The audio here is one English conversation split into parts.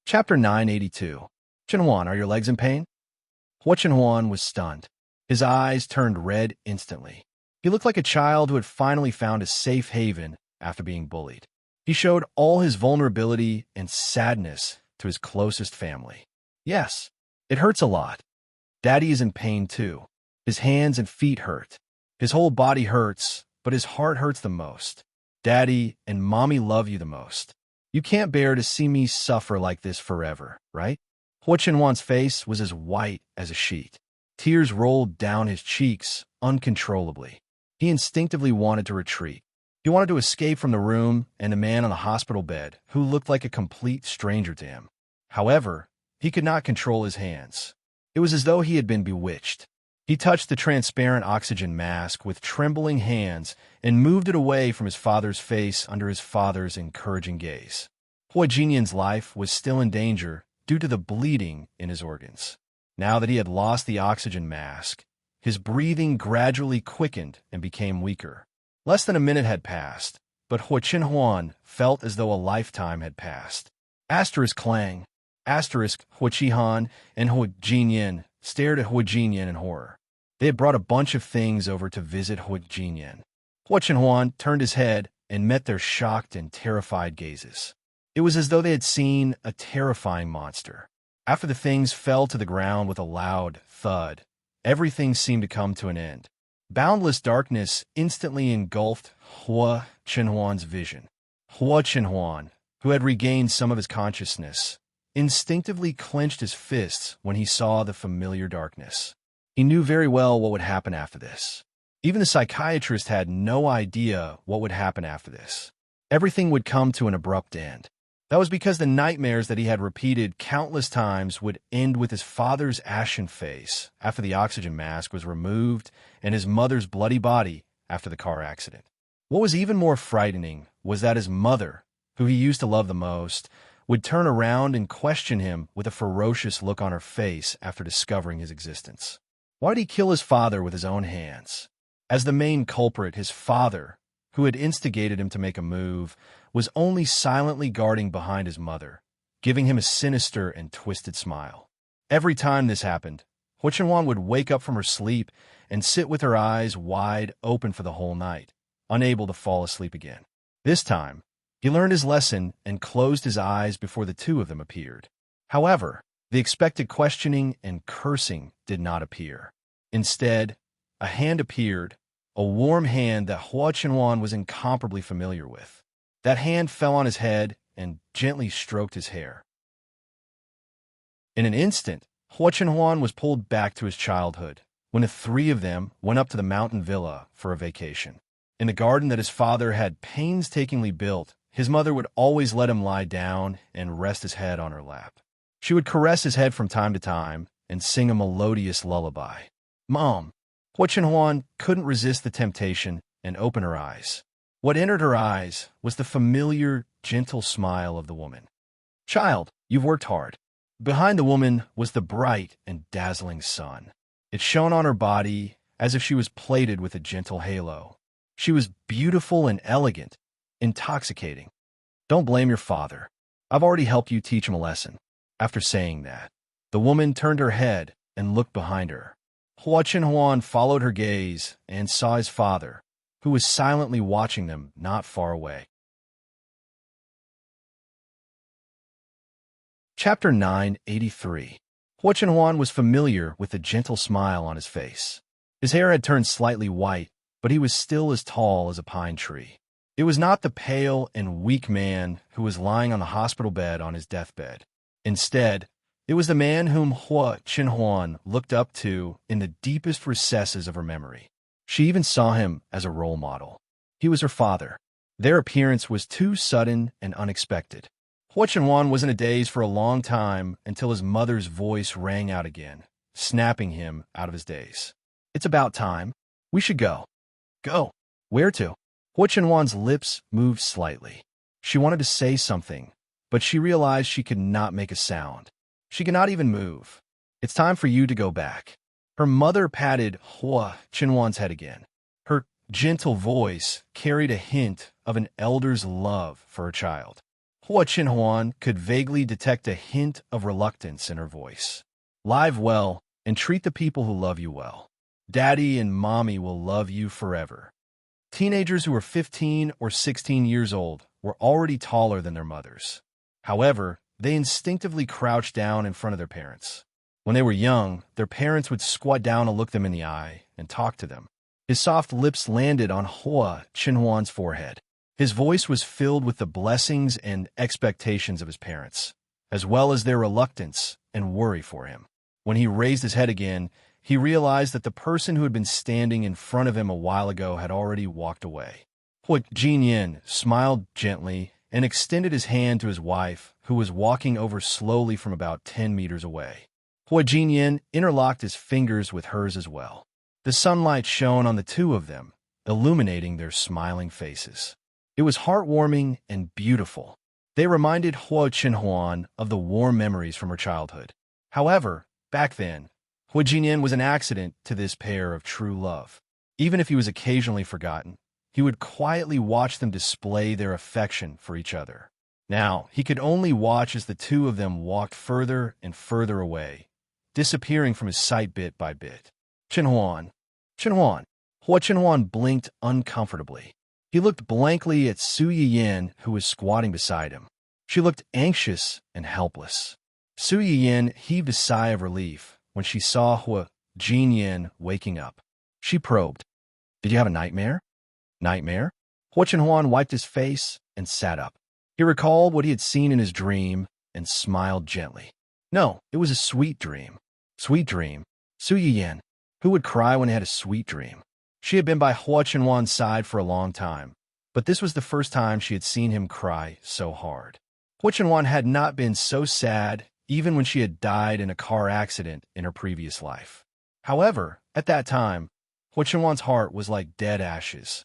Chapter 982. Chenhuan, are your legs in pain? Hua Chenhuan was stunned. His eyes turned red instantly. He looked like a child who had finally found a safe haven after being bullied. He showed all his vulnerability and sadness to his closest family. Yes, it hurts a lot. Daddy is in pain too. His hands and feet hurt. His whole body hurts, but his heart hurts the most. Daddy and Mommy love you the most. You can't bear to see me suffer like this forever, right? Hua Chenhuan's face was as white as a sheet. Tears rolled down his cheeks uncontrollably. He instinctively wanted to retreat. He wanted to escape from the room and the man on the hospital bed, who looked like a complete stranger to him. However, he could not control his hands. It was as though he had been bewitched. He touched the transparent oxygen mask with trembling hands and moved it away from his father's face under his father's encouraging gaze. Hua Jinyan's life was still in danger due to the bleeding in his organs. Now that he had lost the oxygen mask, his breathing gradually quickened and became weaker. Less than a minute had passed, but Hua Chenhuan felt as though a lifetime had passed. Asterisk Clang, asterisk Hua Chihan, and Hua Jinyan stared at Hua Jinyan in horror. They had brought a bunch of things over to visit Hua Jinyan. Hua Chenhuan turned his head and met their shocked and terrified gazes. It was as though they had seen a terrifying monster. After the things fell to the ground with a loud thud, everything seemed to come to an end. Boundless darkness instantly engulfed Hua Chenhuan's vision. Hua Chenhuan, who had regained some of his consciousness, instinctively clenched his fists when he saw the familiar darkness. He knew very well what would happen after this. Even the psychiatrist had no idea what would happen after this. Everything would come to an abrupt end. That was because the nightmares that he had repeated countless times would end with his father's ashen face after the oxygen mask was removed and his mother's bloody body after the car accident. What was even more frightening was that his mother, who he used to love the most, would turn around and question him with a ferocious look on her face after discovering his existence. Why did he kill his father with his own hands? As the main culprit, his father, who had instigated him to make a move, was only silently guarding behind his mother, giving him a sinister and twisted smile. Every time this happened, Hua Chenhuan would wake up from her sleep and sit with her eyes wide open for the whole night, unable to fall asleep again. This time, he learned his lesson and closed his eyes before the two of them appeared. However, the expected questioning and cursing did not appear. Instead, a hand appeared, a warm hand that Hua Chenhuan was incomparably familiar with. That hand fell on his head and gently stroked his hair. In an instant, Hua Chenhuan was pulled back to his childhood, when the three of them went up to the mountain villa for a vacation. In the garden that his father had painstakingly built, his mother would always let him lie down and rest his head on her lap. She would caress his head from time to time and sing a melodious lullaby. Mom! Hua Chenhuan couldn't resist the temptation and open her eyes. What entered her eyes was the familiar, gentle smile of the woman. Child, you've worked hard. Behind the woman was the bright and dazzling sun. It shone on her body as if she was plated with a gentle halo. She was beautiful and elegant, intoxicating. Don't blame your father. I've already helped you teach him a lesson. After saying that, the woman turned her head and looked behind her. Hua Chenhuan followed her gaze and saw his father, who was silently watching them not far away. Chapter 983. Hua Chenhuan was familiar with the gentle smile on his face. His hair had turned slightly white, but he was still as tall as a pine tree. It was not the pale and weak man who was lying on the hospital bed on his deathbed. Instead, it was the man whom Hua Chenhuan looked up to in the deepest recesses of her memory. She even saw him as a role model. He was her father. Their appearance was too sudden and unexpected. Hua Chenhuan was in a daze for a long time until his mother's voice rang out again, snapping him out of his daze. It's about time. We should go. Go. Where to? Hua Chenhuan's lips moved slightly. She wanted to say something, but she realized she could not make a sound. She could not even move. It's time for you to go back. Her mother patted Hua Chenhuan's head again. Her gentle voice carried a hint of an elder's love for her child. Hua Chinhuan could vaguely detect a hint of reluctance in her voice. Live well and treat the people who love you well. Daddy and mommy will love you forever. Teenagers who were 15 or 16 years old were already taller than their mothers. However, they instinctively crouched down in front of their parents. When they were young, their parents would squat down to look them in the eye and talk to them. His soft lips landed on Hua Chinhuan's forehead. His voice was filled with the blessings and expectations of his parents, as well as their reluctance and worry for him. When he raised his head again, he realized that the person who had been standing in front of him a while ago had already walked away. Hua Jinyan smiled gently and extended his hand to his wife, who was walking over slowly from about 10 meters away. Hua Jinyan interlocked his fingers with hers as well. The sunlight shone on the two of them, illuminating their smiling faces. It was heartwarming and beautiful. They reminded Hua Chinhuan of the warm memories from her childhood. However, back then, Hua Jinyan was an accident to this pair of true love. Even if he was occasionally forgotten, he would quietly watch them display their affection for each other. Now, he could only watch as the two of them walked further and further away, disappearing from his sight bit by bit. Chinhuan. Hua Chinhuan blinked uncomfortably. He looked blankly at Su Yiyin, who was squatting beside him. She looked anxious and helpless. Su Yiyin heaved a sigh of relief when she saw Hua Jinyan waking up. She probed, "Did you have a nightmare?" "Nightmare?" Hua Chinhuan wiped his face and sat up. He recalled what he had seen in his dream and smiled gently. No, it was a sweet dream. Sweet dream. Su Yiyin. Who would cry when they had a sweet dream? She had been by Hua Chinhuan's side for a long time, but this was the first time she had seen him cry so hard. Hua Chinhuan had not been so sad even when she had died in a car accident in her previous life. However, at that time, Hua Chinhuan's heart was like dead ashes.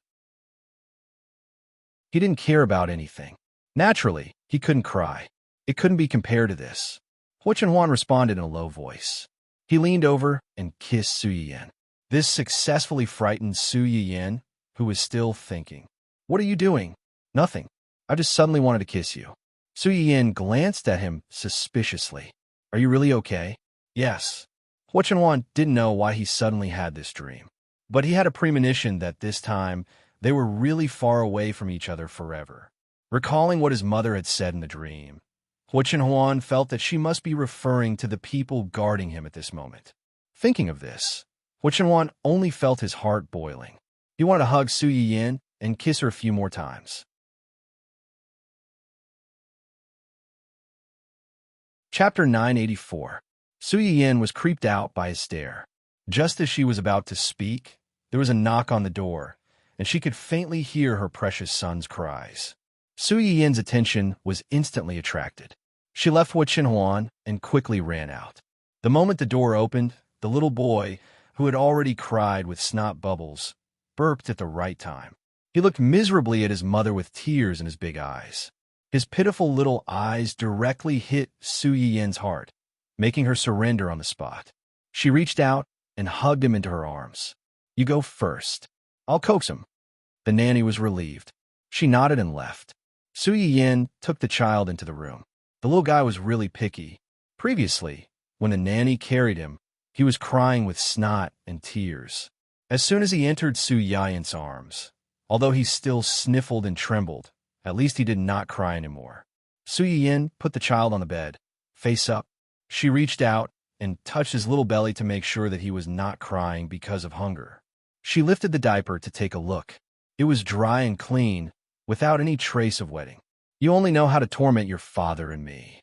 He didn't care about anything. Naturally, he couldn't cry. It couldn't be compared to this. Hua Chinhuan responded in a low voice. He leaned over and kissed Su Yiyin. This successfully frightened Su Yiyin, who was still thinking. "What are you doing?" "Nothing. I just suddenly wanted to kiss you." Su Yiyin glanced at him suspiciously. "Are you really okay?" "Yes." Hua Chinhuan didn't know why he suddenly had this dream, but he had a premonition that this time they were really far away from each other forever. Recalling what his mother had said in the dream, Hua Chinhuan felt that she must be referring to the people guarding him at this moment. Thinking of this, Hua Chinhuan only felt his heart boiling. He wanted to hug Su Yiyin and kiss her a few more times. Chapter 984. Su Yiyin was creeped out by his stare. Just as she was about to speak, there was a knock on the door, and she could faintly hear her precious son's cries. Su Yiyin's attention was instantly attracted. She left Hua Chinhuan and quickly ran out. The moment the door opened, the little boy, who had already cried with snot bubbles, burped at the right time. He looked miserably at his mother with tears in his big eyes. His pitiful little eyes directly hit Su Yiyin's heart, making her surrender on the spot. She reached out and hugged him into her arms. "You go first. I'll coax him." The nanny was relieved. She nodded and left. Su Yiyin took the child into the room. The little guy was really picky. Previously, when the nanny carried him, he was crying with snot and tears. As soon as he entered Su Yiyin's arms, although he still sniffled and trembled, at least he did not cry anymore. Su Yiyin put the child on the bed, face up. She reached out and touched his little belly to make sure that he was not crying because of hunger. She lifted the diaper to take a look. It was dry and clean, without any trace of wetting. "You only know how to torment your father and me."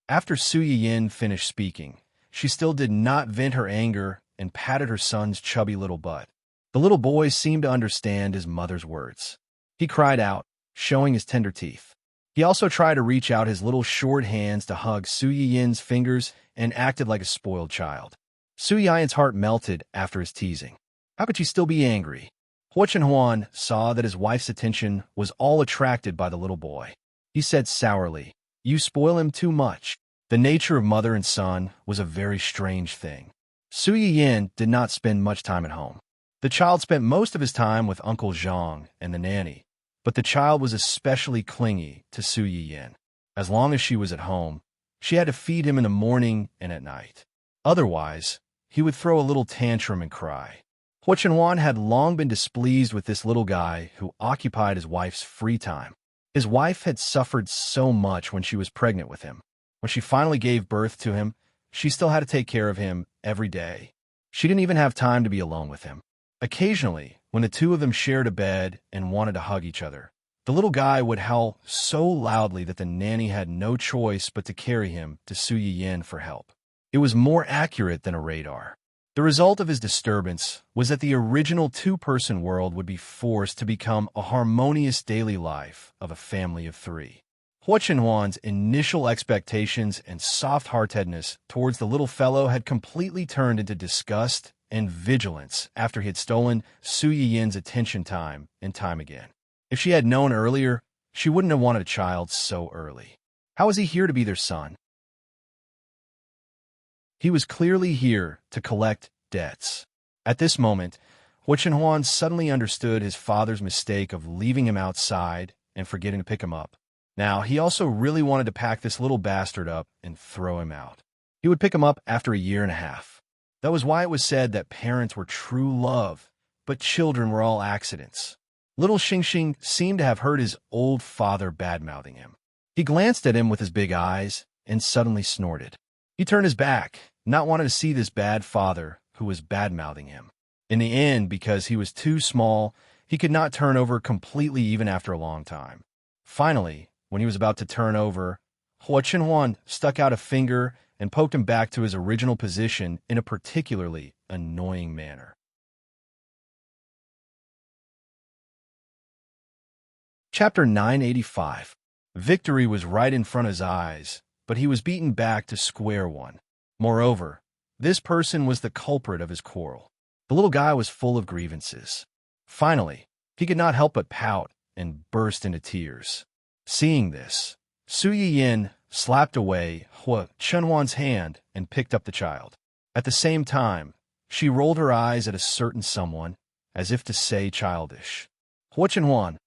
After Su Yiyin finished speaking, she still did not vent her anger and patted her son's chubby little butt. The little boy seemed to understand his mother's words. He cried out, showing his tender teeth. He also tried to reach out his little short hands to hug Su Yiyin's fingers and acted like a spoiled child. Su Yiyin's heart melted after his teasing. How could she still be angry? Hua Chinhuan saw that his wife's attention was all attracted by the little boy. He said sourly, "You spoil him too much." The nature of mother and son was a very strange thing. Su Yiyin did not spend much time at home. The child spent most of his time with Uncle Zhang and the nanny, but the child was especially clingy to Su Yiyin. As long as she was at home, she had to feed him in the morning and at night. Otherwise, he would throw a little tantrum and cry. Hua Chenhuan had long been displeased with this little guy who occupied his wife's free time. His wife had suffered so much when she was pregnant with him. When she finally gave birth to him, she still had to take care of him every day. She didn't even have time to be alone with him. Occasionally, when the two of them shared a bed and wanted to hug each other, the little guy would howl so loudly that the nanny had no choice but to carry him to Su Yiyin for help. It was more accurate than a radar. The result of his disturbance was that the original two-person world would be forced to become a harmonious daily life of a family of three. Hua Chenhuan's initial expectations and soft-heartedness towards the little fellow had completely turned into disgust and vigilance after he had stolen Su Yiyin's attention time and time again. If she had known earlier, she wouldn't have wanted a child so early. How was he here to be their son? He was clearly here to collect debts. At this moment, Hua Chenhuan suddenly understood his father's mistake of leaving him outside and forgetting to pick him up. Now, he also really wanted to pack this little bastard up and throw him out. He would pick him up after a year and a half. That was why it was said that parents were true love, but children were all accidents. Little Xingxing seemed to have heard his old father bad-mouthing him. He glanced at him with his big eyes and suddenly snorted. He turned his back, not wanting to see this bad father who was bad-mouthing him. In the end, because he was too small, he could not turn over completely even after a long time. Finally, when he was about to turn over, Hua Chenhuan stuck out a finger and poked him back to his original position in a particularly annoying manner. Chapter 985. Victory was right in front of his eyes, but he was beaten back to square one. Moreover, this person was the culprit of his quarrel. The little guy was full of grievances. Finally, he could not help but pout and burst into tears. Seeing this, Su Yiyin slapped away Hua Chenhuan's hand and picked up the child. At the same time, she rolled her eyes at a certain someone, as if to say childish. Hua Chenhuan,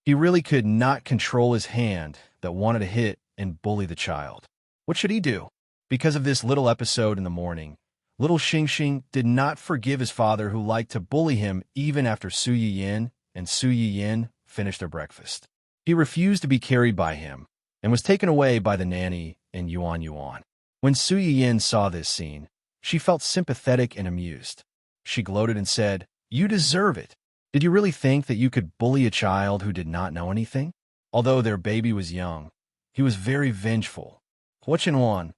he really could not control his hand that wanted to hit and bully the child. What should he do? Because of this little episode in the morning, little Xingxing did not forgive his father who liked to bully him even after Su Yiyin and Su Yiyin finished their breakfast. He refused to be carried by him and was taken away by the nanny and Yuan Yuan. When Su Yiyin saw this scene, she felt sympathetic and amused. She gloated and said, "You deserve it. Did you really think that you could bully a child who did not know anything?" Although their baby was young, he was very vengeful. Hua Chenhuan,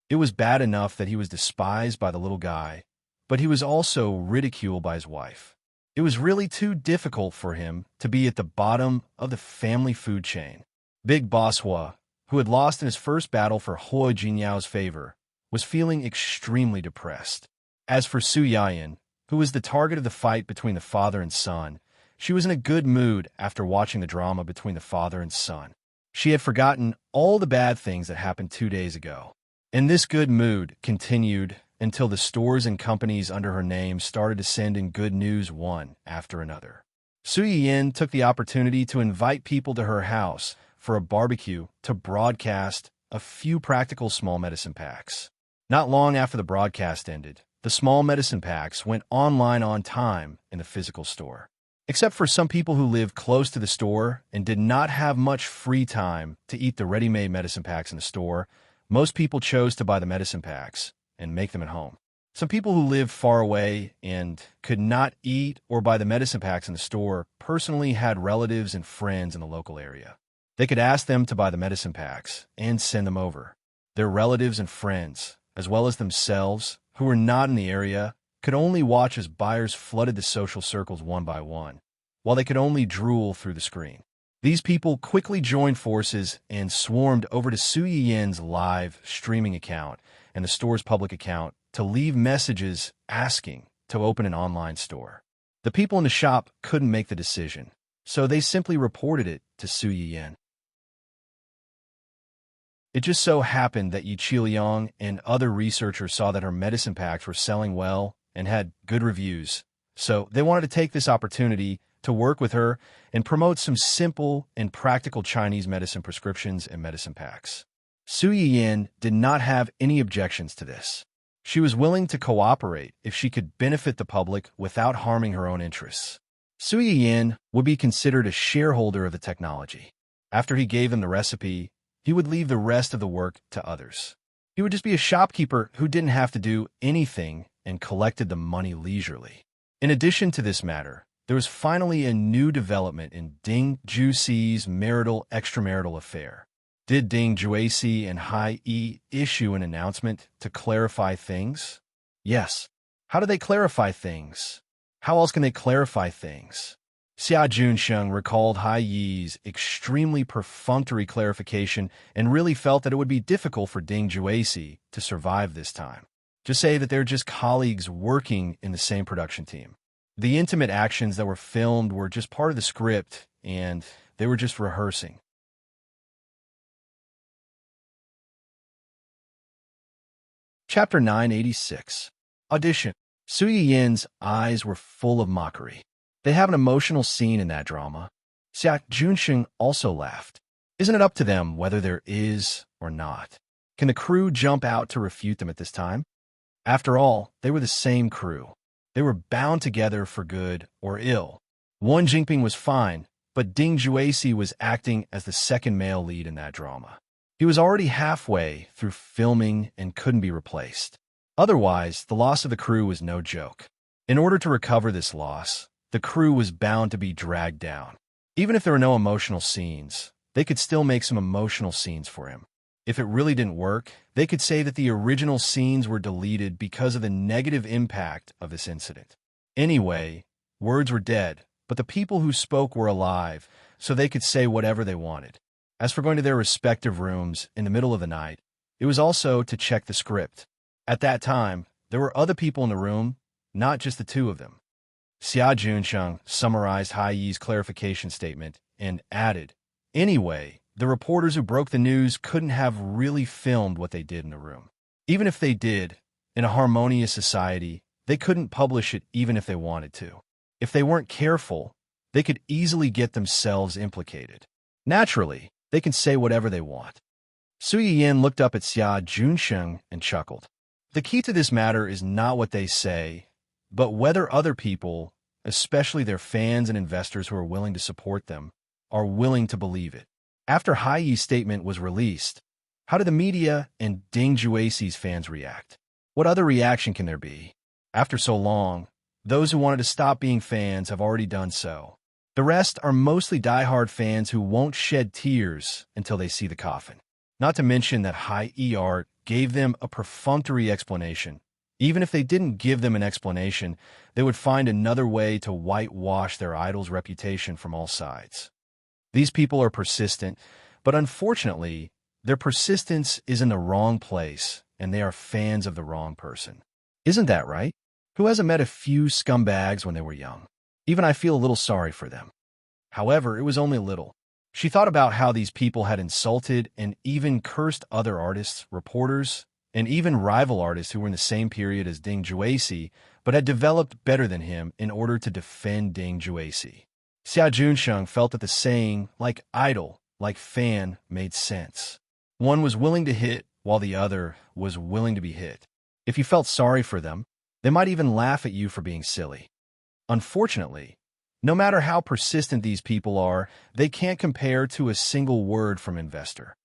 it was bad enough that he was despised by the little guy, but he was also ridiculed by his wife. It was really too difficult for him to be at the bottom of the family food chain. Big Boss Hua, who had lost in his first battle for Hua Jinyao's favor, was feeling extremely depressed. As for Su Yiyin, who was the target of the fight between the father and son, she was in a good mood after watching the drama between the father and son. She had forgotten all the bad things that happened 2 days ago. And this good mood continued until the stores and companies under her name started to send in good news one after another. Su Yiyin took the opportunity to invite people to her house for a barbecue to broadcast a few practical small medicine packs. Not long after the broadcast ended, the small medicine packs went online on time in the physical store. Except for some people who lived close to the store and did not have much free time to eat the ready-made medicine packs in the store, most people chose to buy the medicine packs and make them at home. Some people who lived far away and could not eat or buy the medicine packs in the store personally had relatives and friends in the local area. They could ask them to buy the medicine packs and send them over. Their relatives and friends, as well as themselves, who were not in the area, could only watch as buyers flooded the social circles one by one, while they could only drool through the screen. These people quickly joined forces and swarmed over to Su Yiyin's live streaming account and the store's public account to leave messages asking to open an online store. The people in the shop couldn't make the decision, so they simply reported it to Su Yiyin. It just so happened that Yi Qiliang and other researchers saw that her medicine packs were selling well and had good reviews, so they wanted to take this opportunity to work with her and promote some simple and practical Chinese medicine prescriptions and medicine packs. Su Yiyin did not have any objections to this. She was willing to cooperate if she could benefit the public without harming her own interests. Su Yiyin would be considered a shareholder of the technology. After he gave him the recipe, he would leave the rest of the work to others. He would just be a shopkeeper who didn't have to do anything and collected the money leisurely. In addition to this matter, there was finally a new development in Ding Juxi's extramarital affair. Did Ding Juixi and Hai Yi issue an announcement to clarify things? Yes. How do they clarify things? How else can they clarify things? Xia Junsheng recalled Hai Yi's extremely perfunctory clarification and really felt that it would be difficult for Ding Juixi to survive this time. Just say that they're just colleagues working in the same production team. The intimate actions that were filmed were just part of the script, and they were just rehearsing. Chapter 986. Audition. Su Yiyin's eyes were full of mockery. They have an emotional scene in that drama. Xia Junsheng also laughed. Isn't it up to them whether there is or not? Can the crew jump out to refute them at this time? After all, they were the same crew. They were bound together for good or ill. Wan Jingping was fine, but Ding Juixi was acting as the second male lead in that drama. He was already halfway through filming and couldn't be replaced. Otherwise, the loss of the crew was no joke. In order to recover this loss, the crew was bound to be dragged down. Even if there were no emotional scenes, they could still make some emotional scenes for him. If it really didn't work, they could say that the original scenes were deleted because of the negative impact of this incident. Anyway, words were dead, but the people who spoke were alive, so they could say whatever they wanted. As for going to their respective rooms in the middle of the night, it was also to check the script. At that time, there were other people in the room, not just the two of them. Xia Junsheng summarized Hai Yi's clarification statement and added, "Anyway, the reporters who broke the news couldn't have really filmed what they did in the room. Even if they did, in a harmonious society, they couldn't publish it even if they wanted to. If they weren't careful, they could easily get themselves implicated. Naturally, they can say whatever they want." Su Yiyin looked up at Xia Junsheng and chuckled. The key to this matter is not what they say, but whether other people, especially their fans and investors who are willing to support them, are willing to believe it. After Hai Yi's statement was released, how did the media and Ding Juixi's fans react? What other reaction can there be? After so long, those who wanted to stop being fans have already done so. The rest are mostly diehard fans who won't shed tears until they see the coffin. Not to mention that Hai Yi Art gave them a perfunctory explanation. Even if they didn't give them an explanation, they would find another way to whitewash their idol's reputation from all sides. These people are persistent, but unfortunately, their persistence is in the wrong place, and they are fans of the wrong person. Isn't that right? Who hasn't met a few scumbags when they were young? Even I feel a little sorry for them. However, it was only a little. She thought about how these people had insulted and even cursed other artists, reporters, and even rival artists who were in the same period as Ding Juixi, but had developed better than him in order to defend Ding Juixi. Xia Junsheng felt that the saying, like idol, like fan, made sense. One was willing to hit, while the other was willing to be hit. If you felt sorry for them, they might even laugh at you for being silly. Unfortunately, no matter how persistent these people are, they can't compare to a single word from investor.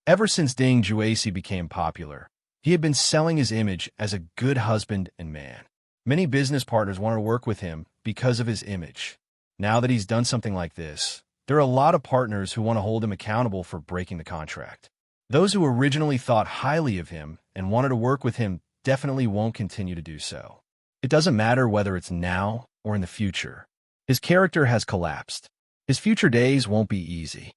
Ever since Ding Juixi became popular, he had been selling his image as a good husband and man. Many business partners wanted to work with him because of his image. Now that he's done something like this, there are a lot of partners who want to hold him accountable for breaking the contract. Those who originally thought highly of him and wanted to work with him definitely won't continue to do so. It doesn't matter whether it's now or in the future. His character has collapsed. His future days won't be easy.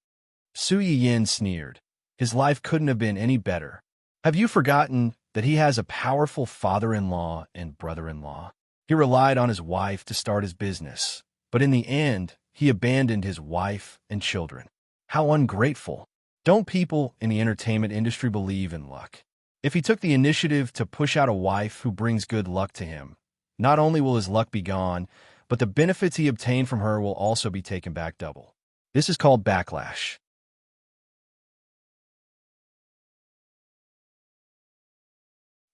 Su Yiyin sneered. His life couldn't have been any better. Have you forgotten that he has a powerful father-in-law and brother-in-law? He relied on his wife to start his business, but in the end, he abandoned his wife and children. How ungrateful. Don't people in the entertainment industry believe in luck? If he took the initiative to push out a wife who brings good luck to him, Not only will his luck be gone, but the benefits he obtained from her will also be taken back double. This is called backlash.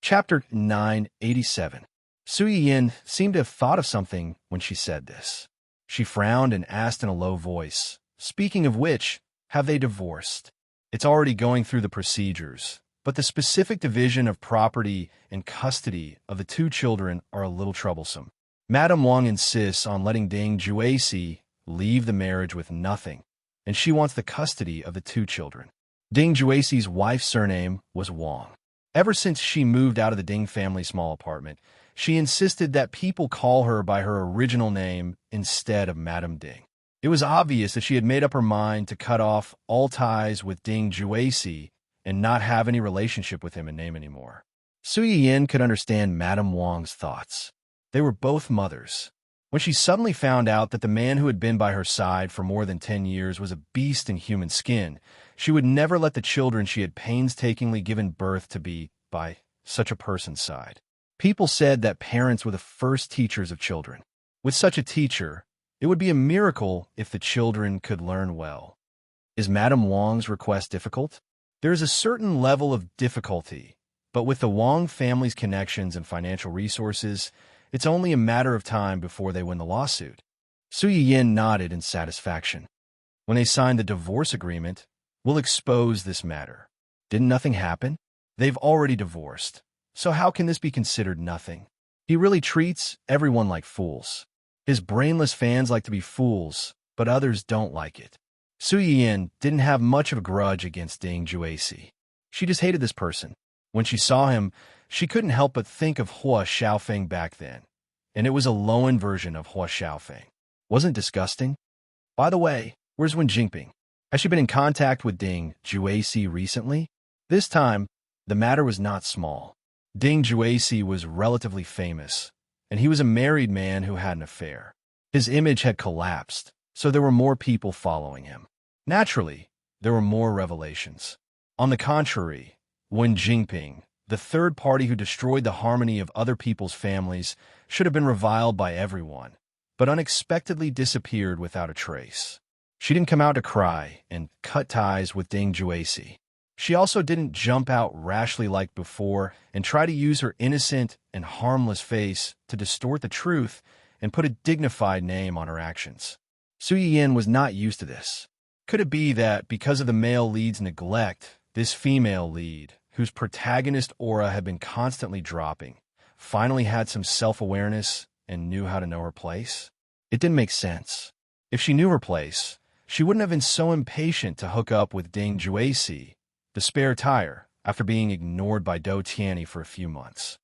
Chapter 987. Su Yin seemed to have thought of something when she said this. She frowned and asked in a low voice, "Speaking of which, have they divorced?" "It's already going through the procedures, but the specific division of property and custody of the two children are a little troublesome. Madame Wang insists on letting Ding Juesi leave the marriage with nothing, and she wants the custody of the two children." Ding Juesi's wife's surname was Wang. Ever since she moved out of the Ding family small apartment, she insisted that people call her by her original name instead of Madame Ding. It was obvious that she had made up her mind to cut off all ties with Ding Juesi and not have any relationship with him in name anymore. Su Yin could understand Madame Wang's thoughts. They were both mothers. When she suddenly found out that the man who had been by her side for more than 10 years was a beast in human skin, she would never let the children she had painstakingly given birth to be by such a person's side. People said that parents were the first teachers of children. With such a teacher, it would be a miracle if the children could learn well. Is Madame Wang's request difficult? There is a certain level of difficulty, but with the Wang family's connections and financial resources, it's only a matter of time before they win the lawsuit. Su Yin nodded in satisfaction. When they signed the divorce agreement, "We'll expose this matter." Didn't nothing happen? They've already divorced, so how can this be considered nothing? He really treats everyone like fools. His brainless fans like to be fools, but others don't like it. Su Yin didn't have much of a grudge against Ding Juesi. She just hated this person. When she saw him, she couldn't help but think of Hua Xiaofeng back then, and it was a low-end version of Hua Xiaofeng. Wasn't it disgusting? By the way, where's Wen Jingping? Has she been in contact with Ding Juesi recently? This time, the matter was not small. Ding Juesi was relatively famous, and he was a married man who had an affair. His image had collapsed, so there were more people following him. Naturally, there were more revelations. On the contrary, Wen Jingping, the third party who destroyed the harmony of other people's families, should have been reviled by everyone, but unexpectedly disappeared without a trace. She didn't come out to cry and cut ties with Ding Juesi. She also didn't jump out rashly like before and try to use her innocent and harmless face to distort the truth and put a dignified name on her actions. Su Yin was not used to this. Could it be that because of the male lead's neglect, this female lead, whose protagonist aura had been constantly dropping, finally had some self-awareness and knew how to know her place? It didn't make sense. If she knew her place, she wouldn't have been so impatient to hook up with Ding Juesi, the spare tire, after being ignored by Dou Tianyi for a few months.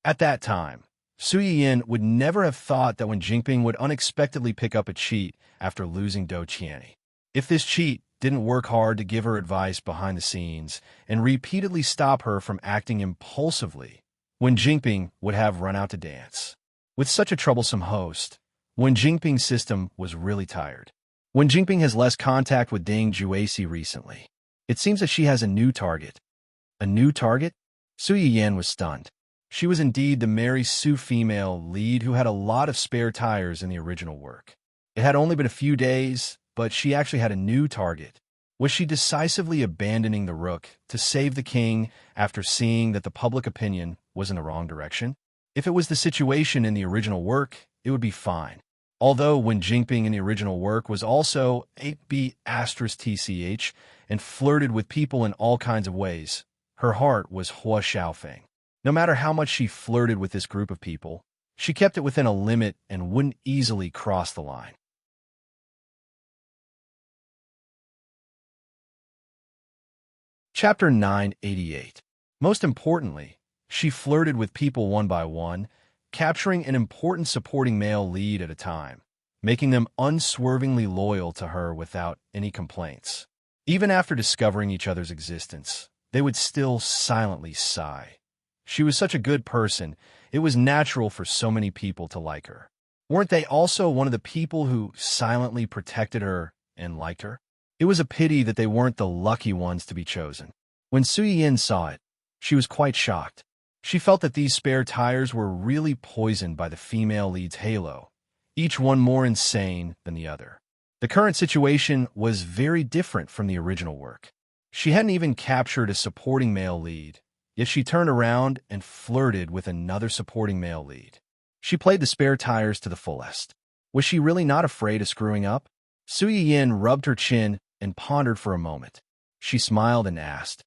At that time, Su Yin would never have thought that Wen Jingping would unexpectedly pick up a cheat after losing Dou Tianyi. If this cheat didn't work hard to give her advice behind the scenes and repeatedly stop her from acting impulsively, Wen Jingping would have run out to dance. With such a troublesome host, Wen Jingping's system was really tired. Wen Jingping has less contact with Ding Juesi recently. It seems that she has a new target. A new target? Su Yin was stunned. She was indeed the Mary Sue female lead who had a lot of spare tires in the original work. It had only been a few days, but she actually had a new target. Was she decisively abandoning the Rook to save the king after seeing that the public opinion was in the wrong direction? If it was the situation in the original work, it would be fine. Although Wen Jingping in the original work was also 8B*TCH and flirted with people in all kinds of ways, her heart was Hua Xiaofeng. No matter how much she flirted with this group of people, she kept it within a limit and wouldn't easily cross the line. Chapter 988. Most importantly, she flirted with people one by one, capturing an important supporting male lead at a time, making them unswervingly loyal to her without any complaints. Even after discovering each other's existence, they would still silently sigh. She was such a good person, it was natural for so many people to like her. Weren't they also one of the people who silently protected her and liked her? It was a pity that they weren't the lucky ones to be chosen. When Su Yin saw it, she was quite shocked. She felt that these spare tires were really poisoned by the female lead's halo, each one more insane than the other. The current situation was very different from the original work. She hadn't even captured a supporting male lead, yet she turned around and flirted with another supporting male lead. She played the spare tires to the fullest. Was she really not afraid of screwing up? Su Yin rubbed her chin and pondered for a moment. She smiled and asked,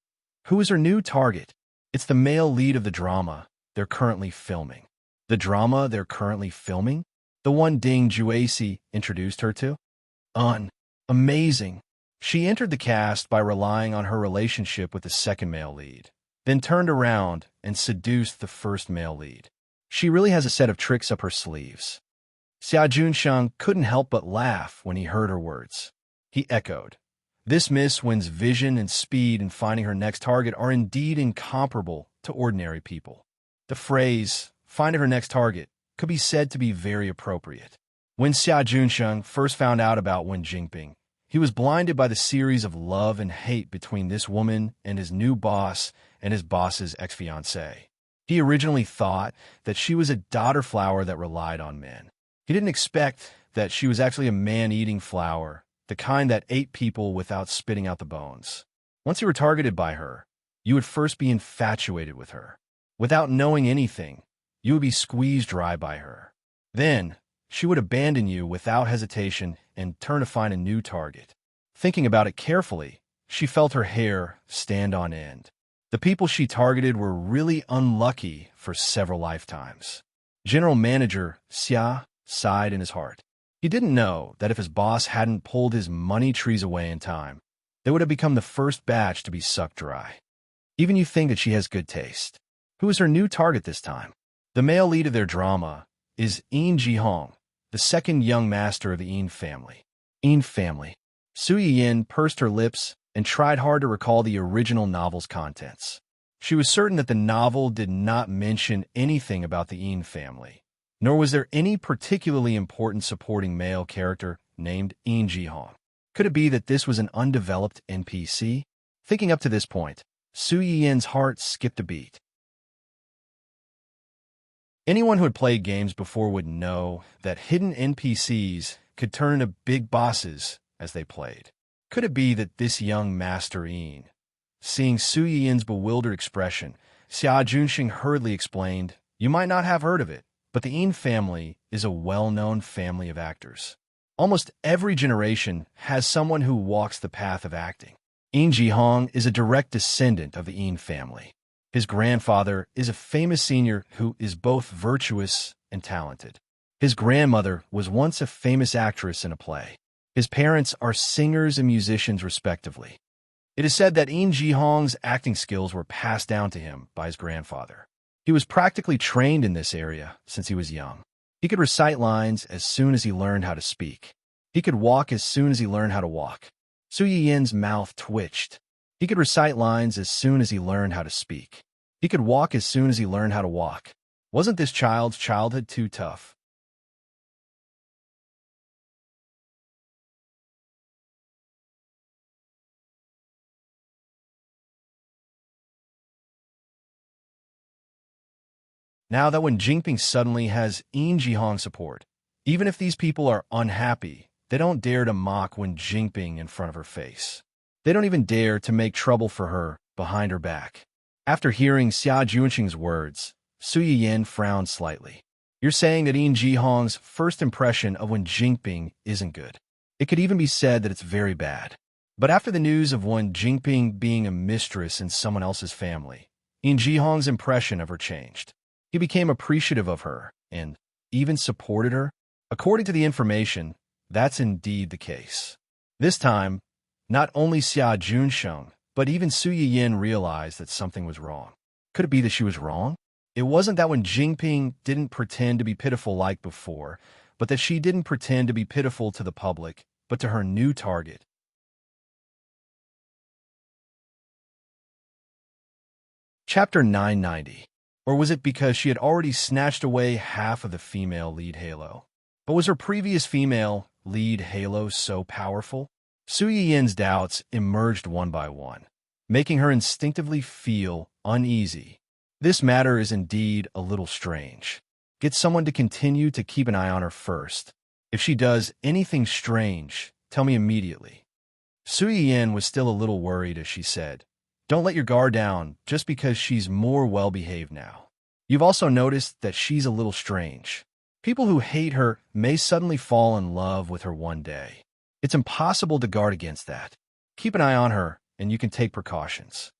"Who is her new target?" "It's the male lead of the drama they're currently filming." "The drama they're currently filming?" "The one Ding Juacy introduced her to." Amazing. She entered the cast by relying on her relationship with the second male lead, then turned around and seduced the first male lead. She really has a set of tricks up her sleeves. Xia Junsheng couldn't help but laugh when he heard her words. He echoed, "This Miss Win's vision and speed in finding her next target are indeed incomparable to ordinary people." The phrase, "finding her next target," could be said to be very appropriate. When Xia Junsheng first found out about Wen Jingping, he was blinded by the series of love and hate between this woman and his new boss and his boss's ex-fiancée. He originally thought that she was a daughter flower that relied on men. He didn't expect that she was actually a man-eating flower, the kind that ate people without spitting out the bones. Once you were targeted by her, you would first be infatuated with her. Without knowing anything, you would be squeezed dry by her. Then, she would abandon you without hesitation and turn to find a new target. Thinking about it carefully, she felt her hair stand on end. The people she targeted were really unlucky for several lifetimes. General Manager Xia sighed in his heart. He didn't know that if his boss hadn't pulled his money trees away in time, they would have become the first batch to be sucked dry. Even you think that she has good taste. Who is her new target this time? The male lead of their drama is Yin Jihong, the second young master of the Yin family. Yin family. Su Yin pursed her lips and tried hard to recall the original novel's contents. She was certain that the novel did not mention anything about the Yin family, nor was there any particularly important supporting male character named Yin Jihong. Could it be that this was an undeveloped NPC? Thinking up to this point, Su Yin's heart skipped a beat. Anyone who had played games before would know that hidden NPCs could turn into big bosses as they played. Could it be that this young Master Yin? Seeing Su Yin's bewildered expression, Xia Junsheng hurriedly explained, "You might not have heard of it, but the Yin family is a well-known family of actors. Almost every generation has someone who walks the path of acting. Yin Jihong is a direct descendant of the Yin family. His grandfather is a famous senior who is both virtuous and talented. His grandmother was once a famous actress in a play. His parents are singers and musicians respectively. It is said that Yin Jihong's acting skills were passed down to him by his grandfather. He was practically trained in this area since he was young. He could recite lines as soon as he learned how to speak. He could walk as soon as he learned how to walk." Su Yin's mouth twitched. He could recite lines as soon as he learned how to speak. He could walk as soon as he learned how to walk. Wasn't this child's childhood too tough? Now that when Jingping suddenly has Yin Jihong support, even if these people are unhappy, they don't dare to mock Wen Jingping in front of her face. They don't even dare to make trouble for her behind her back. After hearing Xia Junsheng's words, Su Yin frowned slightly. "You're saying that Yin Jihong's first impression of Wen Jingping isn't good. It could even be said that it's very bad. But after the news of Wen Jingping being a mistress in someone else's family, Yin Jihong's impression of her changed. He became appreciative of her and even supported her. According to the information, that's indeed the case. This time, not only Xia Junsheng, but even Su Yin realized that something was wrong. Could it be that she was wrong? It wasn't that when Jingping didn't pretend to be pitiful like before, but that she didn't pretend to be pitiful to the public, but to her new target. Chapter 990. Or was it because she had already snatched away half of the female lead halo? But was her previous female lead halo so powerful? Su Yin's doubts emerged one by one, making her instinctively feel uneasy. This matter is indeed a little strange. Get someone to continue to keep an eye on her first. If she does anything strange, tell me immediately. Su Yin was still a little worried as she said, "Don't let your guard down just because she's more well-behaved now. You've also noticed that she's a little strange. People who hate her may suddenly fall in love with her one day. It's impossible to guard against that. Keep an eye on her, and you can take precautions."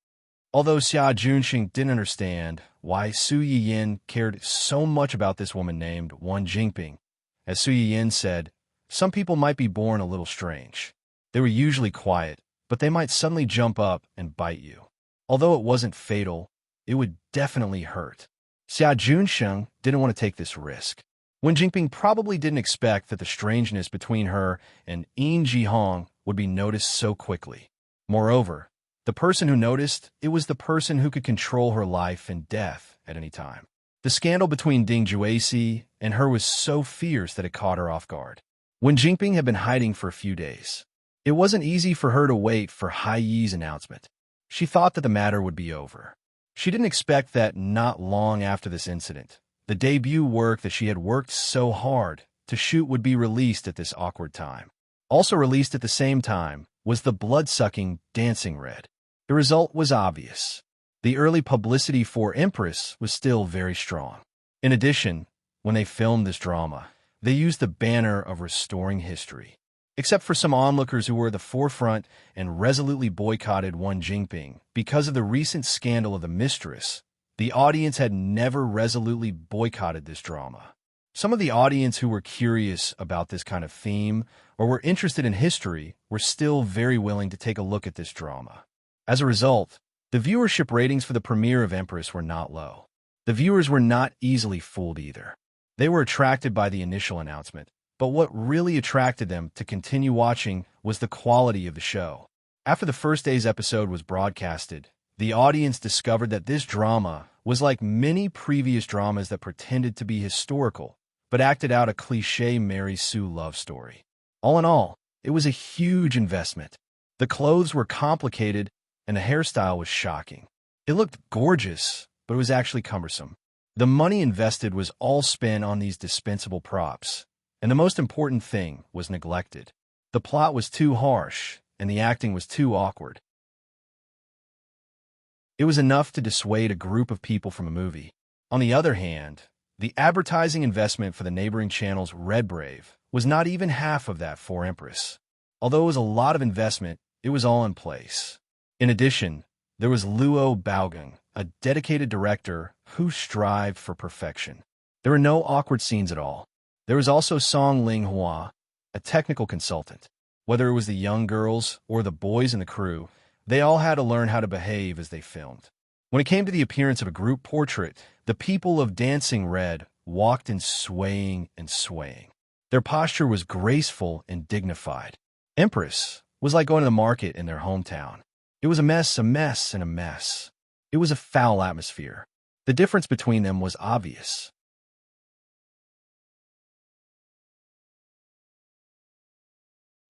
Although Xia Junxing didn't understand why Su Yiyin cared so much about this woman named Wan Jingping, as Su Yiyin said, some people might be born a little strange. They were usually quiet, but they might suddenly jump up and bite you. Although it wasn't fatal, it would definitely hurt. Xia Junxing didn't want to take this risk. Wan Jingping probably didn't expect that the strangeness between her and Yin Jihong would be noticed so quickly. Moreover, the person who noticed, it was the person who could control her life and death at any time. The scandal between Ding Juexi and her was so fierce that it caught her off guard. Wan Jingping had been hiding for a few days. It wasn't easy for her to wait for Hai Yi's announcement. She thought that the matter would be over. She didn't expect that not long after this incident, the debut work that she had worked so hard to shoot would be released at this awkward time. Also released at the same time was the blood-sucking Dancing Red. The result was obvious. The early publicity for Immerse was still very strong. In addition, when they filmed this drama, they used the banner of restoring history. Except for some onlookers who were at the forefront and resolutely boycotted Wan Jingping because of the recent scandal of the mistress, the audience had never resolutely boycotted this drama. Some of the audience who were curious about this kind of theme or were interested in history were still very willing to take a look at this drama. As a result, the viewership ratings for the premiere of Immerse were not low. The viewers were not easily fooled either. They were attracted by the initial announcement, but what really attracted them to continue watching was the quality of the show. After the first day's episode was broadcasted, the audience discovered that this drama was like many previous dramas that pretended to be historical, but acted out a cliché Mary Sue love story. All in all, it was a huge investment. The clothes were complicated, and the hairstyle was shocking. It looked gorgeous, but it was actually cumbersome. The money invested was all spent on these dispensable props, and the most important thing was neglected. The plot was too harsh, and the acting was too awkward. It was enough to dissuade a group of people from a movie. On the other hand, the advertising investment for the neighboring channel's Red Brave was not even half of that for Immerse. Although it was a lot of investment, it was all in place. In addition, there was Luo Baogang, a dedicated director who strived for perfection. There were no awkward scenes at all. There was also Song Linghua, a technical consultant. Whether it was the young girls or the boys in the crew, they all had to learn how to behave as they filmed. When it came to the appearance of a group portrait, the people of Dancing Red walked in swaying and swaying. Their posture was graceful and dignified. Immerse was like going to the market in their hometown. It was a mess, and a mess. It was a foul atmosphere. The difference between them was obvious.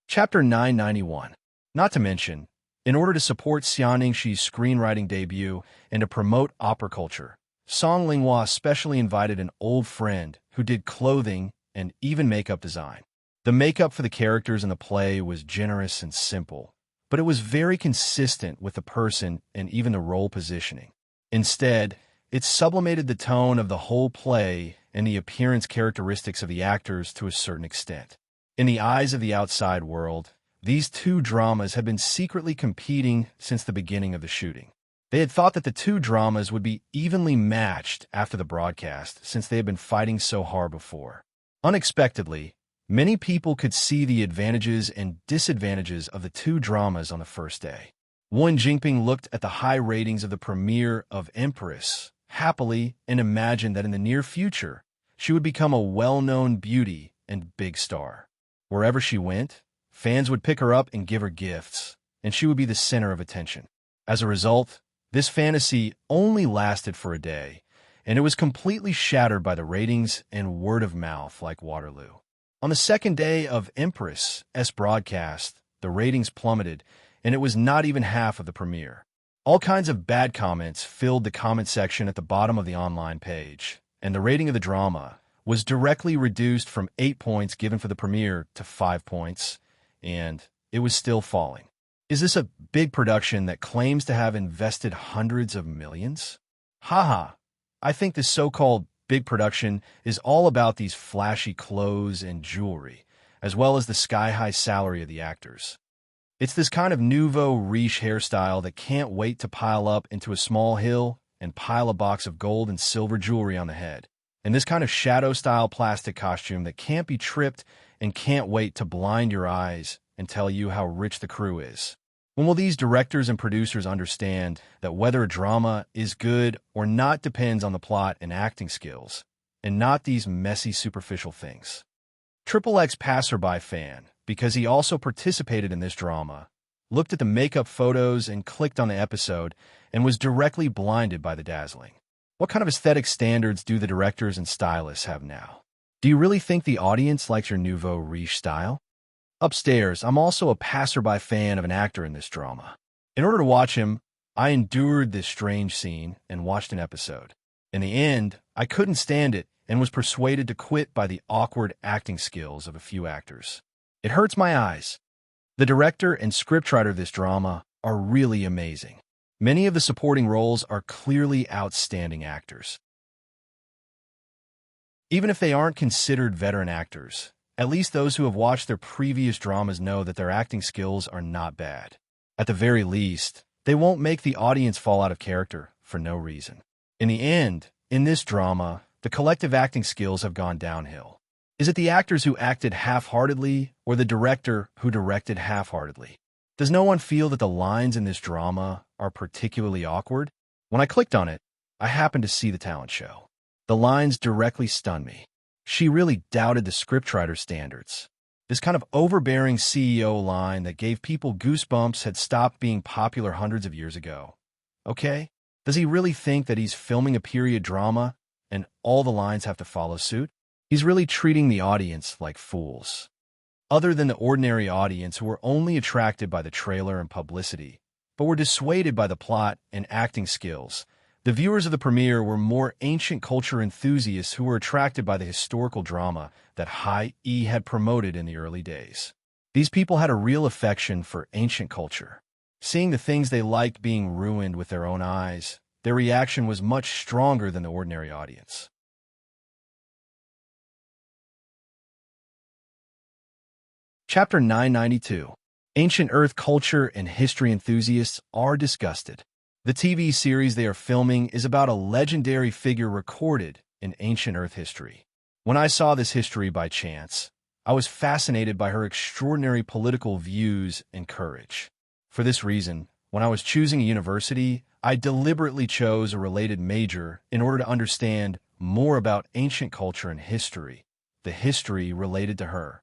Chapter 991. Not to mention, in order to support Xia Ningxi's screenwriting debut and to promote opera culture, Song Linghua specially invited an old friend who did clothing and even makeup design. The makeup for the characters in the play was generous and simple, but it was very consistent with the person and even the role positioning. Instead, it sublimated the tone of the whole play and the appearance characteristics of the actors to a certain extent. In the eyes of the outside world, these two dramas had been secretly competing since the beginning of the shooting. They had thought that the two dramas would be evenly matched after the broadcast since they had been fighting so hard before. Unexpectedly, many people could see the advantages and disadvantages of the two dramas on the first day. Wan Jingping looked at the high ratings of the premiere of Immerse happily and imagined that in the near future, she would become a well-known beauty and big star. Wherever she went, fans would pick her up and give her gifts, and she would be the center of attention. As a result, this fantasy only lasted for a day, and it was completely shattered by the ratings and word of mouth like Waterloo. On the second day of Immerse's broadcast, the ratings plummeted, and it was not even half of the premiere. All kinds of bad comments filled the comment section at the bottom of the online page, and the rating of the drama was directly reduced from 8 points given for the premiere to 5 points, and it was still falling. Is this a big production that claims to have invested hundreds of millions? Haha, I think this so-called big production is all about these flashy clothes and jewelry, as well as the sky-high salary of the actors. It's this kind of nouveau riche hairstyle that can't wait to pile up into a small hill and pile a box of gold and silver jewelry on the head. And this kind of shadow-style plastic costume that can't be tripped and can't wait to blind your eyes and tell you how rich the crew is. When will these directors and producers understand that whether a drama is good or not depends on the plot and acting skills, and not these messy, superficial things? Triple X Passerby fan, because he also participated in this drama, looked at the makeup photos and clicked on the episode and was directly blinded by the dazzling. What kind of aesthetic standards do the directors and stylists have now? Do you really think the audience likes your nouveau riche style? Upstairs, I'm also a passerby fan of an actor in this drama. In order to watch him, I endured this strange scene and watched an episode. In the end, I couldn't stand it and was persuaded to quit by the awkward acting skills of a few actors. It hurts my eyes. The director and scriptwriter of this drama are really amazing. Many of the supporting roles are clearly outstanding actors. Even if they aren't considered veteran actors, at least those who have watched their previous dramas know that their acting skills are not bad. At the very least, they won't make the audience fall out of character for no reason. In the end, in this drama, the collective acting skills have gone downhill. Is it the actors who acted half-heartedly or the director who directed half-heartedly? Does no one feel that the lines in this drama are particularly awkward? When I clicked on it, I happened to see the talent show. The lines directly stunned me. She really doubted the scriptwriter standards. This kind of overbearing CEO line that gave people goosebumps had stopped being popular hundreds of years ago. Okay? Does he really think that he's filming a period drama and all the lines have to follow suit? He's really treating the audience like fools. Other than the ordinary audience who were only attracted by the trailer and publicity, but were dissuaded by the plot and acting skills, the viewers of the premiere were more ancient culture enthusiasts who were attracted by the historical drama that High E had promoted in the early days. These people had a real affection for ancient culture. Seeing the things they liked being ruined with their own eyes, their reaction was much stronger than the ordinary audience. Chapter 992. Ancient Earth culture and history enthusiasts are disgusted. The TV series they are filming is about a legendary figure recorded in ancient Earth history. When I saw this history by chance, I was fascinated by her extraordinary political views and courage. For this reason, when I was choosing a university, I deliberately chose a related major in order to understand more about ancient culture and history, the history related to her.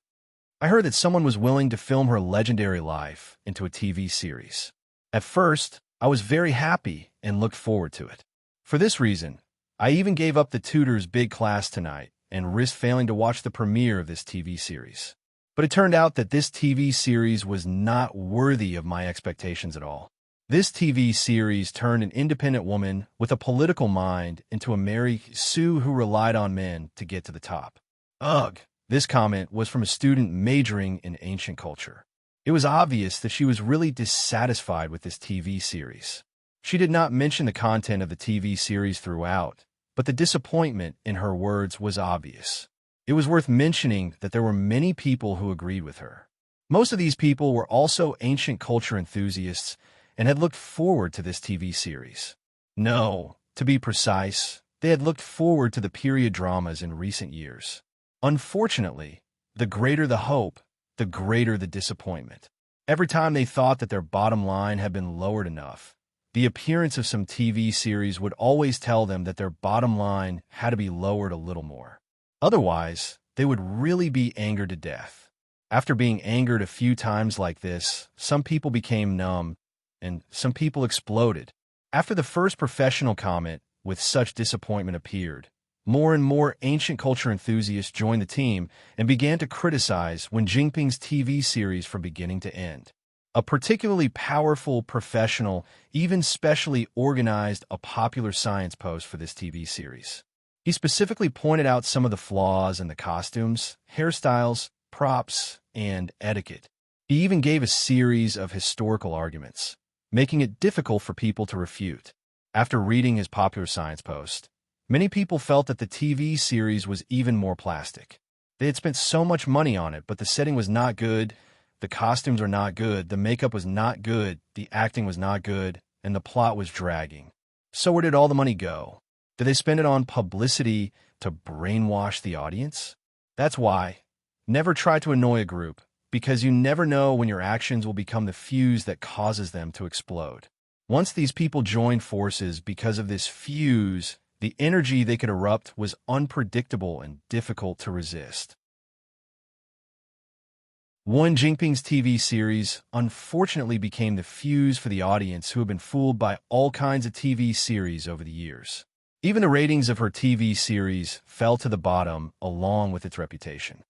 I heard that someone was willing to film her legendary life into a TV series. At first, I was very happy and looked forward to it. For this reason, I even gave up the tutor's big class tonight and risked failing to watch the premiere of this TV series. But it turned out that this TV series was not worthy of my expectations at all. This TV series turned an independent woman with a political mind into a Mary Sue who relied on men to get to the top. Ugh! This comment was from a student majoring in ancient culture. It was obvious that she was really dissatisfied with this TV series. She did not mention the content of the TV series throughout, but the disappointment in her words was obvious. It was worth mentioning that there were many people who agreed with her. Most of these people were also ancient culture enthusiasts and had looked forward to this TV series. No, to be precise, they had looked forward to the period dramas in recent years. Unfortunately, the greater the hope, the greater the disappointment. Every time they thought that their bottom line had been lowered enough, the appearance of some TV series would always tell them that their bottom line had to be lowered a little more. Otherwise, they would really be angered to death. After being angered a few times like this, some people became numb, and some people exploded. After the first professional comment with such disappointment appeared, more and more ancient culture enthusiasts joined the team and began to criticize Wen Jinping's TV series from beginning to end. A particularly powerful professional even specially organized a popular science post for this TV series. He specifically pointed out some of the flaws in the costumes, hairstyles, props, and etiquette. He even gave a series of historical arguments, making it difficult for people to refute. After reading his popular science post, many people felt that the TV series was even more plastic. They had spent so much money on it, but the setting was not good, the costumes were not good, the makeup was not good, the acting was not good, and the plot was dragging. So where did all the money go? Did they spend it on publicity to brainwash the audience? That's why. Never try to annoy a group, because you never know when your actions will become the fuse that causes them to explode. Once these people joined forces because of this fuse, the energy they could erupt was unpredictable and difficult to resist. Wen Jinping's TV series unfortunately became the fuse for the audience who had been fooled by all kinds of TV series over the years. Even the ratings of her TV series fell to the bottom along with its reputation.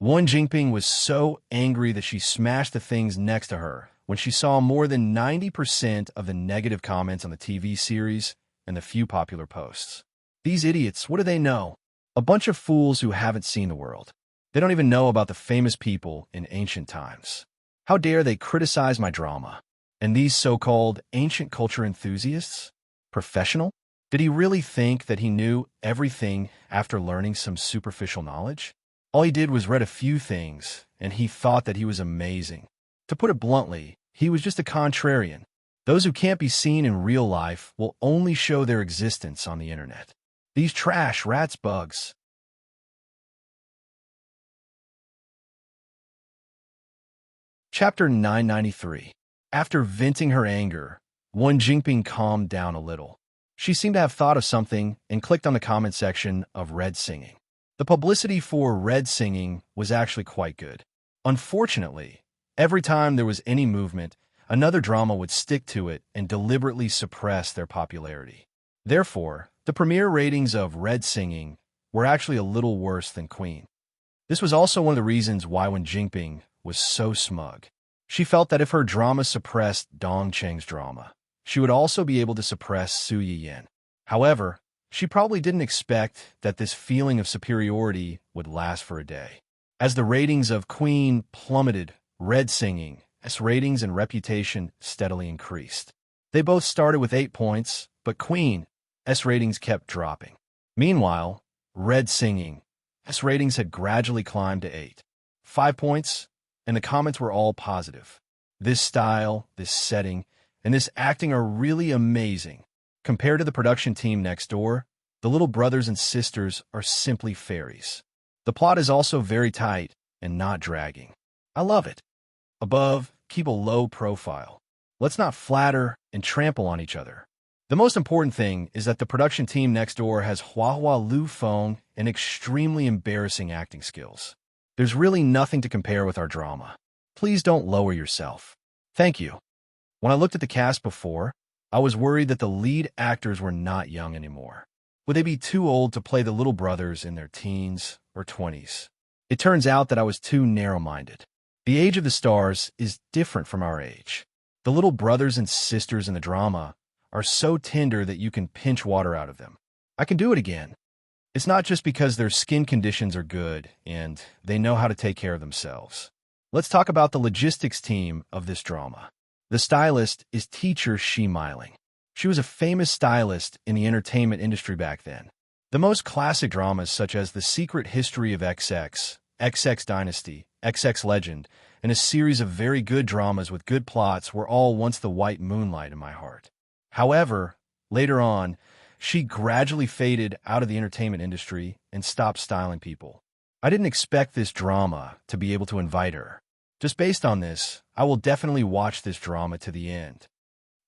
Wen Jinping was so angry that she smashed the things next to her when she saw more than 90% of the negative comments on the TV series and the few popular posts. These idiots, what do they know? A bunch of fools who haven't seen the world. They don't even know about the famous people in ancient times. How dare they criticize my drama? And these so-called ancient culture enthusiasts? Professional? Did he really think that he knew everything after learning some superficial knowledge? All he did was read a few things, and he thought that he was amazing. To put it bluntly, he was just a contrarian. Those who can't be seen in real life will only show their existence on the internet. These trash rats bugs. Chapter 993. After venting her anger, Wen Jinping calmed down a little. She seemed to have thought of something and clicked on the comment section of Red Singing. The publicity for Red Singing was actually quite good. Unfortunately, every time there was any movement, another drama would stick to it and deliberately suppress their popularity. Therefore, the premiere ratings of Red Singing were actually a little worse than Queen. This was also one of the reasons why Wen Jinping was so smug. She felt that if her drama suppressed Dong Cheng's drama, she would also be able to suppress Su Yiyan. However, she probably didn't expect that this feeling of superiority would last for a day. As the ratings of Queen plummeted, Red Singing's ratings and reputation steadily increased. They both started with 8 points, but Queen's ratings kept dropping. Meanwhile, Red Singing's ratings had gradually climbed to 8. 5 points, and the comments were all positive. This style, this setting, and this acting are really amazing. Compared to the production team next door, the little brothers and sisters are simply fairies. The plot is also very tight and not dragging. I love it. Above, keep a low profile. Let's not flatter and trample on each other. The most important thing is that the production team next door has Hua Lu Feng and extremely embarrassing acting skills. There's really nothing to compare with our drama. Please don't lower yourself. Thank you. When I looked at the cast before, I was worried that the lead actors were not young anymore. Would they be too old to play the little brothers in their teens or 20s? It turns out that I was too narrow-minded. The age of the stars is different from our age. The little brothers and sisters in the drama are so tender that you can pinch water out of them. I can do it again. It's not just because their skin conditions are good and they know how to take care of themselves. Let's talk about the logistics team of this drama. The stylist is teacher Shi Meiling. She was a famous stylist in the entertainment industry back then. The most classic dramas such as The Secret History of XX, XX Dynasty, XX Legend, and a series of very good dramas with good plots were all once the white moonlight in my heart. However, later on, she gradually faded out of the entertainment industry and stopped styling people. I didn't expect this drama to be able to invite her. Just based on this, I will definitely watch this drama to the end.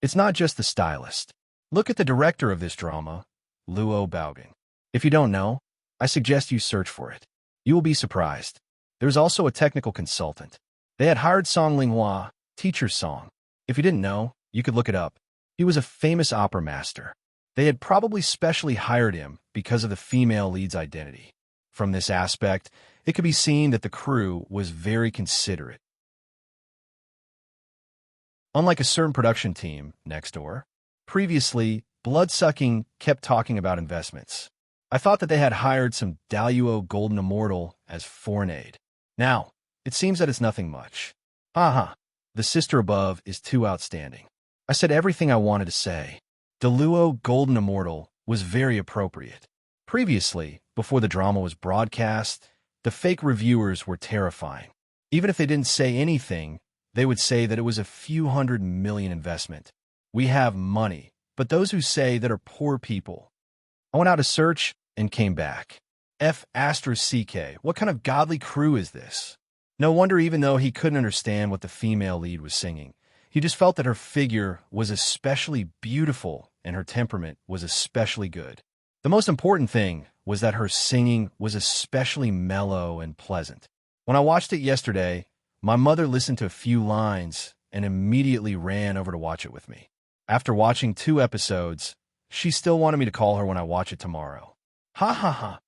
It's not just the stylist. Look at the director of this drama, Luo Baogang. If you don't know, I suggest you search for it. You will be surprised. There's also a technical consultant. They had hired Song Linghua, teacher Song. If you didn't know, you could look it up. He was a famous opera master. They had probably specially hired him because of the female lead's identity. From this aspect, it could be seen that the crew was very considerate. Unlike a certain production team next door, previously, Bloodsucking kept talking about investments. I thought that they had hired some Daluo Golden Immortal as foreign aid. Now, it seems that it's nothing much. Haha, the sister above is too outstanding. I said everything I wanted to say. Daluo Golden Immortal was very appropriate. Previously, before the drama was broadcast, the fake reviewers were terrifying. Even if they didn't say anything, they would say that it was a few $100 million investment. We have money, but those who say that are poor people. I went out to search and came back. F***CK, what kind of godly crew is this? No wonder even though he couldn't understand what the female lead was singing, he just felt that her figure was especially beautiful and her temperament was especially good. The most important thing was that her singing was especially mellow and pleasant. When I watched it yesterday, my mother listened to a few lines and immediately ran over to watch it with me. After watching 2 episodes, she still wanted me to call her when I watch it tomorrow. Ha ha ha.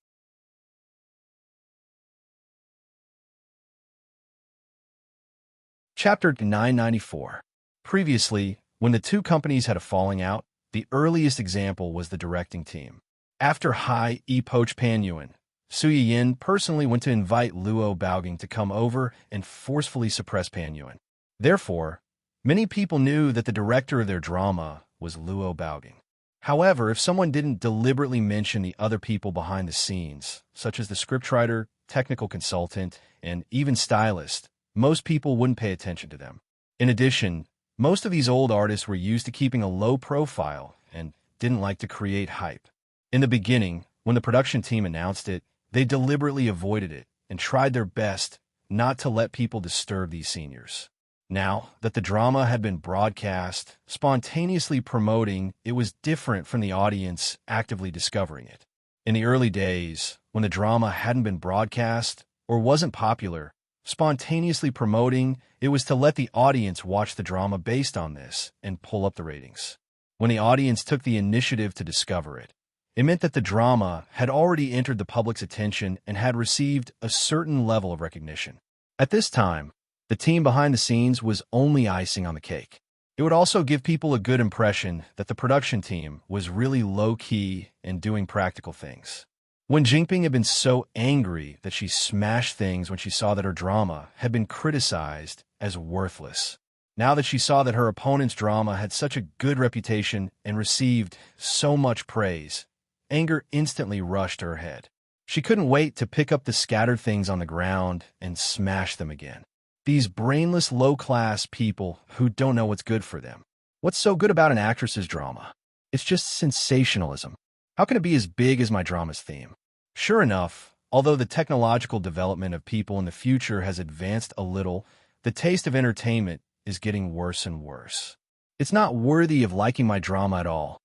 Chapter 994. Previously, when the 2 companies had a falling out, the earliest example was the directing team. After Hai E poached Pan Yuan, Su Yin personally went to invite Luo Baoging to come over and forcefully suppress Pan Yuan. Therefore, many people knew that the director of their drama was Luo Baoging. However, if someone didn't deliberately mention the other people behind the scenes, such as the scriptwriter, technical consultant, and even stylist, most people wouldn't pay attention to them. In addition, most of these old artists were used to keeping a low profile and didn't like to create hype. In the beginning, when the production team announced it, they deliberately avoided it and tried their best not to let people disturb these seniors. Now that the drama had been broadcast, spontaneously promoting it was different from the audience actively discovering it. In the early days, when the drama hadn't been broadcast or wasn't popular, spontaneously promoting it was to let the audience watch the drama based on this and pull up the ratings. When the audience took the initiative to discover it, it meant that the drama had already entered the public's attention and had received a certain level of recognition. At this time, the team behind the scenes was only icing on the cake. It would also give people a good impression that the production team was really low-key and doing practical things. When Jinping had been so angry that she smashed things when she saw that her drama had been criticized as worthless. Now that she saw that her opponent's drama had such a good reputation and received so much praise, anger instantly rushed to her head. She couldn't wait to pick up the scattered things on the ground and smash them again. These brainless, low-class people who don't know what's good for them. What's so good about an actress's drama? It's just sensationalism. How can it be as big as my drama's theme? Sure enough, although the technological development of people in the future has advanced a little, the taste of entertainment is getting worse and worse. It's not worthy of liking my drama at all.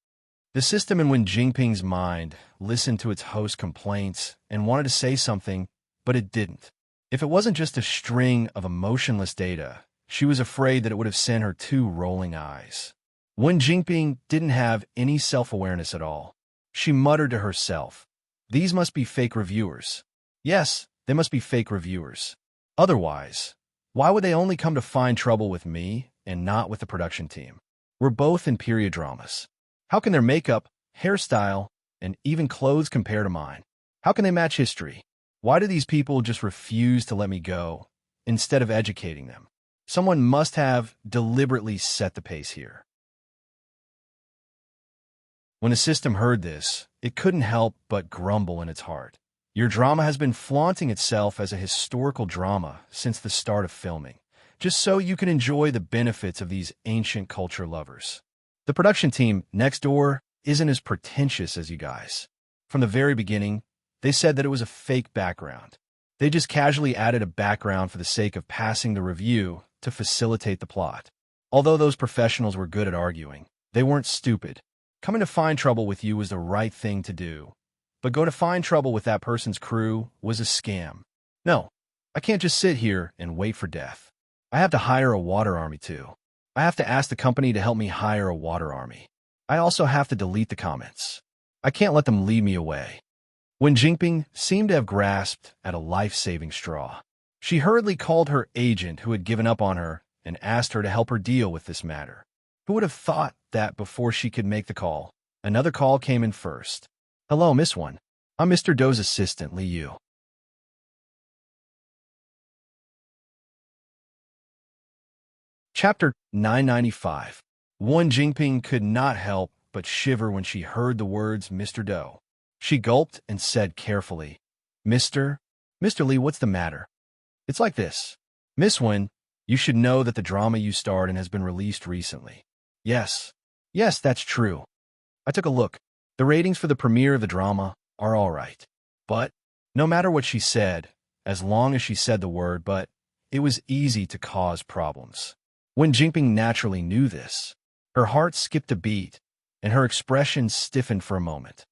The system in Wen Jinping's mind listened to its host's complaints and wanted to say something, but it didn't. If it wasn't just a string of emotionless data, she was afraid that it would have sent her 2 rolling eyes. Wen Jinping didn't have any self-awareness at all. She muttered to herself, "These must be fake reviewers. Yes, they must be fake reviewers. Otherwise, why would they only come to find trouble with me and not with the production team? We're both in period dramas. How can their makeup, hairstyle, and even clothes compare to mine? How can they match history? Why do these people just refuse to let me go instead of educating them? Someone must have deliberately set the pace here." When the system heard this, it couldn't help but grumble in its heart. Your drama has been flaunting itself as a historical drama since the start of filming, just so you can enjoy the benefits of these ancient culture lovers. The production team next door isn't as pretentious as you guys. From the very beginning, they said that it was a fake background. They just casually added a background for the sake of passing the review to facilitate the plot. Although those professionals were good at arguing, they weren't stupid. Coming to find trouble with you was the right thing to do. But go to find trouble with that person's crew was a scam. No, I can't just sit here and wait for death. I have to hire a water army too. I have to ask the company to help me hire a water army. I also have to delete the comments. I can't let them lead me away. When Jinping seemed to have grasped at a life-saving straw, she hurriedly called her agent who had given up on her and asked her to help her deal with this matter. Who would have thought that before she could make the call? Another call came in first. "Hello, Miss One. I'm Mr. Doe's assistant, Li Yu." Chapter 995. Wen Jingping could not help but shiver when she heard the words Mr. Doe. She gulped and said carefully, Mr. Li, what's the matter?" "It's like this. Miss Wen, you should know that the drama you starred in has been released recently." Yes, that's true. I took a look. The ratings for the premiere of the drama are all right. But no matter what she said, as long as she said the word but, it was easy to cause problems. Wen Jingping naturally knew this. Her heart skipped a beat, and her expression stiffened for a moment.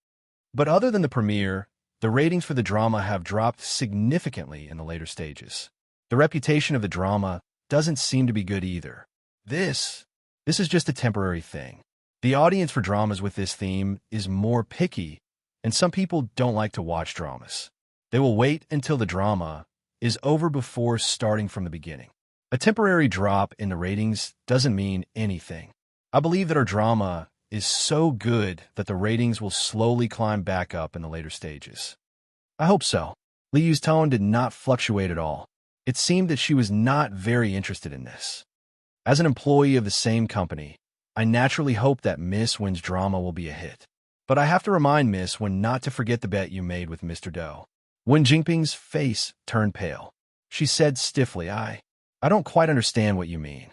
But other than the premiere, the ratings for the drama have dropped significantly in the later stages. The reputation of the drama doesn't seem to be good either. This is just a temporary thing. The audience for dramas with this theme is more picky, and some people don't like to watch dramas. They will wait until the drama is over before starting from the beginning. A temporary drop in the ratings doesn't mean anything. I believe that our drama is so good that the ratings will slowly climb back up in the later stages. I hope so. Li Yu's tone did not fluctuate at all. It seemed that she was not very interested in this. As an employee of the same company, I naturally hope that Miss Wen's drama will be a hit. But I have to remind Miss Wen not to forget the bet you made with Mr. Doe. Wen Jingping's face turned pale. She said stiffly, I don't quite understand what you mean.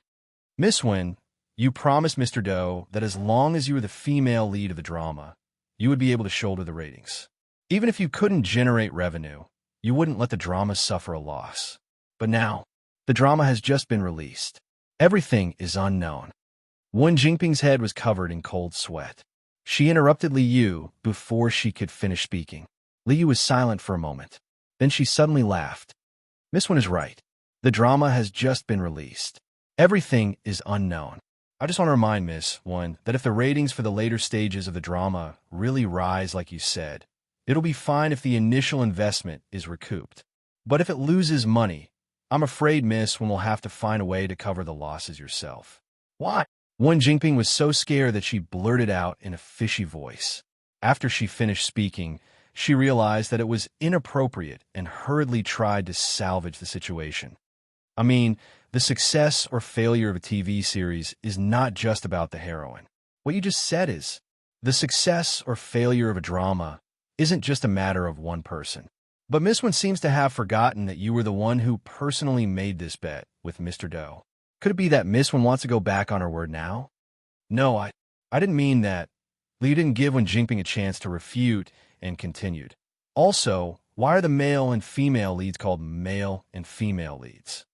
Miss Wen, you promised Mr. Doe that as long as you were the female lead of the drama, you would be able to shoulder the ratings. Even if you couldn't generate revenue, you wouldn't let the drama suffer a loss. But now, the drama has just been released. Everything is unknown. Wen Jingping's head was covered in cold sweat. She interrupted Li Yu before she could finish speaking. Li Yu was silent for a moment. Then she suddenly laughed. Miss Wen is right. The drama has just been released. Everything is unknown. I just want to remind Miss Wen that if the ratings for the later stages of the drama really rise like you said, it'll be fine if the initial investment is recouped. But if it loses money, I'm afraid Miss Wen will have to find a way to cover the losses yourself. Why? Wen Jingping was so scared that she blurted out in a fishy voice. After she finished speaking, she realized that it was inappropriate and hurriedly tried to salvage the situation. I mean, the success or failure of a TV series is not just about the heroine. What you just said is, the success or failure of a drama isn't just a matter of one person. But Miss Wen seems to have forgotten that you were the one who personally made this bet with Mr. Doe. Could it be that Miss Wen wants to go back on her word now? No, I didn't mean that. Li didn't give Wen Jingping a chance to refute and continued. Also, why are the male and female leads called male and female leads?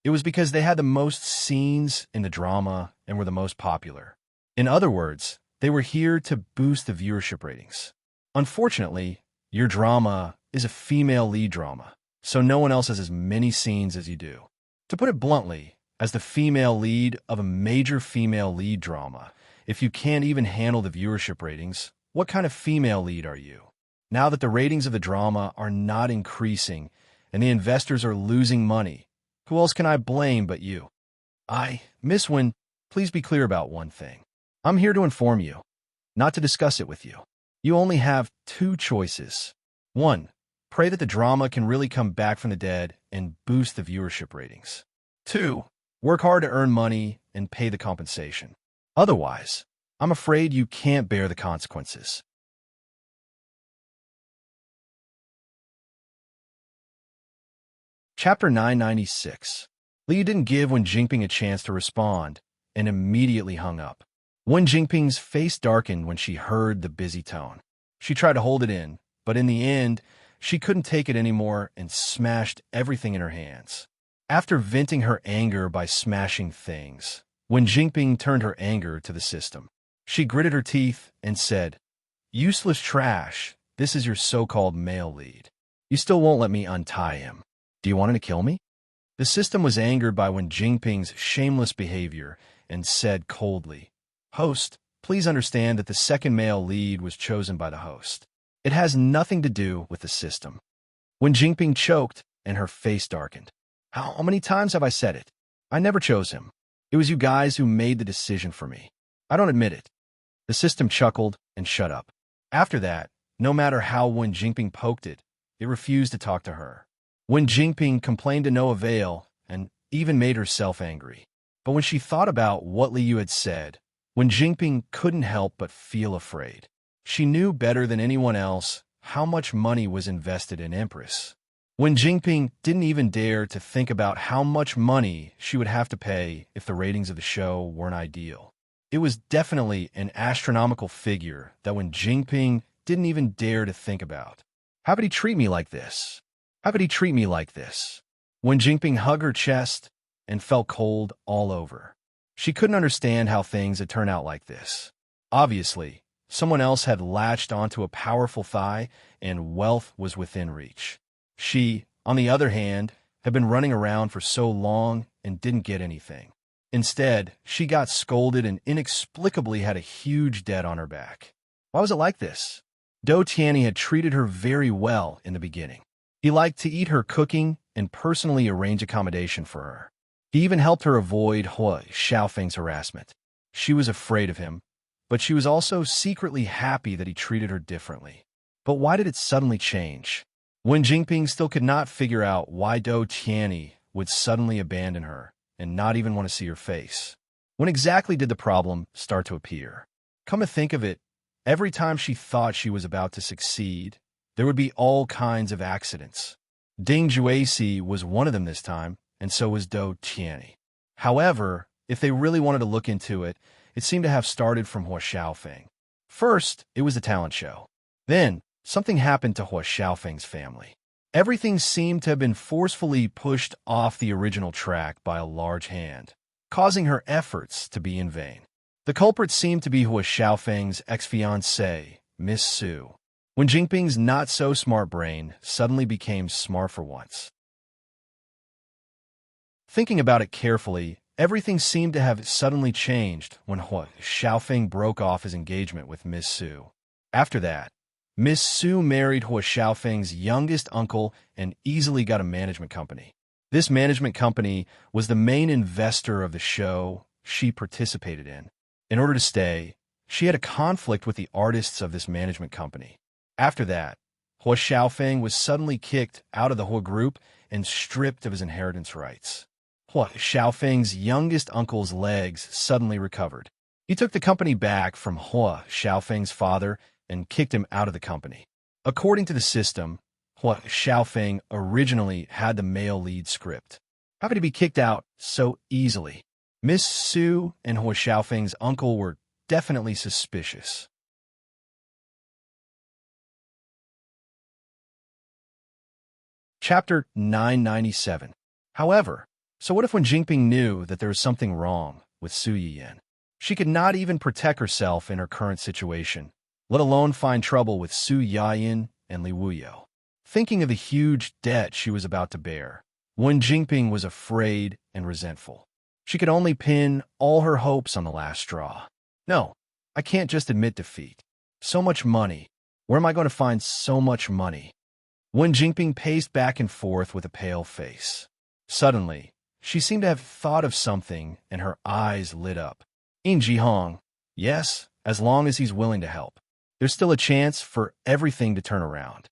It was because they had the most scenes in the drama and were the most popular. In other words, they were here to boost the viewership ratings. Unfortunately, your drama is a female lead drama, so no one else has as many scenes as you do. To put it bluntly, as the female lead of a major female lead drama, if you can't even handle the viewership ratings, what kind of female lead are you? Now that the ratings of the drama are not increasing and the investors are losing money, who else can I blame but you? Miss Wen, please be clear about one thing. I'm here to inform you, not to discuss it with you. You only have two choices. 1. Pray that the drama can really come back from the dead and boost the viewership ratings. 2. Work hard to earn money and pay the compensation. Otherwise, I'm afraid you can't bear the consequences. Chapter 996. Li didn't give Wen Jingping a chance to respond and immediately hung up. Wen Jingping's face darkened when she heard the busy tone. She tried to hold it in, but in the end, she couldn't take it anymore and smashed everything in her hands. After venting her anger by smashing things, Wen Jingping turned her anger to the system. She gritted her teeth and said, Useless trash, this is your so-called male lead. You still won't let me untie him. Do you want him to kill me? The system was angered by Wen Jingping's shameless behavior and said coldly, Host, please understand that the second male lead was chosen by the host. It has nothing to do with the system. Wen Jingping choked and her face darkened. How many times have I said it? I never chose him. It was you guys who made the decision for me. I don't admit it. The system chuckled and shut up. After that, no matter how Wen Jingping poked it, it refused to talk to her. Wen Jingping complained to no avail and even made herself angry. But when she thought about what Li Yu had said, Wen Jingping couldn't help but feel afraid. She knew better than anyone else how much money was invested in Empress. Wen Jingping didn't even dare to think about how much money she would have to pay if the ratings of the show weren't ideal. It was definitely an astronomical figure that Wen Jingping didn't even dare to think about. How could he treat me like this? How could he treat me like this? Wen Jingping hugged her chest and felt cold all over. She couldn't understand how things had turned out like this. Obviously, someone else had latched onto a powerful thigh and wealth was within reach. She, on the other hand, had been running around for so long and didn't get anything. Instead, she got scolded and inexplicably had a huge debt on her back. Why was it like this? Do Tianyi had treated her very well in the beginning. He liked to eat her cooking and personally arrange accommodation for her. He even helped her avoid Hua Xiaofeng's harassment. She was afraid of him, but she was also secretly happy that he treated her differently. But why did it suddenly change? Wen Jingping still could not figure out why Do Tianyi would suddenly abandon her and not even want to see her face. When exactly did the problem start to appear? Come to think of it, every time she thought she was about to succeed, there would be all kinds of accidents. Ding Juesi was one of them this time, and so was Do Tianyi. However, if they really wanted to look into it, it seemed to have started from Hua Xiaofeng. First, it was the talent show. Then, something happened to Hua Xiaofeng's family. Everything seemed to have been forcefully pushed off the original track by a large hand, causing her efforts to be in vain. The culprit seemed to be Hua Xiaofeng's ex-fiancée, Miss Su. Wen Jingping's not-so-smart brain suddenly became smart for once. Thinking about it carefully, everything seemed to have suddenly changed when Hua Xiaofeng broke off his engagement with Miss Su. After that, Miss Su married Hua Xiaofeng's youngest uncle and easily got a management company. This management company was the main investor of the show she participated in. In order to stay, she had a conflict with the artists of this management company. After that, Hua Xiaofeng was suddenly kicked out of the Hua group and stripped of his inheritance rights. Hua Xiaofeng's youngest uncle's legs suddenly recovered. He took the company back from Hua Xiaofeng's father and kicked him out of the company. According to the system, Hua Xiaofeng originally had the male lead script. How could he be kicked out so easily? Miss Su and Hua Xiaofeng's uncle were definitely suspicious. Chapter 997. However, so what if Wen Jingping knew that there was something wrong with Su Yiyan? She could not even protect herself in her current situation, let alone find trouble with Su Yiyan and Li Wuyo. Thinking of the huge debt she was about to bear, Wen Jingping was afraid and resentful. She could only pin all her hopes on the last straw. No, I can't just admit defeat. So much money. Where am I going to find so much money? Wen Jingping paced back and forth with a pale face. Suddenly, she seemed to have thought of something and her eyes lit up. In Jihong, yes, as long as he's willing to help. There's still a chance for everything to turn around.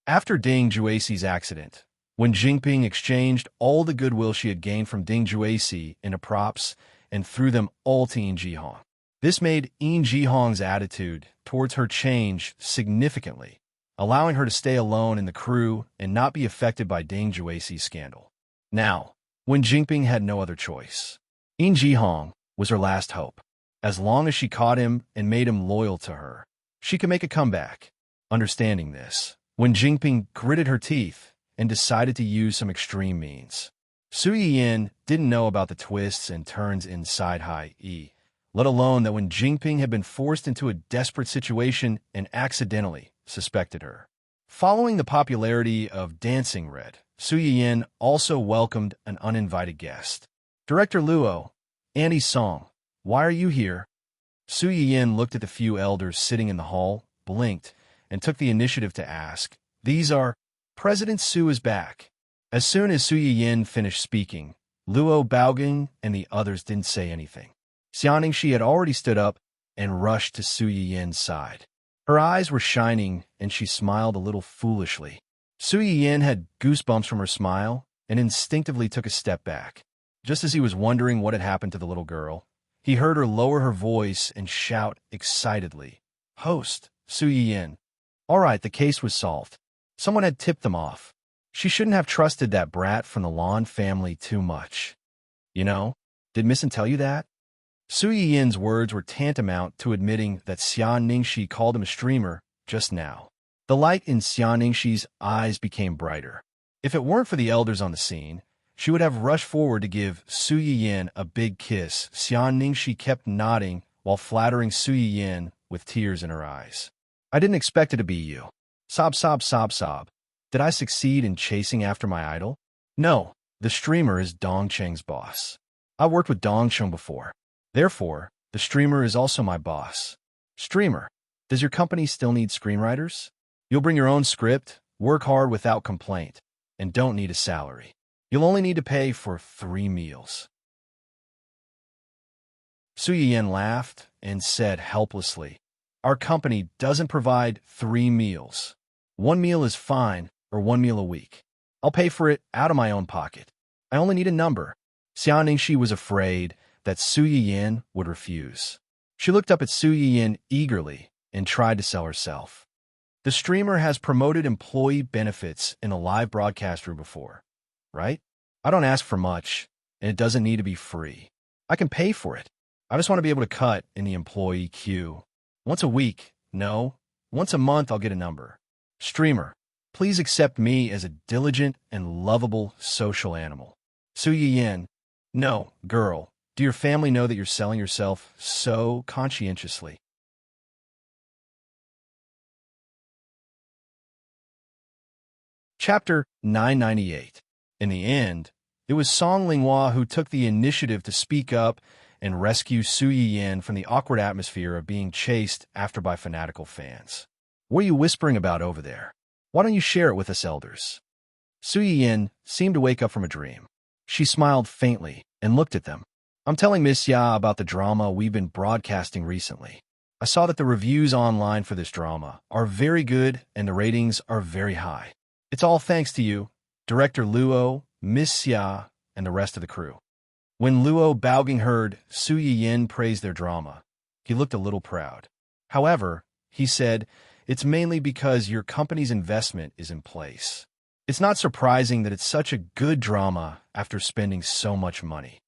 After Ding Juesi's accident, Wen Jingping exchanged all the goodwill she had gained from Ding Juesi into props and threw them all to In Jihong. This made In Jihong's attitude towards her change significantly, allowing her to stay alone in the crew and not be affected by Ding Juesi's scandal. Now, Wen Jingping had no other choice. In Jihong was her last hope. As long as she caught him and made him loyal to her, she could make a comeback. Understanding this, Wen Jingping gritted her teeth and decided to use some extreme means. Su Yiyan didn't know about the twists and turns inside Hai Yi, let alone that Wen Jingping had been forced into a desperate situation and accidentally suspected her. Following the popularity of Dancing Red, Su Yiyan also welcomed an uninvited guest. Director Luo, Annie Song, why are you here? Su Yiyan looked at the few elders sitting in the hall, blinked, and took the initiative to ask, These are, President Su is back. As soon as Su Yin finished speaking, Luo Baoging and the others didn't say anything. Xian Ningxi had already stood up and rushed to Su Yin's side. Her eyes were shining, and she smiled a little foolishly. Su Yin had goosebumps from her smile and instinctively took a step back. Just as he was wondering what had happened to the little girl, he heard her lower her voice and shout excitedly, "Host, Su Yin." All right, the case was solved. Someone had tipped them off. She shouldn't have trusted that brat from the Lan family too much. You know, did Missin tell you that? Su Yin's words were tantamount to admitting that Xian Ningxi called him a streamer just now. The light in Xian Ningxi's eyes became brighter. If it weren't for the elders on the scene, she would have rushed forward to give Su Yin a big kiss. Xian Ningxi kept nodding while flattering Su Yin with tears in her eyes. I didn't expect it to be you. Sob, sob, sob, sob. Did I succeed in chasing after my idol? No, the streamer is Dong Cheng's boss. I worked with Dong Cheng before. Therefore, the streamer is also my boss. Streamer, does your company still need screenwriters? You'll bring your own script, work hard without complaint, and don't need a salary. You'll only need to pay for 3 meals. Su Yin laughed and said helplessly, "Our company doesn't provide 3 meals. 1 meal is fine, or 1 meal a week. I'll pay for it out of my own pocket. I only need a number." Xian Ningxi was afraid that Su Yin would refuse. She looked up at Su Yin eagerly and tried to sell herself. The streamer has promoted employee benefits in a live broadcast room before, right? I don't ask for much, and it doesn't need to be free. I can pay for it. I just want to be able to cut in the employee queue. Once a week, no. Once a month, I'll get a number. Streamer, please accept me as a diligent and lovable social animal. Su Yin, no, girl. Do your family know that you're selling yourself so conscientiously? Chapter 998. In the end, it was Song Linghua who took the initiative to speak up and rescue Su Yin from the awkward atmosphere of being chased after by fanatical fans. What are you whispering about over there? Why don't you share it with us elders? Su Yin seemed to wake up from a dream. She smiled faintly and looked at them. I'm telling Miss Ya about the drama we've been broadcasting recently. I saw that the reviews online for this drama are very good and the ratings are very high. It's all thanks to you, Director Luo, Miss Ya, and the rest of the crew. When Luo Baoging heard Su Yin praise their drama, he looked a little proud. However, he said, it's mainly because your company's investment is in place. It's not surprising that it's such a good drama after spending so much money.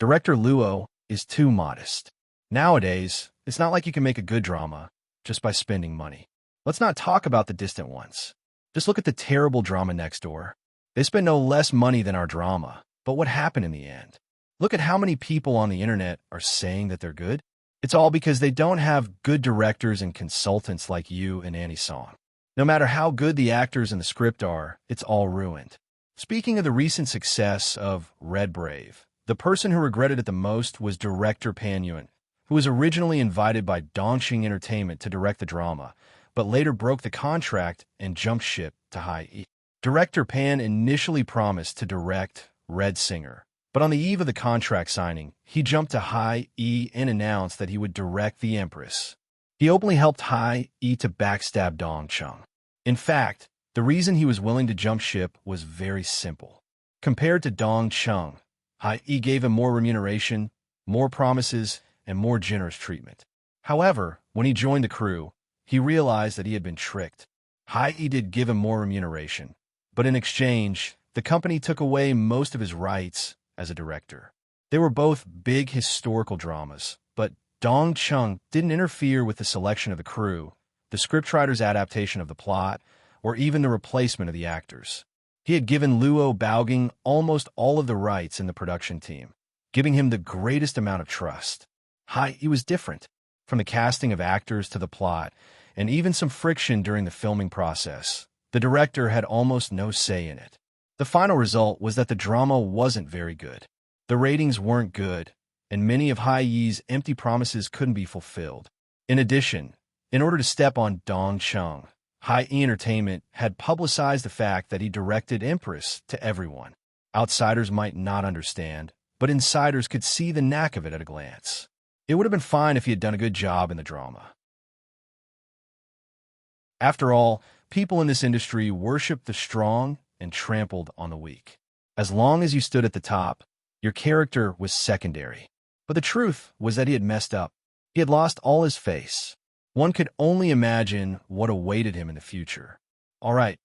Director Luo is too modest. Nowadays, it's not like you can make a good drama just by spending money. Let's not talk about the distant ones. Just look at the terrible drama next door. They spend no less money than our drama, but what happened in the end? Look at how many people on the internet are saying that they're good. It's all because they don't have good directors and consultants like you and Annie Song. No matter how good the actors and the script are, it's all ruined. Speaking of the recent success of Red Brave, the person who regretted it the most was director Pan Yun, who was originally invited by Dongxing Entertainment to direct the drama, but later broke the contract and jumped ship to Hai Yi. Director Pan initially promised to direct Red Singer, but on the eve of the contract signing, he jumped to Hai Yi and announced that he would direct The Empress. He openly helped Hai Yi to backstab Dong Cheng. In fact, the reason he was willing to jump ship was very simple. Compared to Dong Cheng, Hai Yi gave him more remuneration, more promises, and more generous treatment. However, when he joined the crew, he realized that he had been tricked. Hai Yi did give him more remuneration, but in exchange, the company took away most of his rights as a director. They were both big historical dramas, but Dong Cheng didn't interfere with the selection of the crew, the scriptwriter's adaptation of the plot, or even the replacement of the actors. He had given Luo Baoging almost all of the rights in the production team, giving him the greatest amount of trust. Hai Yi was different, from the casting of actors to the plot, and even some friction during the filming process. The director had almost no say in it. The final result was that the drama wasn't very good. The ratings weren't good, and many of Hai Yi's empty promises couldn't be fulfilled. In addition, in order to step on Dong Cheng, High E Entertainment had publicized the fact that he directed Immerse to everyone. Outsiders might not understand, but insiders could see the knack of it at a glance. It would have been fine if he had done a good job in the drama. After all, people in this industry worshiped the strong and trampled on the weak. As long as you stood at the top, your character was secondary. But the truth was that he had messed up. He had lost all his face. One could only imagine what awaited him in the future. All right,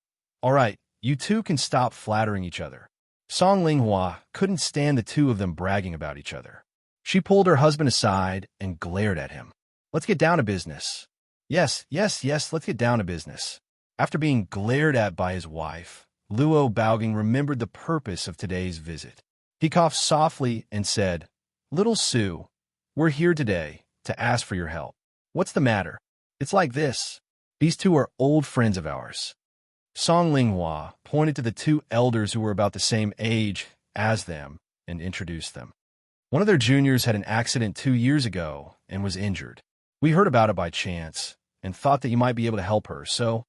you two can stop flattering each other. Song Linghua couldn't stand the two of them bragging about each other. She pulled her husband aside and glared at him. Let's get down to business. Yes, let's get down to business. After being glared at by his wife, Luo Baoging remembered the purpose of today's visit. He coughed softly and said, "Little Sue, we're here today to ask for your help." "What's the matter?" "It's like this. These two are old friends of ours." Song Linghua pointed to the two elders who were about the same age as them and introduced them. One of their juniors had an accident 2 years ago and was injured. We heard about it by chance and thought that you might be able to help her, so...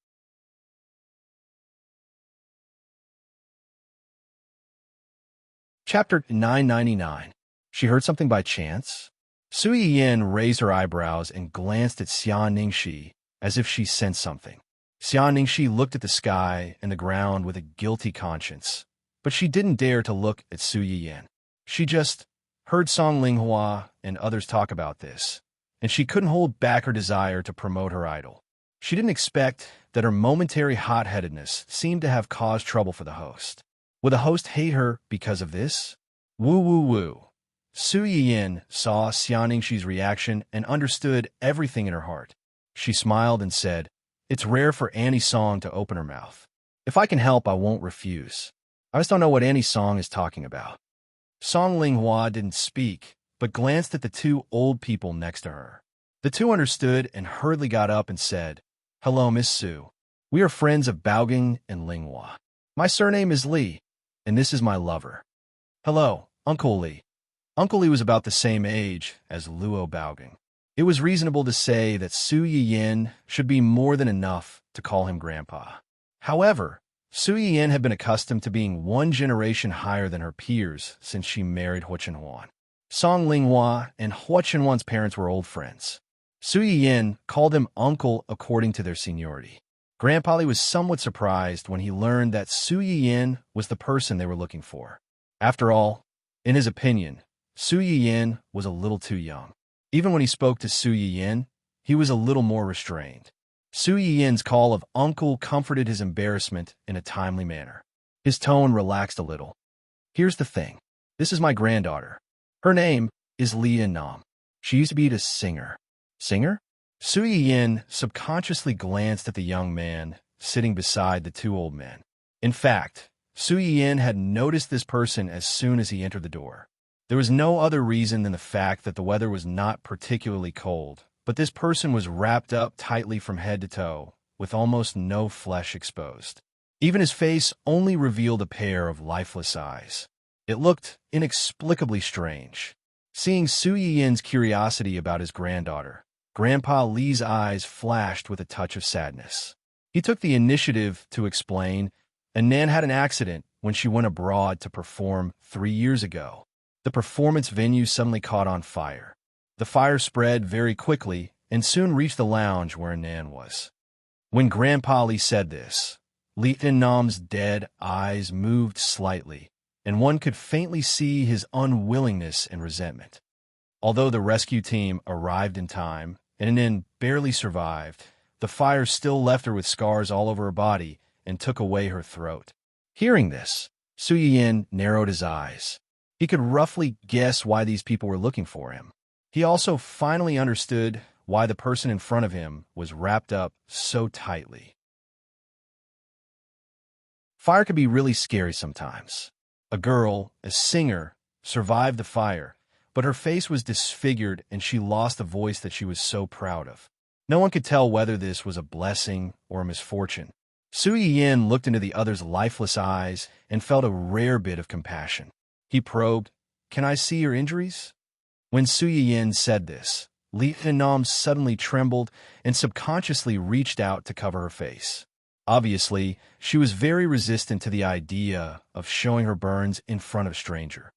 Chapter 999. She heard something by chance? Su Yiyin raised her eyebrows and glanced at Xia Ningxi as if she sensed something. Xia Ningxi looked at the sky and the ground with a guilty conscience, but she didn't dare to look at Su Yiyin. She just heard Song Linghua and others talk about this, and she couldn't hold back her desire to promote her idol. She didn't expect that her momentary hot-headedness seemed to have caused trouble for the host. Would the host hate her because of this? Woo. Su Yiyin saw Xia Ningxi's reaction and understood everything in her heart. She smiled and said, "It's rare for Annie Song to open her mouth. If I can help, I won't refuse. I just don't know what Annie Song is talking about." Song Linghua didn't speak, but glanced at the two old people next to her. The two understood and hurriedly got up and said, "Hello, Miss Su. We are friends of Baoging and Linghua. My surname is Li, and this is my lover." "Hello, Uncle Li." Uncle Li was about the same age as Luo Baoging. It was reasonable to say that Su Yiyin should be more than enough to call him Grandpa. However, Su Yiyin had been accustomed to being one generation higher than her peers since she married Hua Chenhuan. Song Linghua and Hua Chenhuan's parents were old friends. Su Yiyin called him uncle according to their seniority. Grandpa Li was somewhat surprised when he learned that Su Yiyin was the person they were looking for. After all, in his opinion, Su Yiyin was a little too young. Even when he spoke to Su Yiyin, he was a little more restrained. Su Yiyin's call of uncle comforted his embarrassment in a timely manner. His tone relaxed a little. "Here's the thing. This is my granddaughter. Her name is Li Nam. She used to be a singer." "Singer?" Su Yiyin subconsciously glanced at the young man sitting beside the two old men. In fact, Su Yiyin had noticed this person as soon as he entered the door. There was no other reason than the fact that the weather was not particularly cold, but this person was wrapped up tightly from head to toe, with almost no flesh exposed. Even his face only revealed a pair of lifeless eyes. It looked inexplicably strange. Seeing Su Yiyin's curiosity about his granddaughter, Grandpa Li's eyes flashed with a touch of sadness. He took the initiative to explain, and Nan had an accident when she went abroad to perform 3 years ago. The performance venue suddenly caught on fire. The fire spread very quickly and soon reached the lounge where Nan was. When Grandpa Li said this, Li Nam's dead eyes moved slightly, and one could faintly see his unwillingness and resentment. Although the rescue team arrived in time and Nan barely survived, the fire still left her with scars all over her body and took away her throat. Hearing this, Su Yiyin narrowed his eyes. He could roughly guess why these people were looking for him. He also finally understood why the person in front of him was wrapped up so tightly. Fire could be really scary sometimes. A girl, a singer, survived the fire, but her face was disfigured and she lost the voice that she was so proud of. No one could tell whether this was a blessing or a misfortune. Su Yiyin looked into the other's lifeless eyes and felt a rare bit of compassion. He probed, "Can I see your injuries?" When Su Yiyin said this, Li Nam suddenly trembled and subconsciously reached out to cover her face. Obviously, she was very resistant to the idea of showing her burns in front of a stranger.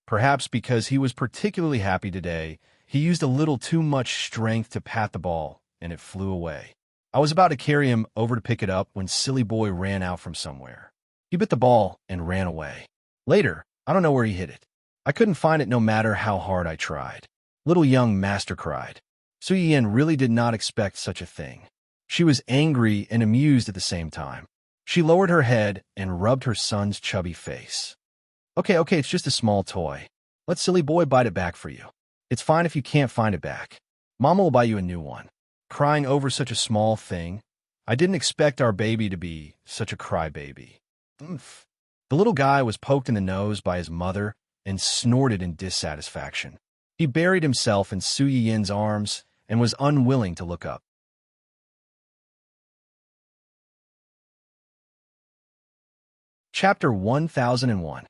Perhaps because he was particularly happy today, he used a little too much strength to pat the ball, and it flew away. I was about to carry him over to pick it up when Silly Boy ran out from somewhere. He bit the ball and ran away. Later, I don't know where he hid it. I couldn't find it no matter how hard I tried. Little young master cried. Su Yin really did not expect such a thing. She was angry and amused at the same time. She lowered her head and rubbed her son's chubby face. Okay, it's just a small toy. Let Silly Boy bite it back for you. It's fine if you can't find it back. Mama will buy you a new one. Crying over such a small thing? I didn't expect our baby to be such a crybaby. Oomph. The little guy was poked in the nose by his mother and snorted in dissatisfaction. He buried himself in Su Yin's arms and was unwilling to look up. Chapter 1001.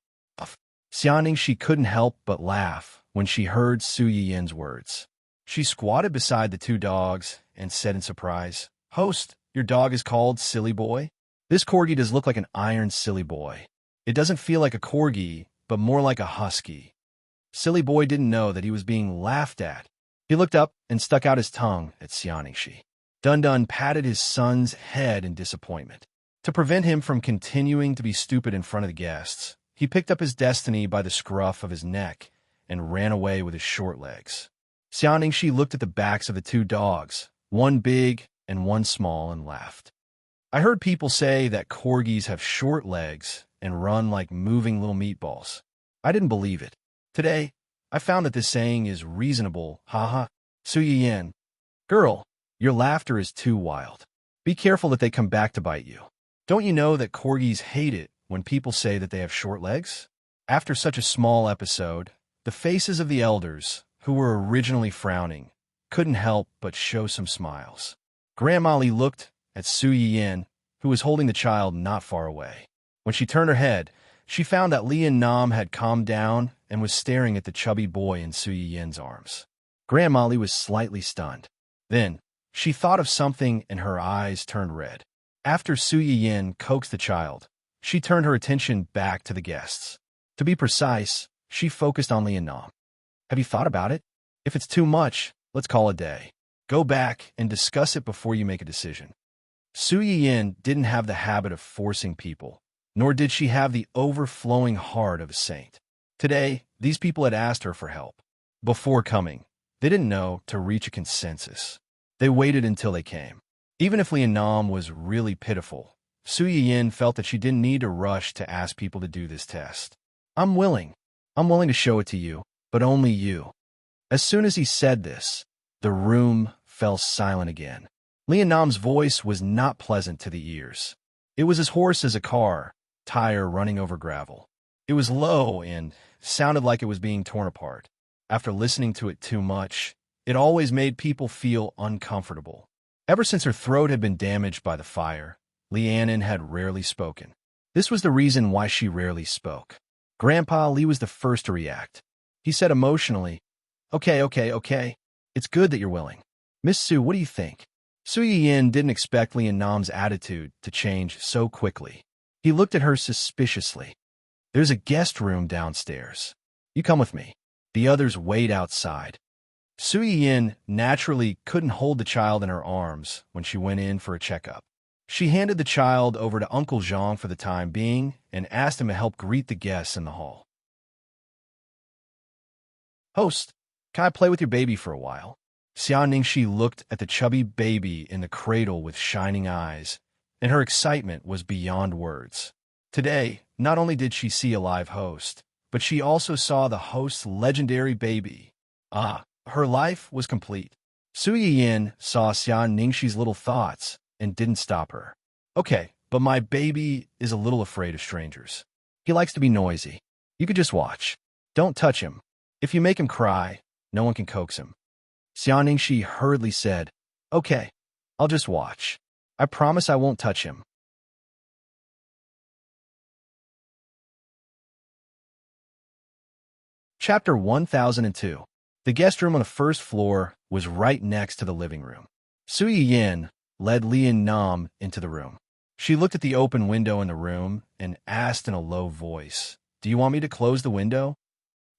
Xiaoning she couldn't help but laugh when she heard Su Yin's words. She squatted beside the two dogs and said in surprise, "Host, your dog is called Silly Boy? This corgi does look like an iron silly boy. It doesn't feel like a corgi, but more like a husky." Silly Boy didn't know that he was being laughed at. He looked up and stuck out his tongue at Xiaoning Shi. Dun Dun patted his son's head in disappointment. To prevent him from continuing to be stupid in front of the guests, he picked up his destiny by the scruff of his neck and ran away with his short legs. Xiaoning Shi looked at the backs of the two dogs, one big and one small, and laughed. I heard people say that corgis have short legs and run like moving little meatballs. I didn't believe it. Today, I found that this saying is reasonable, haha. Su Yin. Girl, your laughter is too wild. Be careful that they come back to bite you. Don't you know that corgis hate it when people say that they have short legs? After such a small episode, the faces of the elders, who were originally frowning, couldn't help but show some smiles. Grandma Li looked at Su Yin, who was holding the child not far away. When she turned her head, she found that Li and Nam had calmed down and was staring at the chubby boy in Su Yin's arms. Grandma Li was slightly stunned. Then, she thought of something and her eyes turned red. After Su Yin coaxed the child, she turned her attention back to the guests. To be precise, she focused on Li and Nam. Have you thought about it? If it's too much, let's call it a day. Go back and discuss it before you make a decision. Su Yin didn't have the habit of forcing people, nor did she have the overflowing heart of a saint. Today, these people had asked her for help. Before coming, they didn't know to reach a consensus. They waited until they came. Even if Li and Nam was really pitiful, Su Yin felt that she didn't need to rush to ask people to do this test. I'm willing to show it to you, but only you." As soon as he said this, the room fell silent again. Li and Nam's voice was not pleasant to the ears. It was as hoarse as a car tire running over gravel. It was low and sounded like it was being torn apart. After listening to it too much, it always made people feel uncomfortable. Ever since her throat had been damaged by the fire, Lianin had rarely spoken. This was the reason why she rarely spoke. Grandpa Li was the first to react. He said emotionally, Okay. It's good that you're willing. Miss Su, what do you think?" Su Yin didn't expect Li and Nam's attitude to change so quickly. He looked at her suspiciously. "There's a guest room downstairs. You come with me." The others wait outside. Su Yin naturally couldn't hold the child in her arms when she went in for a checkup. She handed the child over to Uncle Zhang for the time being and asked him to help greet the guests in the hall. "Host, can I play with your baby for a while?" Xia Ningxi looked at the chubby baby in the cradle with shining eyes, and her excitement was beyond words. Today, not only did she see a live host, but she also saw the host's legendary baby. Her life was complete. Su Yin saw Xia Ningxi's little thoughts and didn't stop her. "Okay, but my baby is a little afraid of strangers. He likes to be noisy. You could just watch. Don't touch him. If you make him cry, no one can coax him." Xia Ningxi hurriedly said, "Okay, I'll just watch. I promise I won't touch him." Chapter 1002. The guest room on the first floor was right next to the living room. Su Yin led Lian Nam into the room. She looked at the open window in the room and asked in a low voice, "Do you want me to close the window?"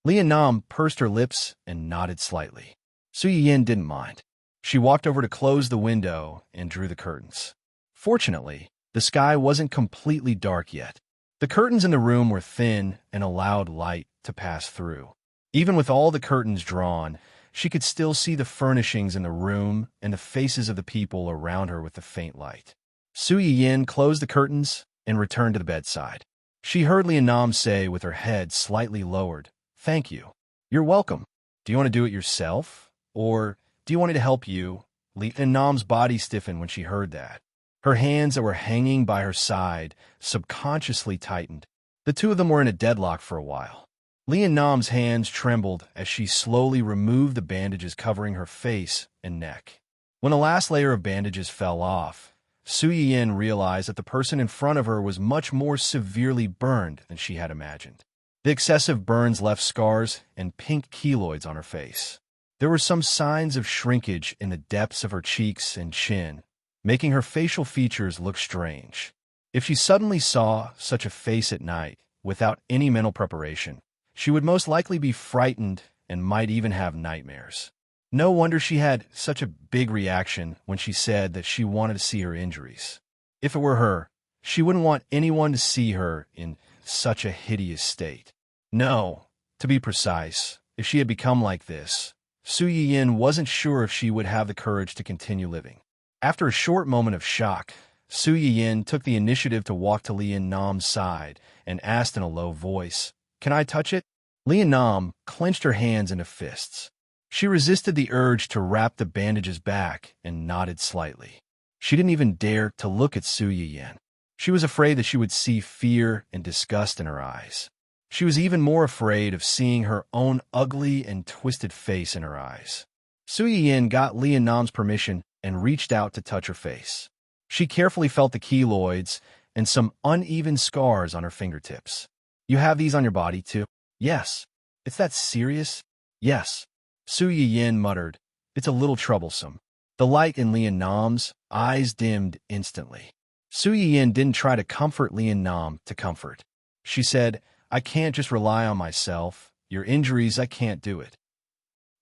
Lian Nam pursed her lips and nodded slightly. Su Yin didn't mind. She walked over to close the window and drew the curtains. Fortunately, the sky wasn't completely dark yet. The curtains in the room were thin and allowed light to pass through. Even with all the curtains drawn, she could still see the furnishings in the room and the faces of the people around her with the faint light. Su Yin closed the curtains and returned to the bedside. She heard Lian Nam say with her head slightly lowered, "Thank you. You're welcome. Do you want to do it yourself? Or do you want me to help you?" Lian Nam's body stiffened when she heard that. Her hands that were hanging by her side subconsciously tightened. The two of them were in a deadlock for a while. Lian Nam's hands trembled as she slowly removed the bandages covering her face and neck. When the last layer of bandages fell off, Su Yin realized that the person in front of her was much more severely burned than she had imagined. The excessive burns left scars and pink keloids on her face. There were some signs of shrinkage in the depths of her cheeks and chin, making her facial features look strange. If she suddenly saw such a face at night, without any mental preparation, she would most likely be frightened and might even have nightmares. No wonder she had such a big reaction when she said that she wanted to see her injuries. If it were her, she wouldn't want anyone to see her in such a hideous state. No, to be precise, if she had become like this, Su Yin wasn't sure if she would have the courage to continue living. After a short moment of shock, Su Yin took the initiative to walk to Lian Nam's side and asked in a low voice, "Can I touch it?" Lian Nam clenched her hands into fists. She resisted the urge to wrap the bandages back and nodded slightly. She didn't even dare to look at Su Yin. She was afraid that she would see fear and disgust in her eyes. She was even more afraid of seeing her own ugly and twisted face in her eyes. Su Yin got Lian Nam's permission and reached out to touch her face. She carefully felt the keloids and some uneven scars on her fingertips. "You have these on your body, too?" "Yes." "It's that serious?" "Yes." Su Yin muttered, "It's a little troublesome." The light in Lian Nam's eyes dimmed instantly. Su Yin didn't try to comfort Lian Nam to comfort. She said, "I can't just rely on myself. Your injuries, I can't do it.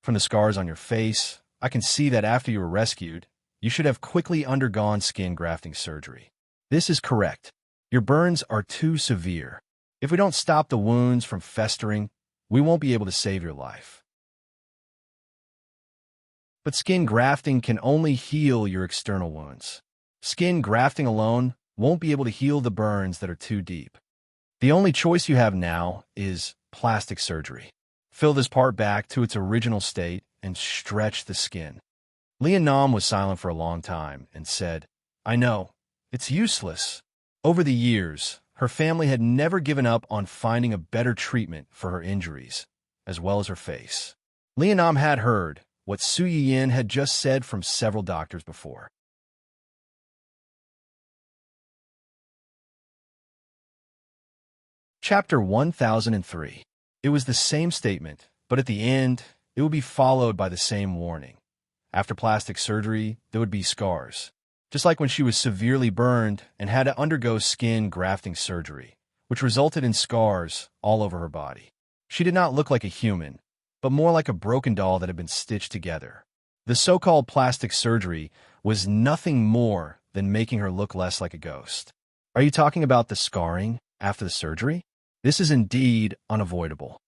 From the scars on your face, I can see that after you were rescued, you should have quickly undergone skin grafting surgery. This is correct. Your burns are too severe. If we don't stop the wounds from festering, we won't be able to save your life. But skin grafting can only heal your external wounds. Skin grafting alone won't be able to heal the burns that are too deep. The only choice you have now is plastic surgery. Fill this part back to its original state and stretch the skin." Lian Nam was silent for a long time and said, "I know, it's useless." Over the years, her family had never given up on finding a better treatment for her injuries, as well as her face. Lian Nam had heard what Su Yin had just said from several doctors before. Chapter 1003. It was the same statement, but at the end, it would be followed by the same warning. After plastic surgery, there would be scars, just like when she was severely burned and had to undergo skin grafting surgery, which resulted in scars all over her body. She did not look like a human, but more like a broken doll that had been stitched together. The so-called plastic surgery was nothing more than making her look less like a ghost. Are you talking about the scarring after the surgery? This is indeed unavoidable.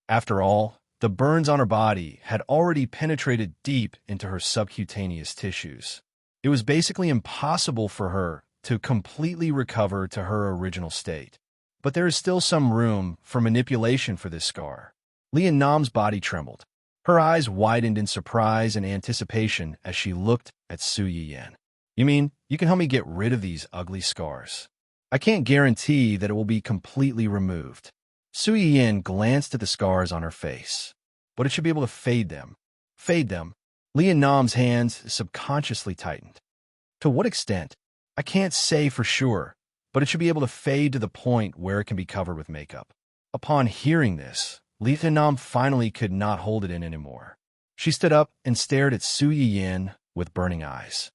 After all, the burns on her body had already penetrated deep into her subcutaneous tissues. It was basically impossible for her to completely recover to her original state. But there is still some room for manipulation for this scar. Lian Nam's body trembled. Her eyes widened in surprise and anticipation as she looked at Su Yin. "You mean you can help me get rid of these ugly scars? I can't guarantee that it will be completely removed." Su Yin glanced at the scars on her face. "But it should be able to fade them." "Fade them?" Lian Nam's hands subconsciously tightened. "To what extent? I can't say for sure, but it should be able to fade to the point where it can be covered with makeup." Upon hearing this, Li Nam finally could not hold it in anymore. She stood up and stared at Su Yiyin with burning eyes.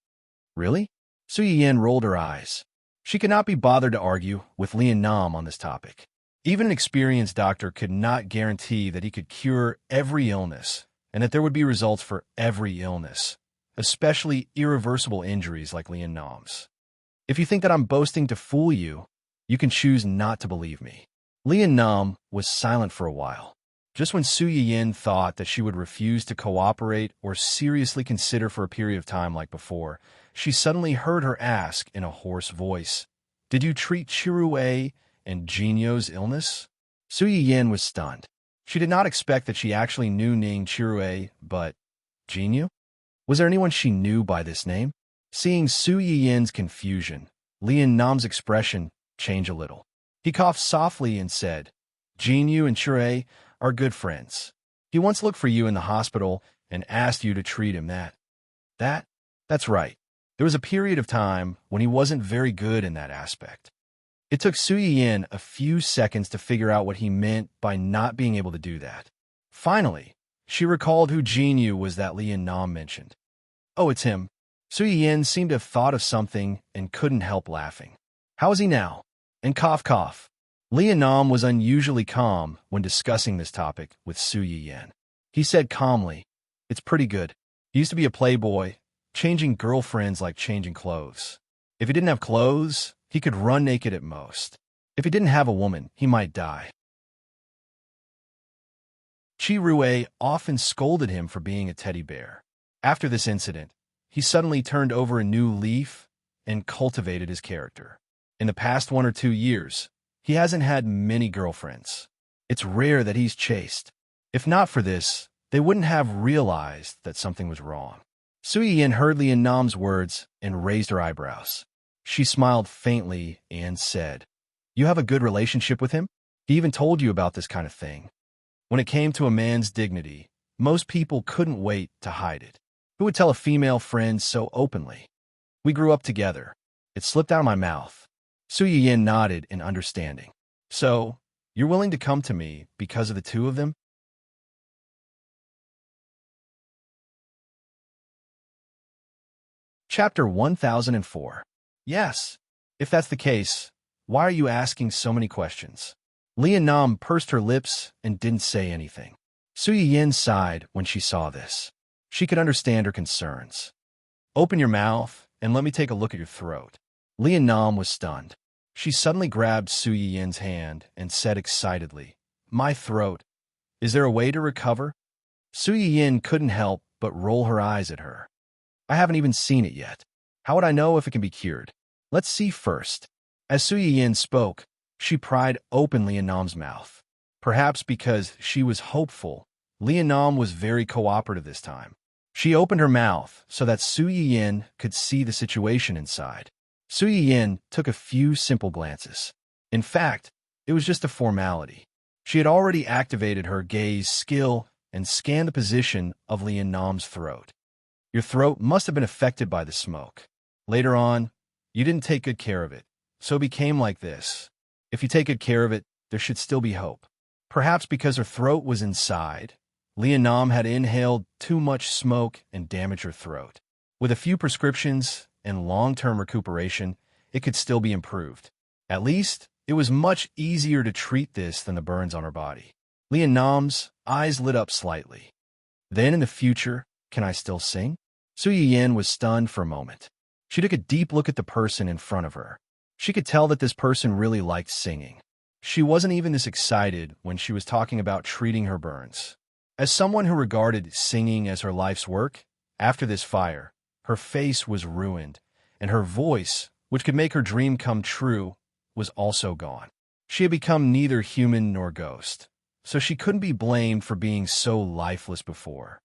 Really? Su Yiyin rolled her eyes. She could not be bothered to argue with Li Nam on this topic. Even an experienced doctor could not guarantee that he could cure every illness and that there would be results for every illness, especially irreversible injuries like Li Nam's. If you think that I'm boasting to fool you, you can choose not to believe me. Li Nam was silent for a while. Just when Su Yiyin thought that she would refuse to cooperate or seriously consider for a period of time like before, she suddenly heard her ask in a hoarse voice, "Did you treat Chirue and Jinyo's illness?" Su Yiyin was stunned. She did not expect that she actually knew Ning Chirue, but Jinyu? Was there anyone she knew by this name? Seeing Su Yiyin's confusion, Li Nam's expression changed a little. He coughed softly and said, "Jinyu and Chirue are good friends. He once looked for you in the hospital and asked you to treat him. That's right. There was a period of time when he wasn't very good in that aspect." It took Su Yiyin a few seconds to figure out what he meant by not being able to do that. Finally, she recalled who Jinyu was that Li Nam mentioned. "Oh, it's him." Su Yiyin seemed to have thought of something and couldn't help laughing. "How is he now?" And cough. Li Nam was unusually calm when discussing this topic with Su Yiyin. He said calmly, "It's pretty good. He used to be a playboy, changing girlfriends like changing clothes. If he didn't have clothes, he could run naked at most. If he didn't have a woman, he might die." Chirue often scolded him for being a teddy bear. After this incident, he suddenly turned over a new leaf and cultivated his character. In the past 1 or 2 years, he hasn't had many girlfriends. It's rare that he's chaste. If not for this, they wouldn't have realized that something was wrong. Su Yiyin heard Li Nam's words and raised her eyebrows. She smiled faintly and said, "You have a good relationship with him? He even told you about this kind of thing." When it came to a man's dignity, most people couldn't wait to hide it. Who would tell a female friend so openly? "We grew up together. It slipped out of my mouth." Su Yiyin nodded in understanding. "So, you're willing to come to me because of the two of them?" Chapter 1004. Yes. If that's the case, why are you asking so many questions? Li Nam pursed her lips and didn't say anything. Su Yiyin sighed when she saw this. She could understand her concerns. "Open your mouth and let me take a look at your throat." Li Nam was stunned. She suddenly grabbed Su Yiyin's hand and said excitedly, "My throat. Is there a way to recover?" Su Yiyin couldn't help but roll her eyes at her. "I haven't even seen it yet. How would I know if it can be cured? Let's see first." As Su Yiyin spoke, she pried open Li Nam's mouth. Perhaps because she was hopeful, Li Nam was very cooperative this time. She opened her mouth so that Su Yiyin could see the situation inside. Su Yiyin took a few simple glances. In fact, it was just a formality. She had already activated her gaze skill and scanned the position of Li Nam's throat. "Your throat must have been affected by the smoke. Later on, you didn't take good care of it, so it became like this. If you take good care of it, there should still be hope." Perhaps because her throat was inside, Li Nam had inhaled too much smoke and damaged her throat. With a few prescriptions and long-term recuperation, it could still be improved. At least, it was much easier to treat this than the burns on her body. Li Nam's eyes lit up slightly. "Then in the future, can I still sing?" Su Yiyin was stunned for a moment. She took a deep look at the person in front of her. She could tell that this person really liked singing. She wasn't even this excited when she was talking about treating her burns. As someone who regarded singing as her life's work, after this fire, her face was ruined, and her voice, which could make her dream come true, was also gone. She had become neither human nor ghost, so she couldn't be blamed for being so lifeless before.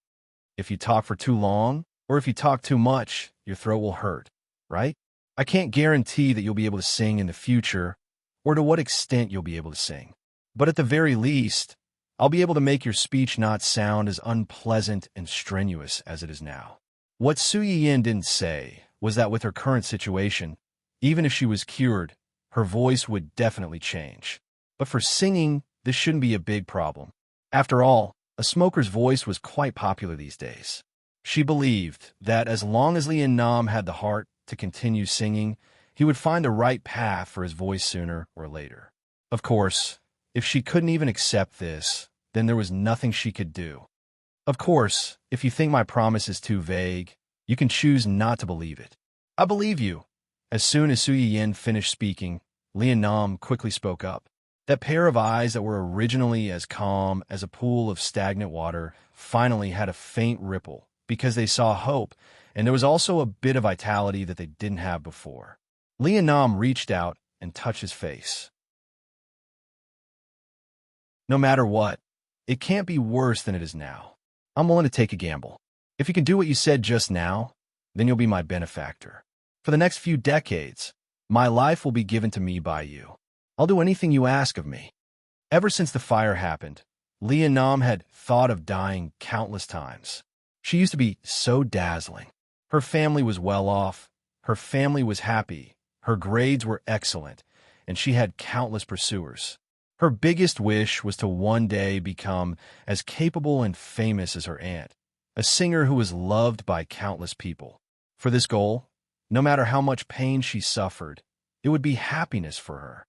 If you talk for too long, or if you talk too much, your throat will hurt, right? I can't guarantee that you'll be able to sing in the future, or to what extent you'll be able to sing. But at the very least, I'll be able to make your speech not sound as unpleasant and strenuous as it is now. What Su Yiyin didn't say was that with her current situation, even if she was cured, her voice would definitely change. But for singing, this shouldn't be a big problem. After all, a smoker's voice was quite popular these days. She believed that as long as Lian Nam had the heart to continue singing, he would find the right path for his voice sooner or later. Of course, if she couldn't even accept this, then there was nothing she could do. Of course, if you think my promise is too vague, you can choose not to believe it. I believe you. As soon as Su Yin finished speaking, Lian Nam quickly spoke up. That pair of eyes that were originally as calm as a pool of stagnant water finally had a faint ripple because they saw hope, and there was also a bit of vitality that they didn't have before. Lian Nam reached out and touched his face. No matter what, it can't be worse than it is now. I'm willing to take a gamble. If you can do what you said just now, then you'll be my benefactor. For the next few decades, my life will be given to me by you. I'll do anything you ask of me. Ever since the fire happened, Lian Nam had thought of dying countless times. She used to be so dazzling. Her family was well off, her family was happy, her grades were excellent, and she had countless pursuers. Her biggest wish was to one day become as capable and famous as her aunt, a singer who was loved by countless people. For this goal, no matter how much pain she suffered, it would be happiness for her.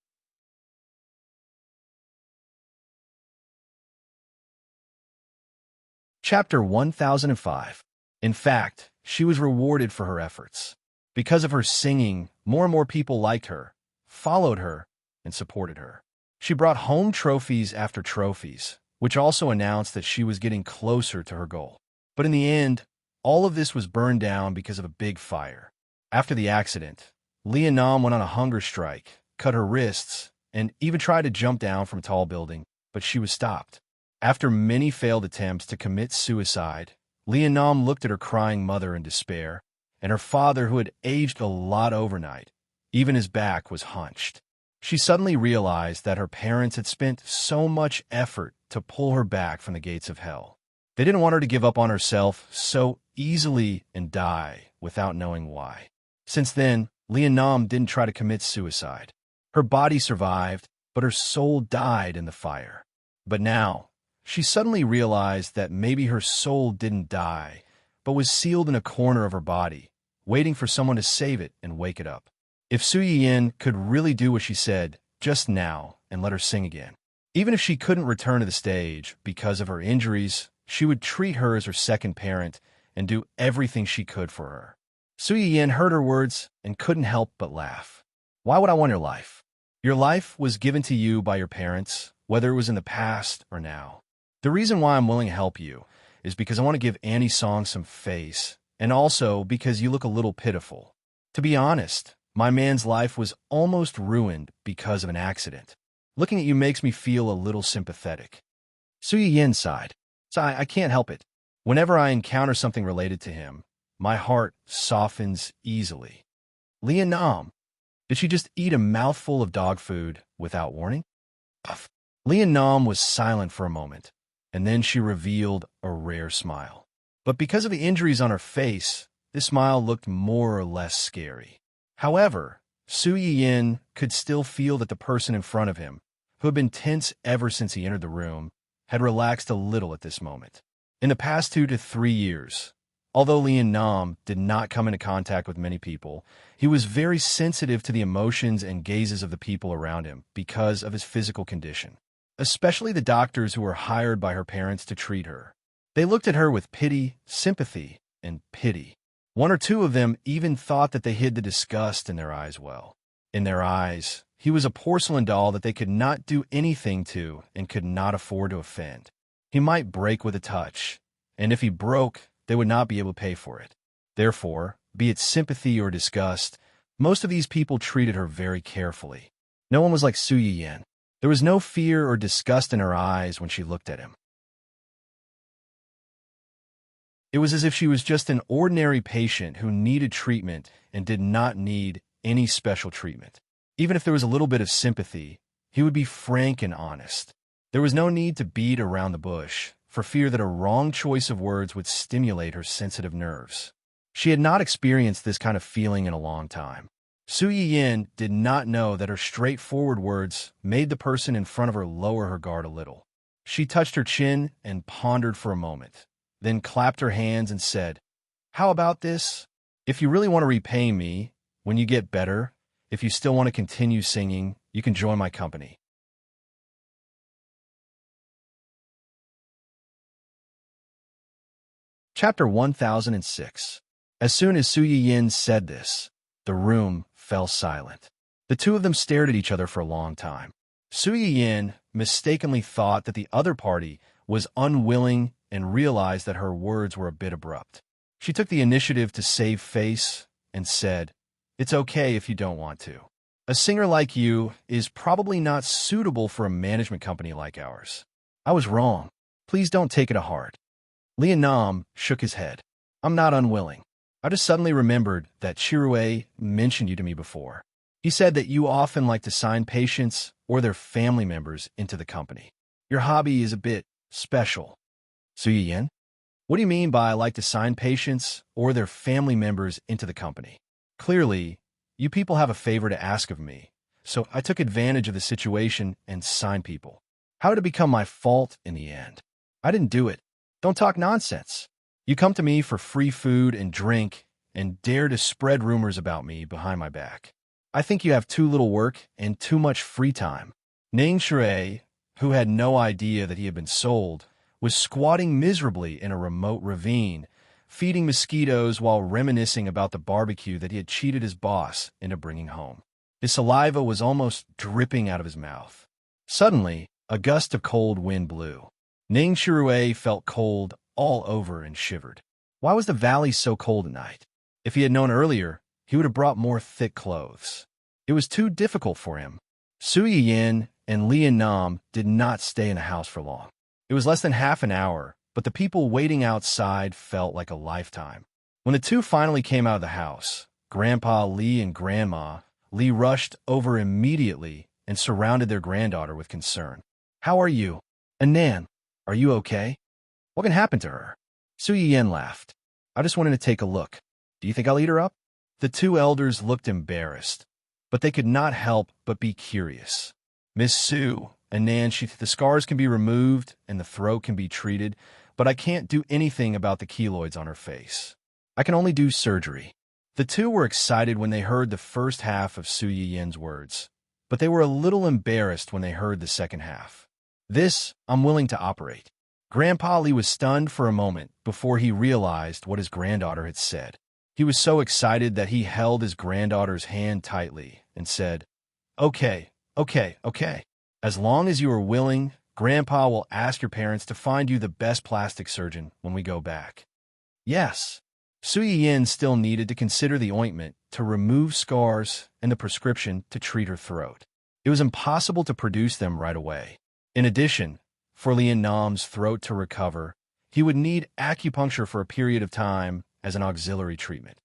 Chapter 1005. In fact, she was rewarded for her efforts. Because of her singing, more and more people liked her, followed her, and supported her. She brought home trophies after trophies, which also announced that she was getting closer to her goal. But in the end, all of this was burned down because of a big fire. After the accident, Lian Nam went on a hunger strike, cut her wrists, and even tried to jump down from a tall building, but she was stopped. After many failed attempts to commit suicide, Lian Nam looked at her crying mother in despair, and her father who had aged a lot overnight. Even his back was hunched. She suddenly realized that her parents had spent so much effort to pull her back from the gates of hell. They didn't want her to give up on herself so easily and die without knowing why. Since then, Lian Nam didn't try to commit suicide. Her body survived, but her soul died in the fire. But now, she suddenly realized that maybe her soul didn't die, but was sealed in a corner of her body, waiting for someone to save it and wake it up. If Su Yin could really do what she said just now and let her sing again, even if she couldn't return to the stage because of her injuries, she would treat her as her second parent and do everything she could for her. Su Yin heard her words and couldn't help but laugh. Why would I want your life? Your life was given to you by your parents, whether it was in the past or now. The reason why I'm willing to help you is because I want to give Annie's song some face, and also because you look a little pitiful. To be honest, my man's life was almost ruined because of an accident. Looking at you makes me feel a little sympathetic. Su Yin sighed. I can't help it. Whenever I encounter something related to him, my heart softens easily. Lian Nam, did she just eat a mouthful of dog food without warning? Puff. Lian Nam was silent for a moment, and then she revealed a rare smile. But because of the injuries on her face, this smile looked more or less scary. However, Su Yin could still feel that the person in front of him, who had been tense ever since he entered the room, had relaxed a little at this moment. In the past 2 to 3 years, although Lian Nam did not come into contact with many people, he was very sensitive to the emotions and gazes of the people around him because of his physical condition, especially the doctors who were hired by her parents to treat her. They looked at her with pity, sympathy, and pity. 1 or 2 of them even thought that they hid the disgust in their eyes well. In their eyes, he was a porcelain doll that they could not do anything to and could not afford to offend. He might break with a touch, and if he broke, they would not be able to pay for it. Therefore, be it sympathy or disgust, most of these people treated her very carefully. No one was like Su Yin. There was no fear or disgust in her eyes when she looked at him. It was as if she was just an ordinary patient who needed treatment and did not need any special treatment. Even if there was a little bit of sympathy, he would be frank and honest. There was no need to beat around the bush, for fear that a wrong choice of words would stimulate her sensitive nerves. She had not experienced this kind of feeling in a long time. Su Yin did not know that her straightforward words made the person in front of her lower her guard a little. She touched her chin and pondered for a moment, then clapped her hands and said, "How about this? If you really want to repay me, when you get better, if you still want to continue singing, you can join my company." Chapter 1006. As soon as Su Yin said this, the room fell silent. The two of them stared at each other for a long time. Su Yin mistakenly thought that the other party was unwilling and realized that her words were a bit abrupt. She took the initiative to save face and said, "It's okay if you don't want to. A singer like you is probably not suitable for a management company like ours. I was wrong. Please don't take it to heart." Nam shook his head. "I'm not unwilling. I just suddenly remembered that Chirue mentioned you to me before. He said that you often like to sign patients or their family members into the company. Your hobby is a bit special." "Su Yin, what do you mean by I like to sign patients or their family members into the company?" "Clearly, you people have a favor to ask of me, so I took advantage of the situation and signed people. How did it become my fault in the end? I didn't do it. Don't talk nonsense. You come to me for free food and drink and dare to spread rumors about me behind my back. I think you have too little work and too much free time." Ning Shui, who had no idea that he had been sold, was squatting miserably in a remote ravine, feeding mosquitoes while reminiscing about the barbecue that he had cheated his boss into bringing home. His saliva was almost dripping out of his mouth. Suddenly, a gust of cold wind blew. Ning Shirue felt cold all over and shivered. Why was the valley so cold at night? If he had known earlier, he would have brought more thick clothes. It was too difficult for him. Su Yin and Lian Nam did not stay in the house for long. It was less than half an hour, but the people waiting outside felt like a lifetime. When the two finally came out of the house, Grandpa Li and Grandma Li rushed over immediately and surrounded their granddaughter with concern. "How are you? Anan, are you okay? What can happen to her?" Su Yin laughed. "I just wanted to take a look. Do you think I'll eat her up?" The two elders looked embarrassed, but they could not help but be curious. "Miss Su, Anan, the scars can be removed and the throat can be treated, but I can't do anything about the keloids on her face. I can only do surgery." The two were excited when they heard the first half of Su Yin's words, but they were a little embarrassed when they heard the second half. "This, I'm willing to operate." Grandpa Li was stunned for a moment before he realized what his granddaughter had said. He was so excited that he held his granddaughter's hand tightly and said, Okay. As long as you are willing, Grandpa will ask your parents to find you the best plastic surgeon when we go back." Yes. Su Yin still needed to consider the ointment to remove scars and the prescription to treat her throat. It was impossible to produce them right away. In addition, for Lian Nam's throat to recover, he would need acupuncture for a period of time as an auxiliary treatment.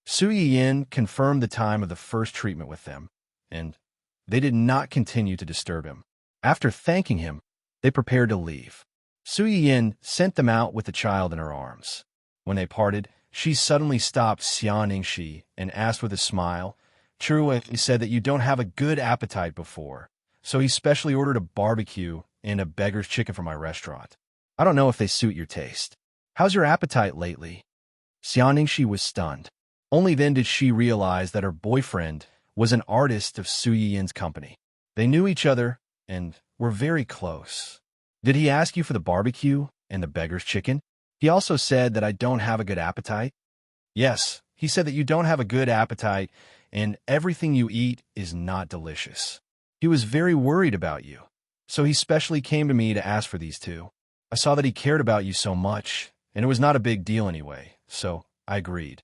Su Yin confirmed the time of the first treatment with them, and they did not continue to disturb him. After thanking him, they prepared to leave. Su Yin sent them out with the child in her arms. When they parted, she suddenly stopped Xian Ningxi and asked with a smile, "Chirue said that you don't have a good appetite before, so he specially ordered a barbecue and a beggar's chicken from my restaurant. I don't know if they suit your taste. How's your appetite lately?" Xian Ningxi was stunned. Only then did she realize that her boyfriend was an artist of Su Yin's company. They knew each other and were very close. "Did he ask you for the barbecue and the beggar's chicken? He also said that I don't have a good appetite?" "Yes, he said that you don't have a good appetite and everything you eat is not delicious. He was very worried about you, so he specially came to me to ask for these two. I saw that he cared about you so much, and it was not a big deal anyway, so I agreed."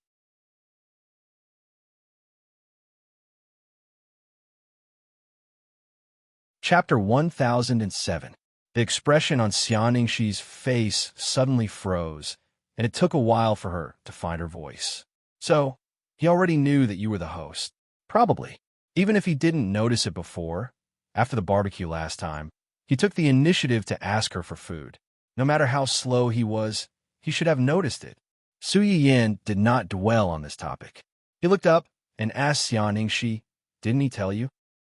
Chapter 1007. The expression on Xian Ningxi's face suddenly froze, and it took a while for her to find her voice. "So, he already knew that you were the host." "Probably. Even if he didn't notice it before, after the barbecue last time, he took the initiative to ask her for food. No matter how slow he was, he should have noticed it." Su Yin did not dwell on this topic. He looked up and asked Xian Ningxi, "Didn't he tell you?"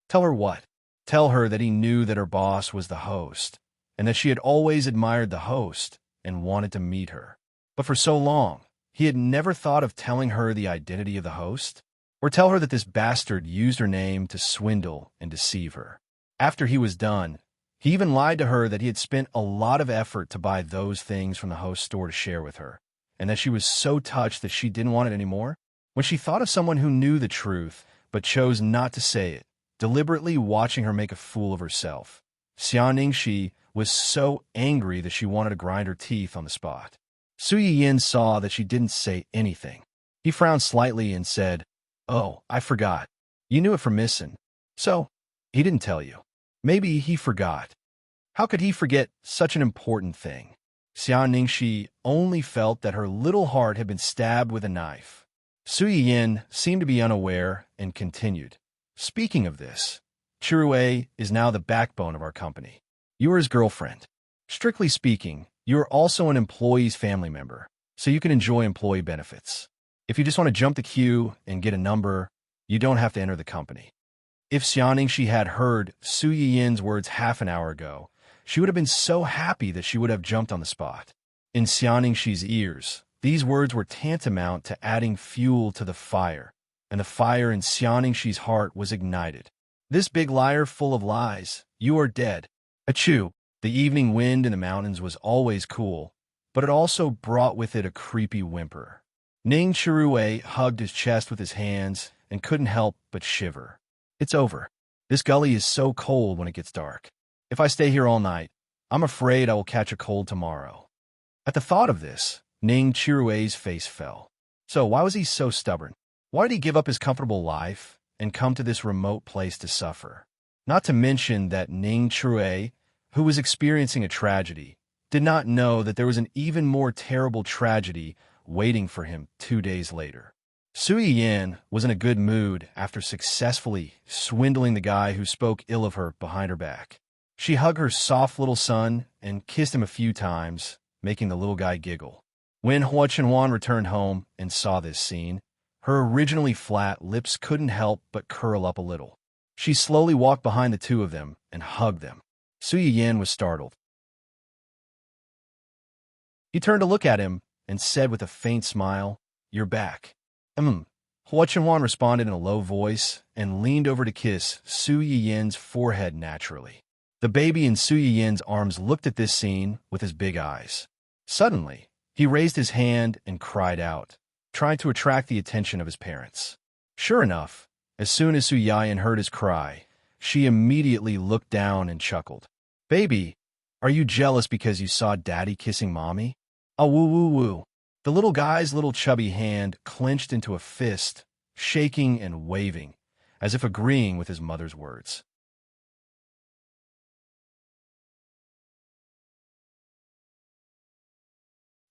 "Tell her what?" tell her that he knew that her boss was the host, and that she had always admired the host and wanted to meet her. But for so long, he had never thought of telling her the identity of the host, or tell her that this bastard used her name to swindle and deceive her. After he was done, he even lied to her that he had spent a lot of effort to buy those things from the host store to share with her, and that she was so touched that she didn't want it anymore. When she thought of someone who knew the truth but chose not to say it, deliberately watching her make a fool of herself, Xia Ningxi was so angry that she wanted to grind her teeth on the spot. Su Yiyin saw that she didn't say anything. He frowned slightly and said, "Oh, I forgot. You knew it from missing. So, he didn't tell you." Maybe he forgot. How could he forget such an important thing? Xia Ningxi only felt that her little heart had been stabbed with a knife. Su Yiyin seemed to be unaware and continued, "Speaking of this, Chirue is now the backbone of our company. You are his girlfriend. Strictly speaking, you are also an employee's family member, so you can enjoy employee benefits. If you just want to jump the queue and get a number, you don't have to enter the company." If Xia Ningxi had heard Su Yiyin's words half an hour ago, she would have been so happy that she would have jumped on the spot. In Xia Ningxi's ears, these words were tantamount to adding fuel to the fire, and the fire in Xia Ningxi's heart was ignited. "This big liar full of lies, you are dead." Achoo! The evening wind in the mountains was always cool, but it also brought with it a creepy whimper. Ning Chirue hugged his chest with his hands and couldn't help but shiver. "It's over. This gully is so cold when it gets dark. If I stay here all night, I'm afraid I will catch a cold tomorrow." At the thought of this, Ning Chirue's face fell. So why was he so stubborn? Why did he give up his comfortable life and come to this remote place to suffer? Not to mention that Ning Chirue, who was experiencing a tragedy, did not know that there was an even more terrible tragedy waiting for him 2 days later. Su Yiyin was in a good mood after successfully swindling the guy who spoke ill of her behind her back. She hugged her soft little son and kissed him a few times, making the little guy giggle. When Hua Chenhuan returned home and saw this scene, her originally flat lips couldn't help but curl up a little. She slowly walked behind the two of them and hugged them. Su Yiyin was startled. He turned to look at him and said with a faint smile, "You're back." Hua Chenhuan responded in a low voice and leaned over to kiss Su Yiyin's forehead naturally. The baby in Su Yiyin's arms looked at this scene with his big eyes. Suddenly, he raised his hand and cried out, trying to attract the attention of his parents. Sure enough, as soon as Su Yiyin heard his cry, she immediately looked down and chuckled. "Baby, are you jealous because you saw Daddy kissing Mommy?" "Ah, woo woo woo." The little guy's little chubby hand clenched into a fist, shaking and waving, as if agreeing with his mother's words.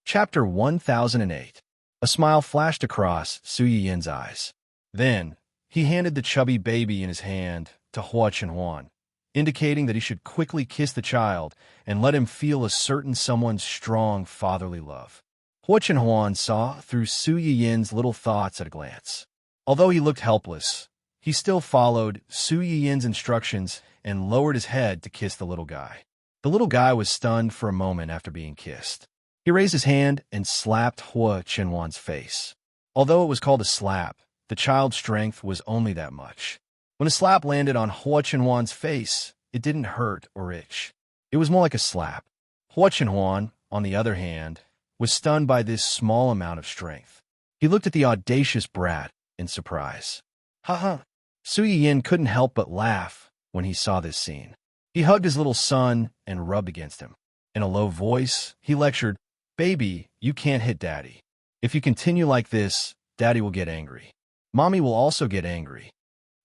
Chapter 1008. A smile flashed across Su Yiyin's eyes. Then, he handed the chubby baby in his hand to Hua Chenhuan, indicating that he should quickly kiss the child and let him feel a certain someone's strong fatherly love. Hua Chenhuan saw through Su Yiyin's little thoughts at a glance. Although he looked helpless, he still followed Su Yiyin's instructions and lowered his head to kiss the little guy. The little guy was stunned for a moment after being kissed. He raised his hand and slapped Hua Chenhuan's face. Although it was called a slap, the child's strength was only that much. When a slap landed on Hua Chenhuan's face, it didn't hurt or itch. It was more like a slap. Hua Chenhuan, on the other hand, was stunned by this small amount of strength. He looked at the audacious brat in surprise. Ha. Su Yiyin couldn't help but laugh when he saw this scene. He hugged his little son and rubbed against him. In a low voice, he lectured, "Baby, you can't hit Daddy. If you continue like this, Daddy will get angry. Mommy will also get angry."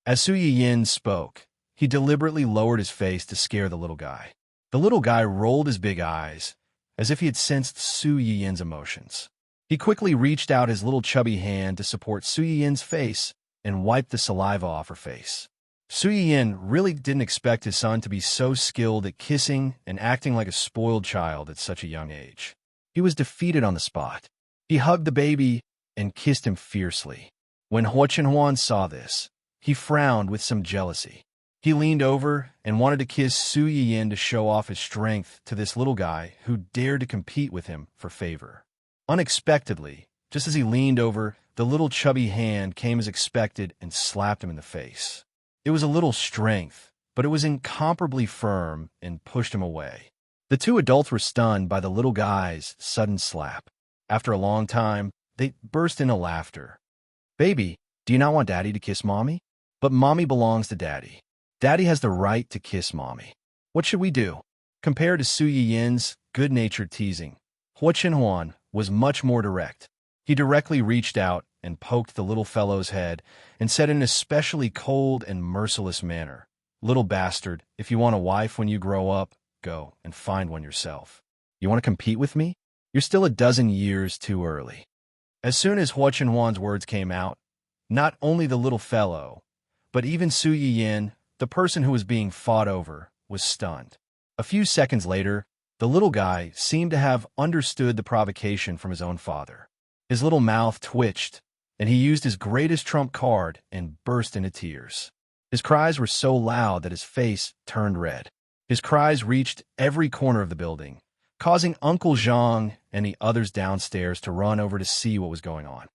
As Su Yiyin spoke, he deliberately lowered his face to scare the little guy. The little guy rolled his big eyes, as if he had sensed Su Yiyin's emotions. He quickly reached out his little chubby hand to support Su Yiyin's face and wiped the saliva off her face. Su Yiyin really didn't expect his son to be so skilled at kissing and acting like a spoiled child at such a young age. He was defeated on the spot. He hugged the baby and kissed him fiercely. When Hua Chenhuan saw this, he frowned with some jealousy. He leaned over and wanted to kiss Su Yiyin to show off his strength to this little guy who dared to compete with him for favor. Unexpectedly, just as he leaned over, the little chubby hand came as expected and slapped him in the face. It was a little strength, but it was incomparably firm and pushed him away. The two adults were stunned by the little guy's sudden slap. After a long time, they burst into laughter. "Baby, do you not want Daddy to kiss Mommy?" "But Mommy belongs to Daddy. Daddy has the right to kiss Mommy. What should we do?" Compared to Su Yiyin's good-natured teasing, Hua Chenhuan was much more direct. He directly reached out and poked the little fellow's head and said in an especially cold and merciless manner, "Little bastard, if you want a wife when you grow up, go and find one yourself. You want to compete with me? You're still a dozen years too early." As soon as Hua Chenhuan's words came out, not only the little fellow, but even Su Yiyin, the person who was being fought over, was stunned. A few seconds later, the little guy seemed to have understood the provocation from his own father. His little mouth twitched, and he used his greatest trump card and burst into tears. His cries were so loud that his face turned red. His cries reached every corner of the building, causing Uncle Zhang and the others downstairs to run over to see what was going on.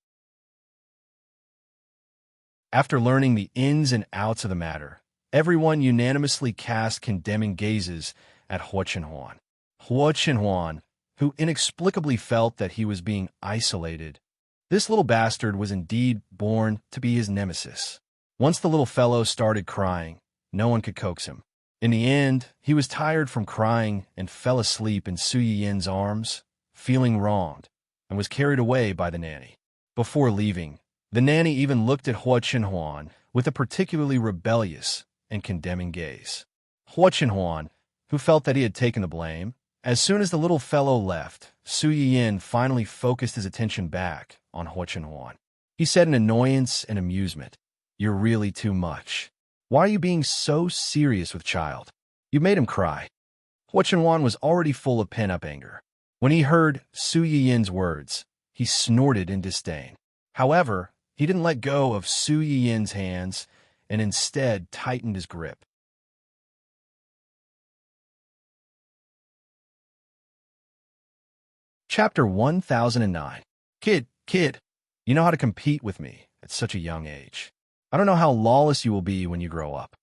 After learning the ins and outs of the matter, everyone unanimously cast condemning gazes at Hua Chenhuan. Hua Chenhuan, who inexplicably felt that he was being isolated. This little bastard was indeed born to be his nemesis. Once the little fellow started crying, no one could coax him. In the end, he was tired from crying and fell asleep in Su Yiyin's arms, feeling wronged, and was carried away by the nanny. Before leaving, the nanny even looked at Hua Chenhuan with a particularly rebellious and condemning gaze. Hua Chenhuan, who felt that he had taken the blame, as soon as the little fellow left, Su Yiyin finally focused his attention back on Hua Chenhuan. He said in annoyance and amusement, "You're really too much. Why are you being so serious with child? You made him cry." Hua Chenhuan was already full of pent-up anger. When he heard Su Yiyin's words, he snorted in disdain. However, he didn't let go of Su Yiyin's hands and instead tightened his grip. Chapter 1009. Kid, you know how to compete with me at such a young age. I don't know how lawless you will be when you grow up.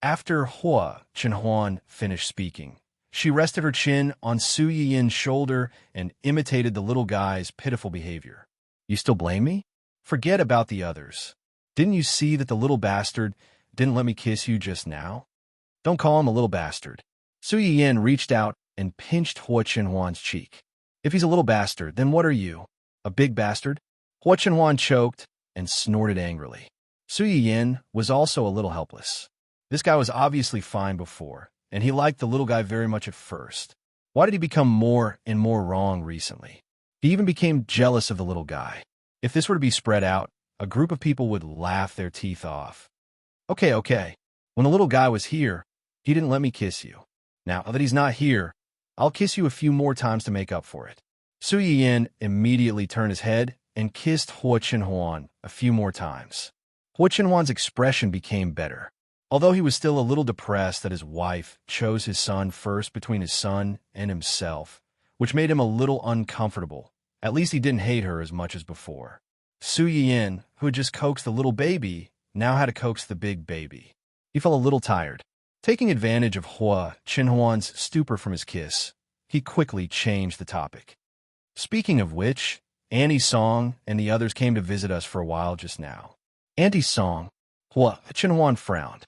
After Hua Chenhuan finished speaking, she rested her chin on Su Yiyin's shoulder and imitated the little guy's pitiful behavior. "You still blame me? Forget about the others. Didn't you see that the little bastard didn't let me kiss you just now? Don't call him a little bastard." Su Yiyin reached out and pinched Hua Chenhuan's cheek. "If he's a little bastard, then what are you? A big bastard?" Hua Chenhuan choked and snorted angrily. Su Yiyin was also a little helpless. This guy was obviously fine before, and he liked the little guy very much at first. Why did he become more and more wrong recently? He even became jealous of the little guy. If this were to be spread out, a group of people would laugh their teeth off. Okay. When the little guy was here, he didn't let me kiss you. Now that he's not here, I'll kiss you a few more times to make up for it." Su Yiyin immediately turned his head and kissed Hua Chenhuan a few more times. Hua Chenhuan's expression became better. Although he was still a little depressed that his wife chose his son first between his son and himself, which made him a little uncomfortable, at least he didn't hate her as much as before. Su Yiyin, who had just coaxed the little baby, now had to coax the big baby. He felt a little tired. Taking advantage of Hua Chenhuan's stupor from his kiss, he quickly changed the topic. "Speaking of which, Auntie Song and the others came to visit us for a while just now." "Auntie Song?" Hua Chenhuan frowned.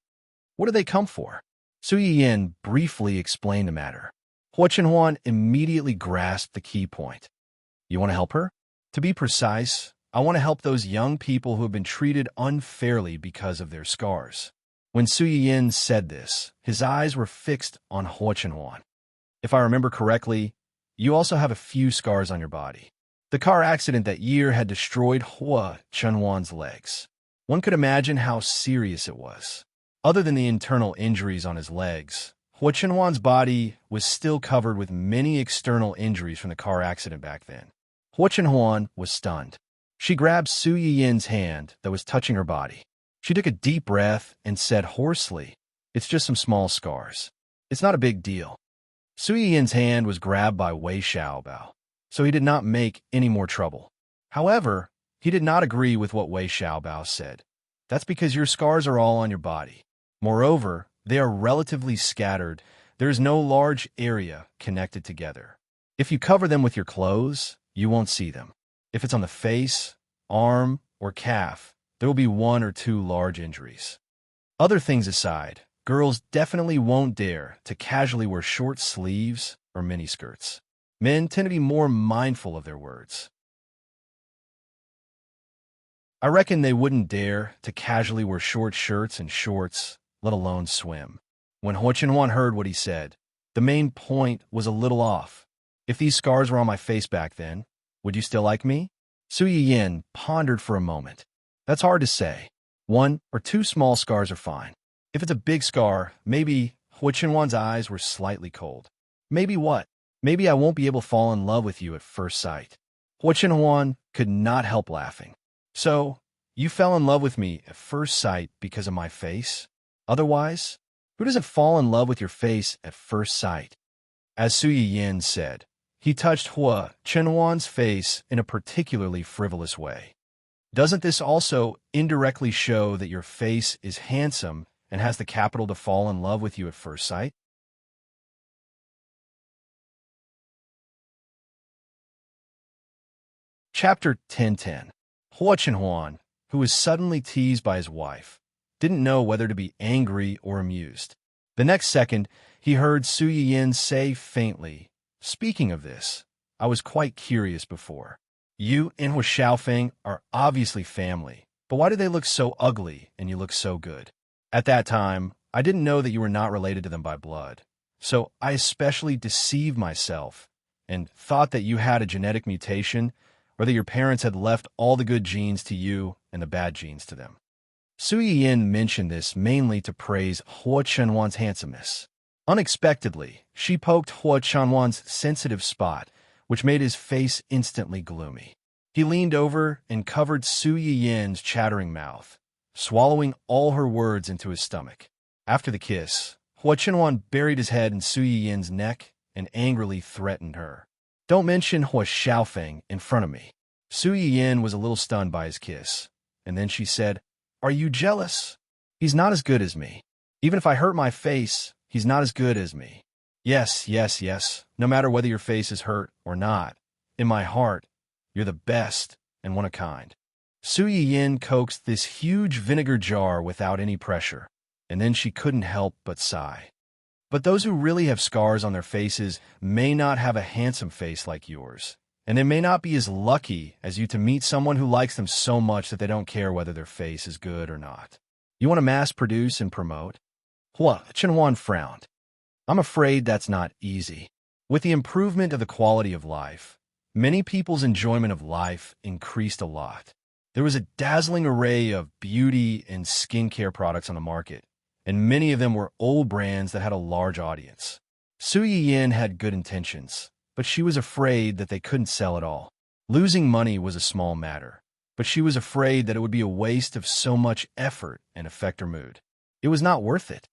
"What did they come for?" Su Yiyin briefly explained the matter. Hua Chenhuan immediately grasped the key point. "You want to help her?" "To be precise, I want to help those young people who have been treated unfairly because of their scars." When Su Yiyin said this, his eyes were fixed on Hua Chenhuan. "If I remember correctly, you also have a few scars on your body. The car accident that year had destroyed Hua Chenhuan's legs. One could imagine how serious it was. Other than the internal injuries on his legs, Hua Chenhuan's body was still covered with many external injuries from the car accident back then." Hua Chenhuan was stunned. She grabbed Su Yiyin's hand that was touching her body. She took a deep breath and said hoarsely, It's just some small scars. It's not a big deal. Sui Yin's hand was grabbed by Wei Xiaobao, so he did not make any more trouble. However, he did not agree with what Wei Xiaobao said. That's because your scars are all on your body. Moreover, they are relatively scattered. There is no large area connected together. If you cover them with your clothes, you won't see them. If it's on the face, arm, or calf, there will be 1 or 2 large injuries. Other things aside, girls definitely won't dare to casually wear short sleeves or miniskirts. Men tend to be more mindful of their words. I reckon they wouldn't dare to casually wear short shirts and shorts, let alone swim. When Huo Chenhuan heard what he said, the main point was a little off. If these scars were on my face back then, would you still like me? Sui Yin pondered for a moment. That's hard to say. 1 or 2 small scars are fine. If it's a big scar, maybe Huo Chenhuan's eyes were slightly cold. Maybe what? Maybe I won't be able to fall in love with you at first sight. Huo Chenhuan could not help laughing. So, you fell in love with me at first sight because of my face? Otherwise, who doesn't fall in love with your face at first sight? As Sui Yin said, he touched Huo Chenhuan's face in a particularly frivolous way. Doesn't this also indirectly show that your face is handsome and has the capital to fall in love with you at first sight? Chapter 1010. Huo Chenhuan, who was suddenly teased by his wife, didn't know whether to be angry or amused. The next second, he heard Sui Yin say faintly, "Speaking of this, I was quite curious before. You and Hua Xiaofeng are obviously family, but why do they look so ugly and you look so good? At that time, I didn't know that you were not related to them by blood, so I especially deceived myself and thought that you had a genetic mutation or that your parents had left all the good genes to you and the bad genes to them." Sui Yin mentioned this mainly to praise Huo Chenhuan's handsomeness. Unexpectedly, she poked Huo Chenhuan's sensitive spot, which made his face instantly gloomy. He leaned over and covered Sui Yin's chattering mouth, swallowing all her words into his stomach. After the kiss, Huo Chenhuan buried his head in Sui Yin's neck and angrily threatened her. "Don't mention Hua Xiaofeng in front of me." Sui Yin was a little stunned by his kiss, and then she said, "Are you jealous? He's not as good as me. Even if I hurt my face, he's not as good as me. Yes, yes, yes, no matter whether your face is hurt or not, in my heart, you're the best and one of a kind." Sui Yin coaxed this huge vinegar jar without any pressure, and then she couldn't help but sigh. But those who really have scars on their faces may not have a handsome face like yours, and they may not be as lucky as you to meet someone who likes them so much that they don't care whether their face is good or not. You want to mass produce and promote? Huo Chenhuan frowned. I'm afraid that's not easy. With the improvement of the quality of life, many people's enjoyment of life increased a lot. There was a dazzling array of beauty and skincare products on the market, and many of them were old brands that had a large audience. Sui Yin had good intentions, but she was afraid that they couldn't sell at all. Losing money was a small matter, but she was afraid that it would be a waste of so much effort and affect her mood. It was not worth it.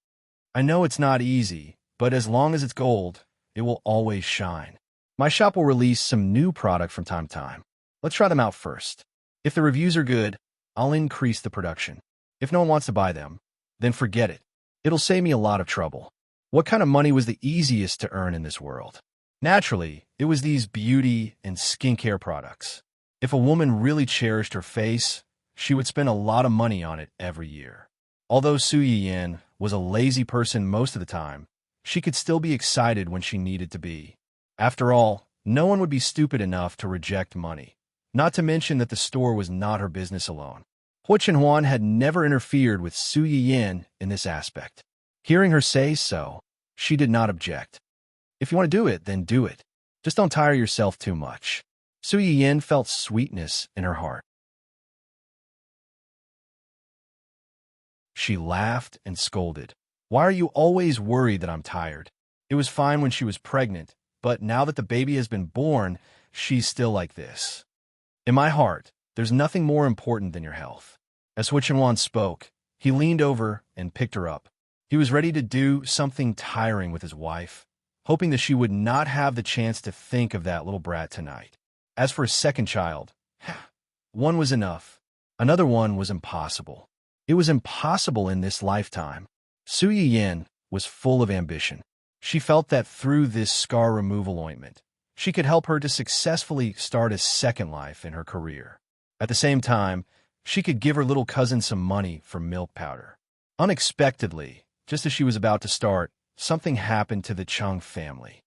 I know it's not easy, but as long as it's gold, it will always shine. My shop will release some new product from time to time. Let's try them out first. If the reviews are good, I'll increase the production. If no one wants to buy them, then forget it. It'll save me a lot of trouble. What kind of money was the easiest to earn in this world? Naturally, it was these beauty and skincare products. If a woman really cherished her face, she would spend a lot of money on it every year. Although Sui Yin was a lazy person most of the time, she could still be excited when she needed to be. After all, no one would be stupid enough to reject money, not to mention that the store was not her business alone. Huo Chenhuan had never interfered with Sui Yin in this aspect. Hearing her say so, she did not object. If you want to do it, then do it. Just don't tire yourself too much. Sui Yin felt sweetness in her heart. She laughed and scolded. Why are you always worried that I'm tired? It was fine when she was pregnant, but now that the baby has been born, she's still like this. In my heart, there's nothing more important than your health. As Huo Chenhuan spoke, he leaned over and picked her up. He was ready to do something tiring with his wife, hoping that she would not have the chance to think of that little brat tonight. As for his second child, one was enough. Another one was impossible. It was impossible in this lifetime. Su Yiyin was full of ambition. She felt that through this scar removal ointment, she could help her to successfully start a second life in her career. At the same time, she could give her little cousin some money for milk powder. Unexpectedly, just as she was about to start, something happened to the Chung family.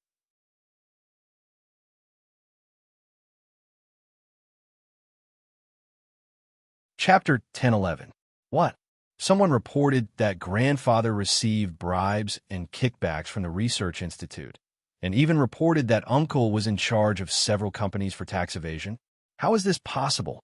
Chapter 10:11. What? Someone reported that grandfather received bribes and kickbacks from the research institute, and even reported that uncle was in charge of several companies for tax evasion. How is this possible?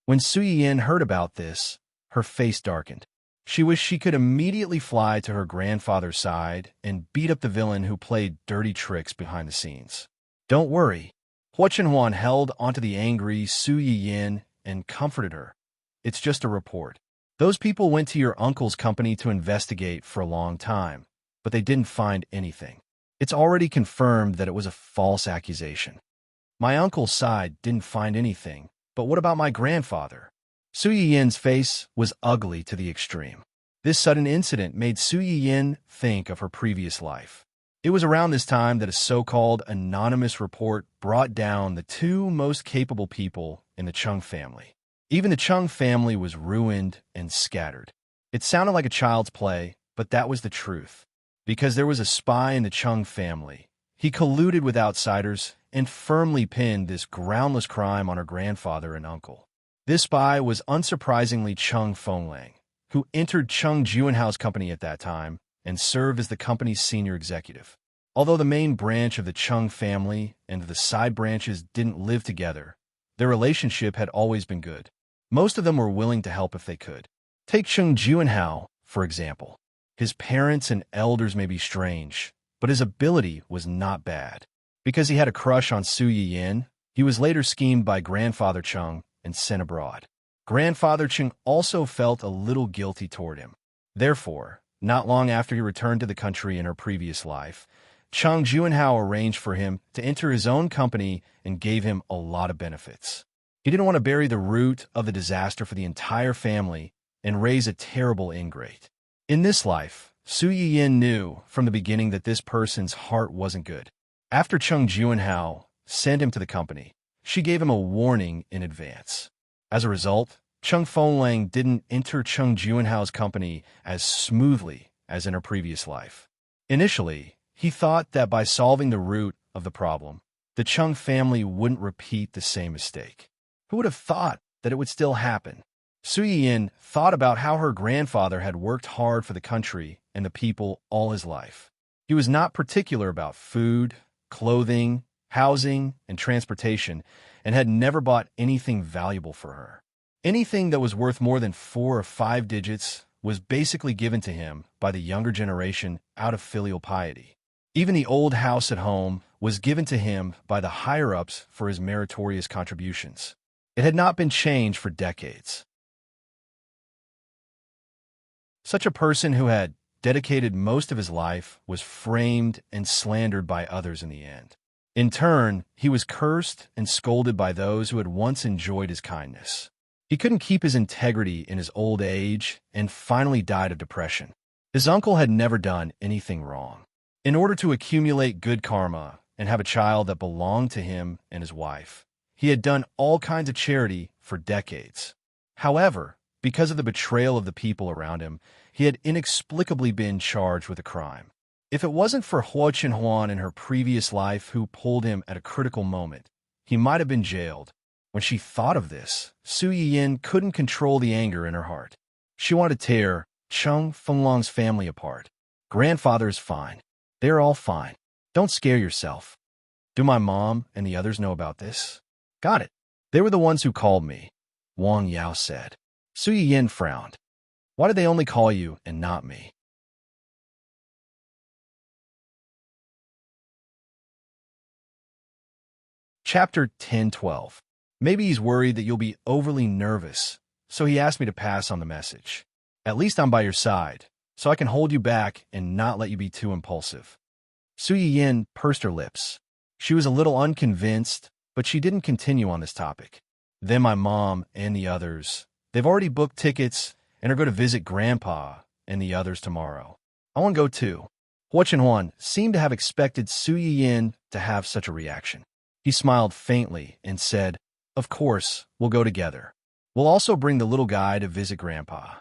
When Su Yiyin heard about this, her face darkened. She wished she could immediately fly to her grandfather's side and beat up the villain who played dirty tricks behind the scenes. Don't worry. Hua Chenhuan held onto the angry Su Yiyin and comforted her. It's just a report. Those people went to your uncle's company to investigate for a long time, but they didn't find anything. It's already confirmed that it was a false accusation. My uncle's side didn't find anything, but what about my grandfather? Su Yiyin's face was ugly to the extreme. This sudden incident made Su Yiyin think of her previous life. It was around this time that a so-called anonymous report brought down the two most capable people in the Chung family. Even the Chung family was ruined and scattered. It sounded like a child's play, but that was the truth. Because there was a spy in the Chung family, he colluded with outsiders and firmly pinned this groundless crime on her grandfather and uncle. This spy was unsurprisingly Chung Fenglang, who entered Chung Juanhao's company at that time and served as the company's senior executive. Although the main branch of the Chung family and the side branches didn't live together, their relationship had always been good. Most of them were willing to help if they could. Take Chung Juanhao, for example. His parents and elders may be strange, but his ability was not bad. Because he had a crush on Su Yiyin, he was later schemed by Grandfather Chung and sent abroad. Grandfather Chung also felt a little guilty toward him. Therefore, not long after he returned to the country in her previous life, Chung Juanhao arranged for him to enter his own company and gave him a lot of benefits. He didn't want to bury the root of the disaster for the entire family and raise a terrible ingrate. In this life, Su Yiyin knew from the beginning that this person's heart wasn't good. After Chung Juanhao sent him to the company, she gave him a warning in advance. As a result, Chung Fenglang didn't enter Chung Juanhao's company as smoothly as in her previous life. Initially, he thought that by solving the root of the problem, the Chung family wouldn't repeat the same mistake. Who would have thought that it would still happen? Su Yiyin thought about how her grandfather had worked hard for the country and the people all his life. He was not particular about food, clothing, housing, and transportation, and had never bought anything valuable for her. Anything that was worth more than 4 or 5 digits was basically given to him by the younger generation out of filial piety. Even the old house at home was given to him by the higher-ups for his meritorious contributions. It had not been changed for decades. Such a person who had dedicated most of his life was framed and slandered by others in the end. In turn, he was cursed and scolded by those who had once enjoyed his kindness. He couldn't keep his integrity in his old age and finally died of depression. His uncle had never done anything wrong. In order to accumulate good karma and have a child that belonged to him and his wife, he had done all kinds of charity for decades. However, because of the betrayal of the people around him, he had inexplicably been charged with a crime. If it wasn't for Hua Chenhuan in her previous life who pulled him at a critical moment, he might have been jailed. When she thought of this, Su Yiyin couldn't control the anger in her heart. She wanted to tear Chung Fenglong's family apart. Grandfather is fine. They're all fine. Don't scare yourself. Do my mom and the others know about this? Got it. They were the ones who called me, Wang Yao said. Su Yiyin frowned. Why did they only call you and not me? Chapter 10:12. Maybe he's worried that you'll be overly nervous, so he asked me to pass on the message. At least I'm by your side. so I can hold you back and not let you be too impulsive. Su Yin pursed her lips. She was a little unconvinced, but she didn't continue on this topic. Then my mom and the others, they've already booked tickets and are going to visit Grandpa and the others tomorrow. I want to go too. Hua Chenhuan seemed to have expected Su Yin to have such a reaction. He smiled faintly and said, "Of course, we'll go together. We'll also bring the little guy to visit Grandpa."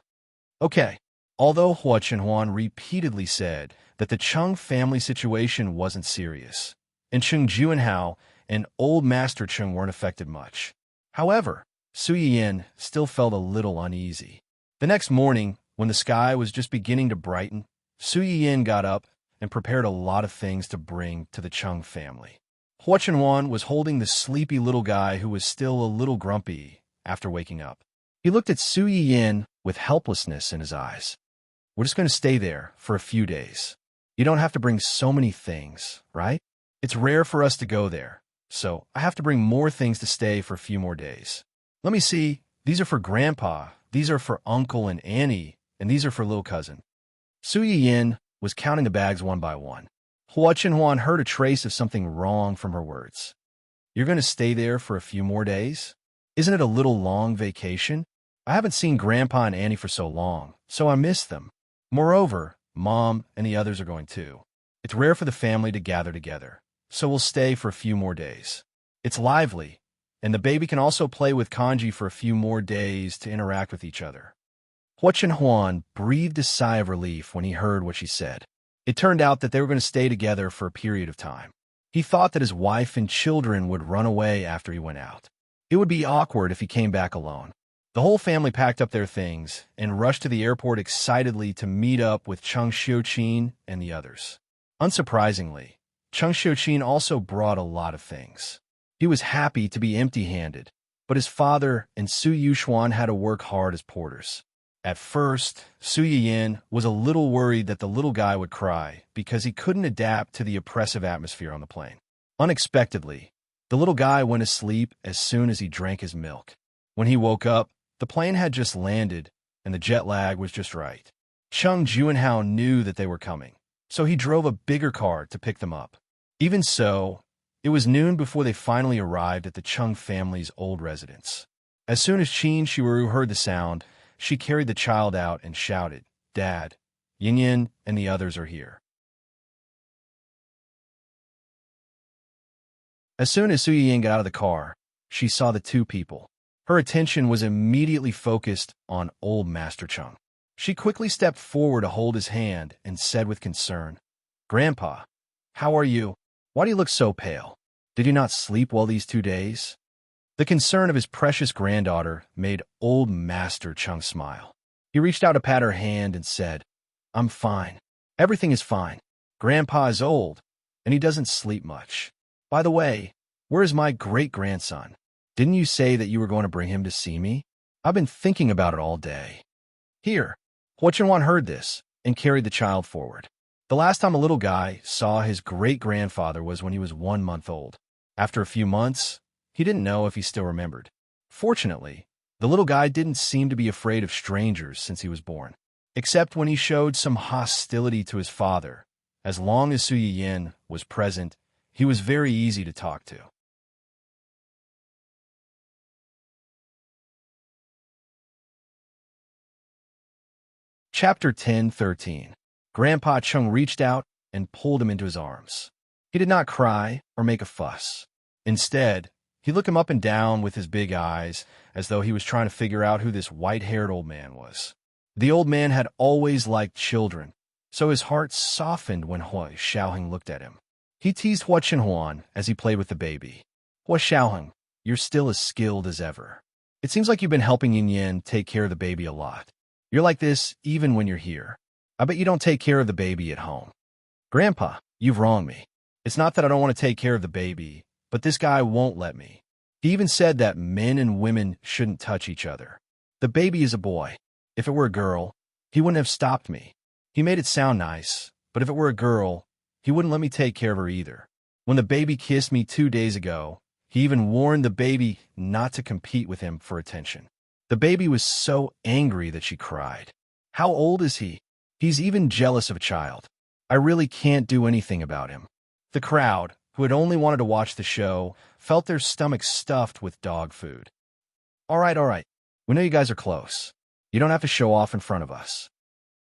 Okay. Although Hua Chenhuan repeatedly said that the Cheng family situation wasn't serious, and Cheng Juanhao and old Master Cheng weren't affected much. However, Su Yin still felt a little uneasy. The next morning, when the sky was just beginning to brighten, Su Yin got up and prepared a lot of things to bring to the Cheng family. Hua Chenhuan was holding the sleepy little guy who was still a little grumpy after waking up. He looked at Su Yin with helplessness in his eyes. "We're just going to stay there for a few days. You don't have to bring so many things, right? It's rare for us to go there, so I have to bring more things to stay for a few more days. Let me see. These are for Grandpa, these are for Uncle and Annie, and these are for little cousin." Su Yin was counting the bags one by one. Hua Chenhuan heard a trace of something wrong from her words. "You're going to stay there for a few more days? Isn't it a little long vacation? I haven't seen Grandpa and Annie for so long, so I miss them. Moreover, Mom and the others are going too. It's rare for the family to gather together, so we'll stay for a few more days. It's lively, and the baby can also play with kanji for a few more days to interact with each other." Hua Chenhuan breathed a sigh of relief when he heard what she said. It turned out that they were going to stay together for a period of time. He thought that his wife and children would run away after he went out. It would be awkward if he came back alone. The whole family packed up their things and rushed to the airport excitedly to meet up with Cheng Xiuqin and the others. Unsurprisingly, Cheng Xiuqin also brought a lot of things. He was happy to be empty-handed, but his father and Su Yuxuan had to work hard as porters. At first, Su Yin was a little worried that the little guy would cry because he couldn't adapt to the oppressive atmosphere on the plane. Unexpectedly, the little guy went asleep as soon as he drank his milk. When he woke up, the plane had just landed, and the jet lag was just right. Cheng Juanhao knew that they were coming, so he drove a bigger car to pick them up. Even so, it was noon before they finally arrived at the Cheng family's old residence. As soon as Qin Shiru heard the sound, she carried the child out and shouted, "Dad, Yin Yin and the others are here." As soon as Su Yin got out of the car, she saw the two people. Her attention was immediately focused on old Master Cheng. She quickly stepped forward to hold his hand and said with concern, "Grandpa, how are you? Why do you look so pale? Did you not sleep well these 2 days?" The concern of his precious granddaughter made old Master Cheng smile. He reached out to pat her hand and said, "I'm fine. Everything is fine. Grandpa is old, and he doesn't sleep much. By the way, where is my great-grandson? Didn't you say that you were going to bring him to see me? I've been thinking about it all day." Here, Hua Chenhuan heard this and carried the child forward. The last time a little guy saw his great-grandfather was when he was 1 month old. After a few months, he didn't know if he still remembered. Fortunately, the little guy didn't seem to be afraid of strangers since he was born, except when he showed some hostility to his father. As long as Su Yin was present, he was very easy to talk to. Chapter 10:13. Grandpa Cheng reached out and pulled him into his arms. He did not cry or make a fuss. Instead, he looked him up and down with his big eyes, as though he was trying to figure out who this white-haired old man was. The old man had always liked children, so his heart softened when Hua Xiaoheng looked at him. He teased Hua Chenhuan as he played with the baby. "Hua Xiaoheng, you're still as skilled as ever. It seems like you've been helping Yin Yin take care of the baby a lot. You're like this even when you're here. I bet you don't take care of the baby at home." "Grandpa, you've wronged me. It's not that I don't want to take care of the baby, but this guy won't let me. He even said that men and women shouldn't touch each other. The baby is a boy. If it were a girl, he wouldn't have stopped me. He made it sound nice, but if it were a girl, he wouldn't let me take care of her either. When the baby kissed me 2 days ago, he even warned the baby not to compete with him for attention. The baby was so angry that she cried. How old is he? He's even jealous of a child. I really can't do anything about him." The crowd, who had only wanted to watch the show, felt their stomachs stuffed with dog food. All right. We know you guys are close. You don't have to show off in front of us.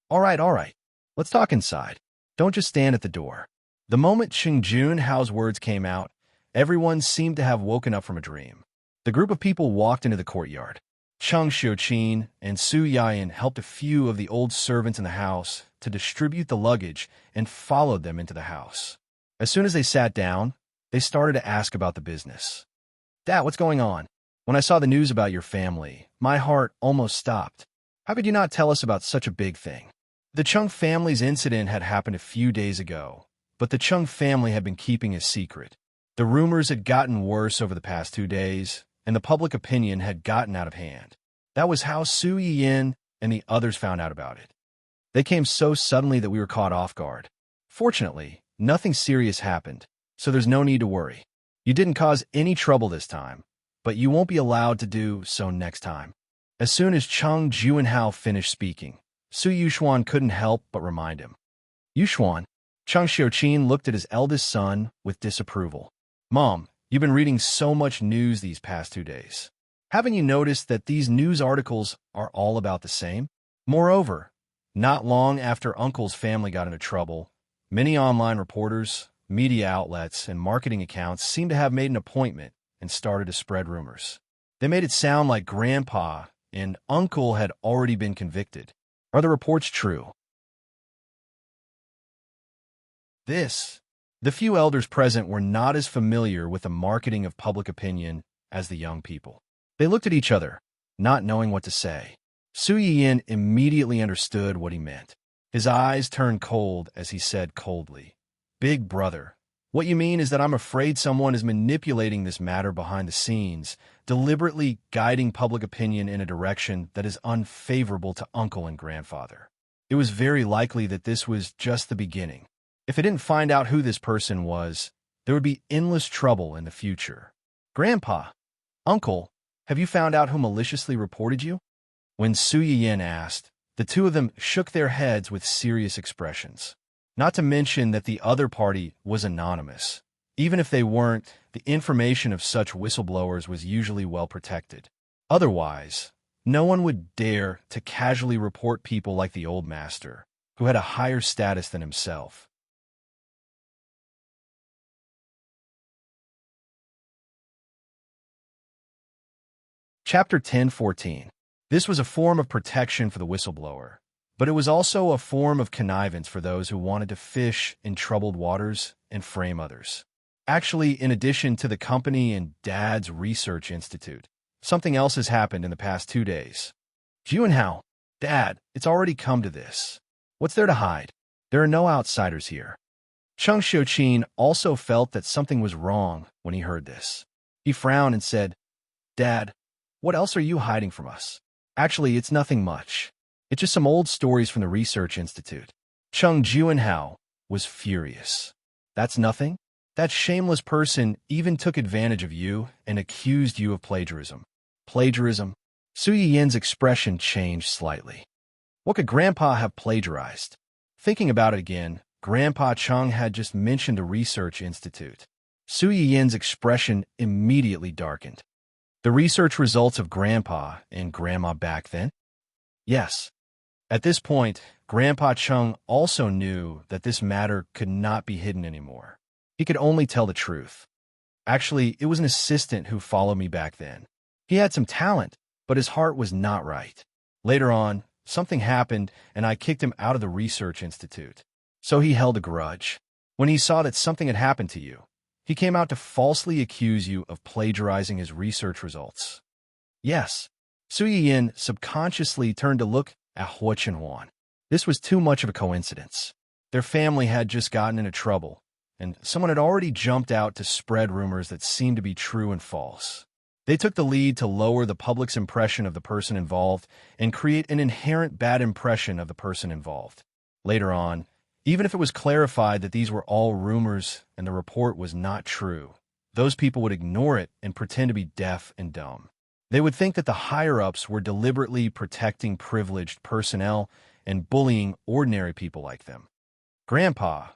All right. Let's talk inside. Don't just stand at the door." The moment Ching Junhao's words came out, everyone seemed to have woken up from a dream. The group of people walked into the courtyard. Cheng Xiuqin and Su Yayan helped a few of the old servants in the house to distribute the luggage and followed them into the house. As soon as they sat down, they started to ask about the business. "Dad, what's going on? When I saw the news about your family, my heart almost stopped. How could you not tell us about such a big thing?" The Chung family's incident had happened a few days ago, but the Chung family had been keeping a secret. The rumors had gotten worse over the past 2 days, and the public opinion had gotten out of hand. That was how Su Yiyin and the others found out about it. They came so suddenly that we were caught off guard. Fortunately, nothing serious happened, so there's no need to worry. You didn't cause any trouble this time, but you won't be allowed to do so next time. As soon as Cheng Junhao finished speaking, Su Yuxuan couldn't help but remind him. "Yuxuan." Cheng Xiuqin looked at his eldest son with disapproval. "Mom, you've been reading so much news these past 2 days. Haven't you noticed that these news articles are all about the same? Moreover, not long after Uncle's family got into trouble, many online reporters, media outlets, and marketing accounts seem to have made an appointment and started to spread rumors. They made it sound like Grandpa and Uncle had already been convicted. Are the reports true?" The few elders present were not as familiar with the marketing of public opinion as the young people. They looked at each other, not knowing what to say. Su Yiyin immediately understood what he meant. His eyes turned cold as he said coldly, "Big brother, what you mean is that I'm afraid someone is manipulating this matter behind the scenes, deliberately guiding public opinion in a direction that is unfavorable to Uncle and Grandfather. It was very likely that this was just the beginning. If I didn't find out who this person was, there would be endless trouble in the future. Grandpa, Uncle, have you found out who maliciously reported you?" When Su Yiyin asked, the two of them shook their heads with serious expressions. Not to mention that the other party was anonymous. Even if they weren't, the information of such whistleblowers was usually well protected. Otherwise, no one would dare to casually report people like the old master, who had a higher status than himself. Chapter 10:14. This was a form of protection for the whistleblower, but it was also a form of connivance for those who wanted to fish in troubled waters and frame others. Actually, in addition to the company and Dad's research institute, something else has happened in the past 2 days. "Junhao, Dad, it's already come to this. What's there to hide? There are no outsiders here." Cheng Xiuqin also felt that something was wrong when he heard this. He frowned and said, "Dad, what else are you hiding from us?" "Actually, it's nothing much. It's just some old stories from the Research Institute." Cheng Junhao was furious. "That's nothing? That shameless person even took advantage of you and accused you of plagiarism." "Plagiarism?" Su Yiyin's expression changed slightly. What could Grandpa have plagiarized? Thinking about it again, Grandpa Cheng had just mentioned a research institute. Su Yiyin's expression immediately darkened. The research results of Grandpa and Grandma back then? Yes. At this point, Grandpa Cheng also knew that this matter could not be hidden anymore. He could only tell the truth. "Actually, it was an assistant who followed me back then. He had some talent, but his heart was not right. Later on, something happened and I kicked him out of the research institute. So he held a grudge. When he saw that something had happened to you, he came out to falsely accuse you of plagiarizing his research results." Yes. Su Yiyin subconsciously turned to look at Hua Chenhuan. This was too much of a coincidence. Their family had just gotten into trouble, and someone had already jumped out to spread rumors that seemed to be true and false. They took the lead to lower the public's impression of the person involved and create an inherent bad impression of the person involved. Later on, even if it was clarified that these were all rumors and the report was not true, those people would ignore it and pretend to be deaf and dumb. They would think that the higher-ups were deliberately protecting privileged personnel and bullying ordinary people like them. Grandpa,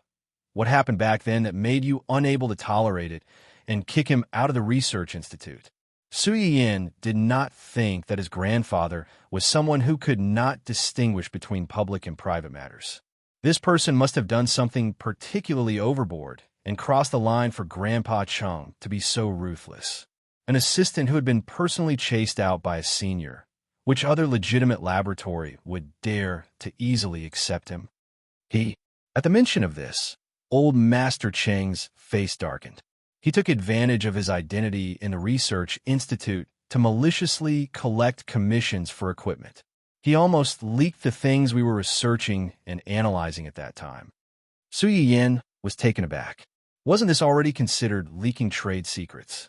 what happened back then that made you unable to tolerate it and kick him out of the research institute? Su Yin did not think that his grandfather was someone who could not distinguish between public and private matters. This person must have done something particularly overboard and crossed the line for Grandpa Chung to be so ruthless. An assistant who had been personally chased out by a senior. Which other legitimate laboratory would dare to easily accept him? At the mention of this, old Master Cheng's face darkened. He took advantage of his identity in the research institute to maliciously collect commissions for equipment. He almost leaked the things we were researching and analyzing at that time. Su Yin was taken aback. Wasn't this already considered leaking trade secrets?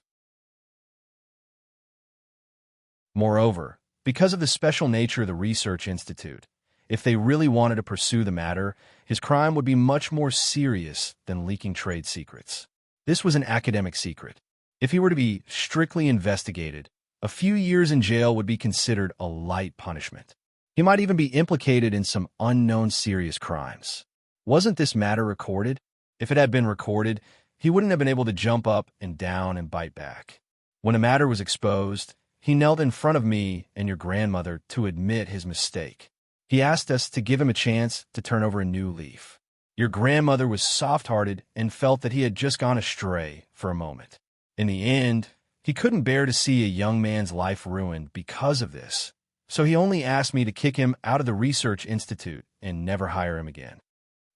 Moreover, because of the special nature of the research institute, if they really wanted to pursue the matter, his crime would be much more serious than leaking trade secrets. This was an academic secret. If he were to be strictly investigated, a few years in jail would be considered a light punishment. He might even be implicated in some unknown serious crimes. Wasn't this matter recorded? If it had been recorded, he wouldn't have been able to jump up and down and bite back. When the matter was exposed, he knelt in front of me and your grandmother to admit his mistake. He asked us to give him a chance to turn over a new leaf. Your grandmother was soft-hearted and felt that he had just gone astray for a moment. In the end, he couldn't bear to see a young man's life ruined because of this, so he only asked me to kick him out of the research institute and never hire him again.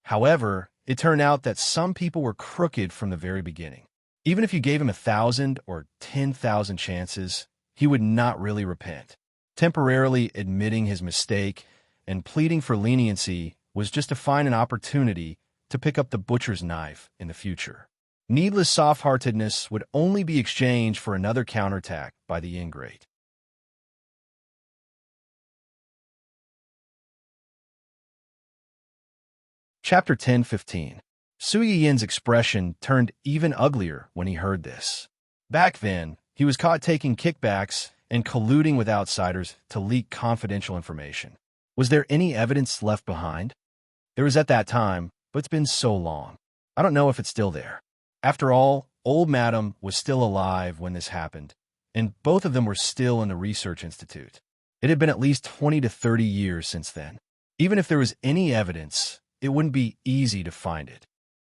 However, it turned out that some people were crooked from the very beginning. Even if you gave him 1,000 or 10,000 chances, he would not really repent. Temporarily admitting his mistake and pleading for leniency was just to find an opportunity to pick up the butcher's knife in the future. Needless soft-heartedness would only be exchanged for another counterattack by the ingrate. Chapter 10:15. Su Yin's expression turned even uglier when he heard this. Back then, he was caught taking kickbacks and colluding with outsiders to leak confidential information. Was there any evidence left behind? There was at that time, but it's been so long. I don't know if it's still there. After all, old Madam was still alive when this happened, and both of them were still in the research institute. It had been at least 20 to 30 years since then. Even if there was any evidence, it wouldn't be easy to find it.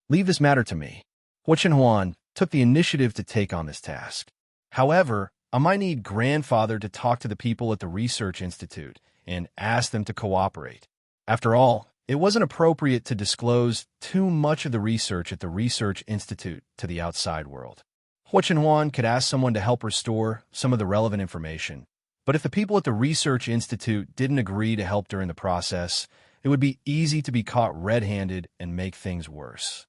Leave this matter to me. Hua Chenhuan took the initiative to take on this task. However, I might need grandfather to talk to the people at the research institute and ask them to cooperate. After all, it wasn't appropriate to disclose too much of the research at the research institute to the outside world. Hua Chenhuan could ask someone to help restore some of the relevant information, but if the people at the research institute didn't agree to help during the process, it would be easy to be caught red-handed and make things worse.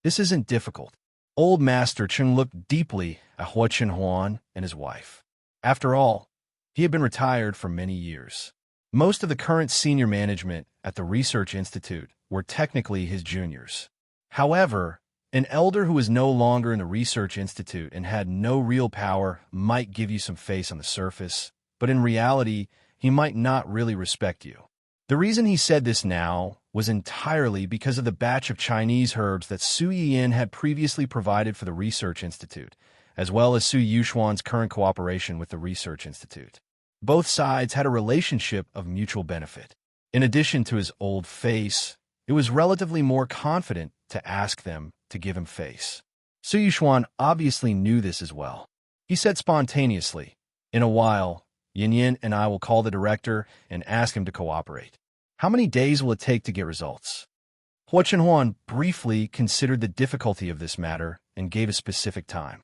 This isn't difficult. Old Master Cheng looked deeply at Hua Chenhuan and his wife. After all, he had been retired for many years. Most of the current senior management at the Research Institute were technically his juniors. However, an elder who was no longer in the Research Institute and had no real power might give you some face on the surface, but in reality, he might not really respect you. The reason he said this now was entirely because of the batch of Chinese herbs that Su Yin had previously provided for the Research Institute, as well as Su Yuxuan's current cooperation with the Research Institute. Both sides had a relationship of mutual benefit. In addition to his old face, it was relatively more confident to ask them to give him face. Su Yuxuan obviously knew this as well. He said spontaneously, "In a while, Yin Yin and I will call the director and ask him to cooperate. How many days will it take to get results?" Hua Chenhuan briefly considered the difficulty of this matter and gave a specific time.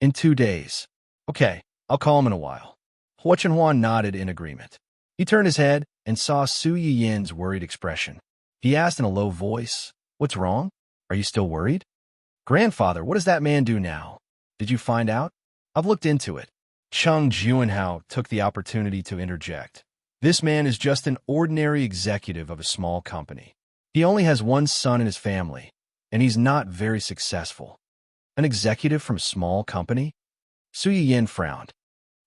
"In 2 days. Okay, I'll call him in a while." Hua Chenhuan nodded in agreement. He turned his head and saw Su Yin's worried expression. He asked in a low voice, "What's wrong? Are you still worried?" "Grandfather, what does that man do now? Did you find out?" "I've looked into it." Cheng Juanhao took the opportunity to interject. "This man is just an ordinary executive of a small company. He only has one son in his family, and he's not very successful." "An executive from a small company?" Su Yin frowned.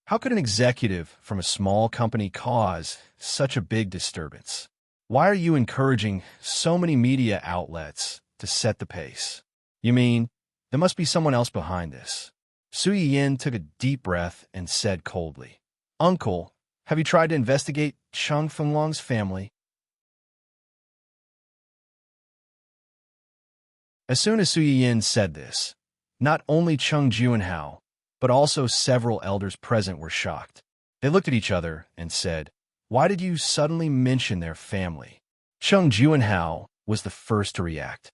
How could an executive from a small company cause such a big disturbance? Why are you encouraging so many media outlets to set the pace? You mean, there must be someone else behind this. Su Yin took a deep breath and said coldly, Uncle, have you tried to investigate Cheng Fenglong's family? As soon as Su Yin said this, not only Cheng Juanhao, but also several elders present were shocked. They looked at each other and said, Why did you suddenly mention their family? Cheng Juanhao was the first to react.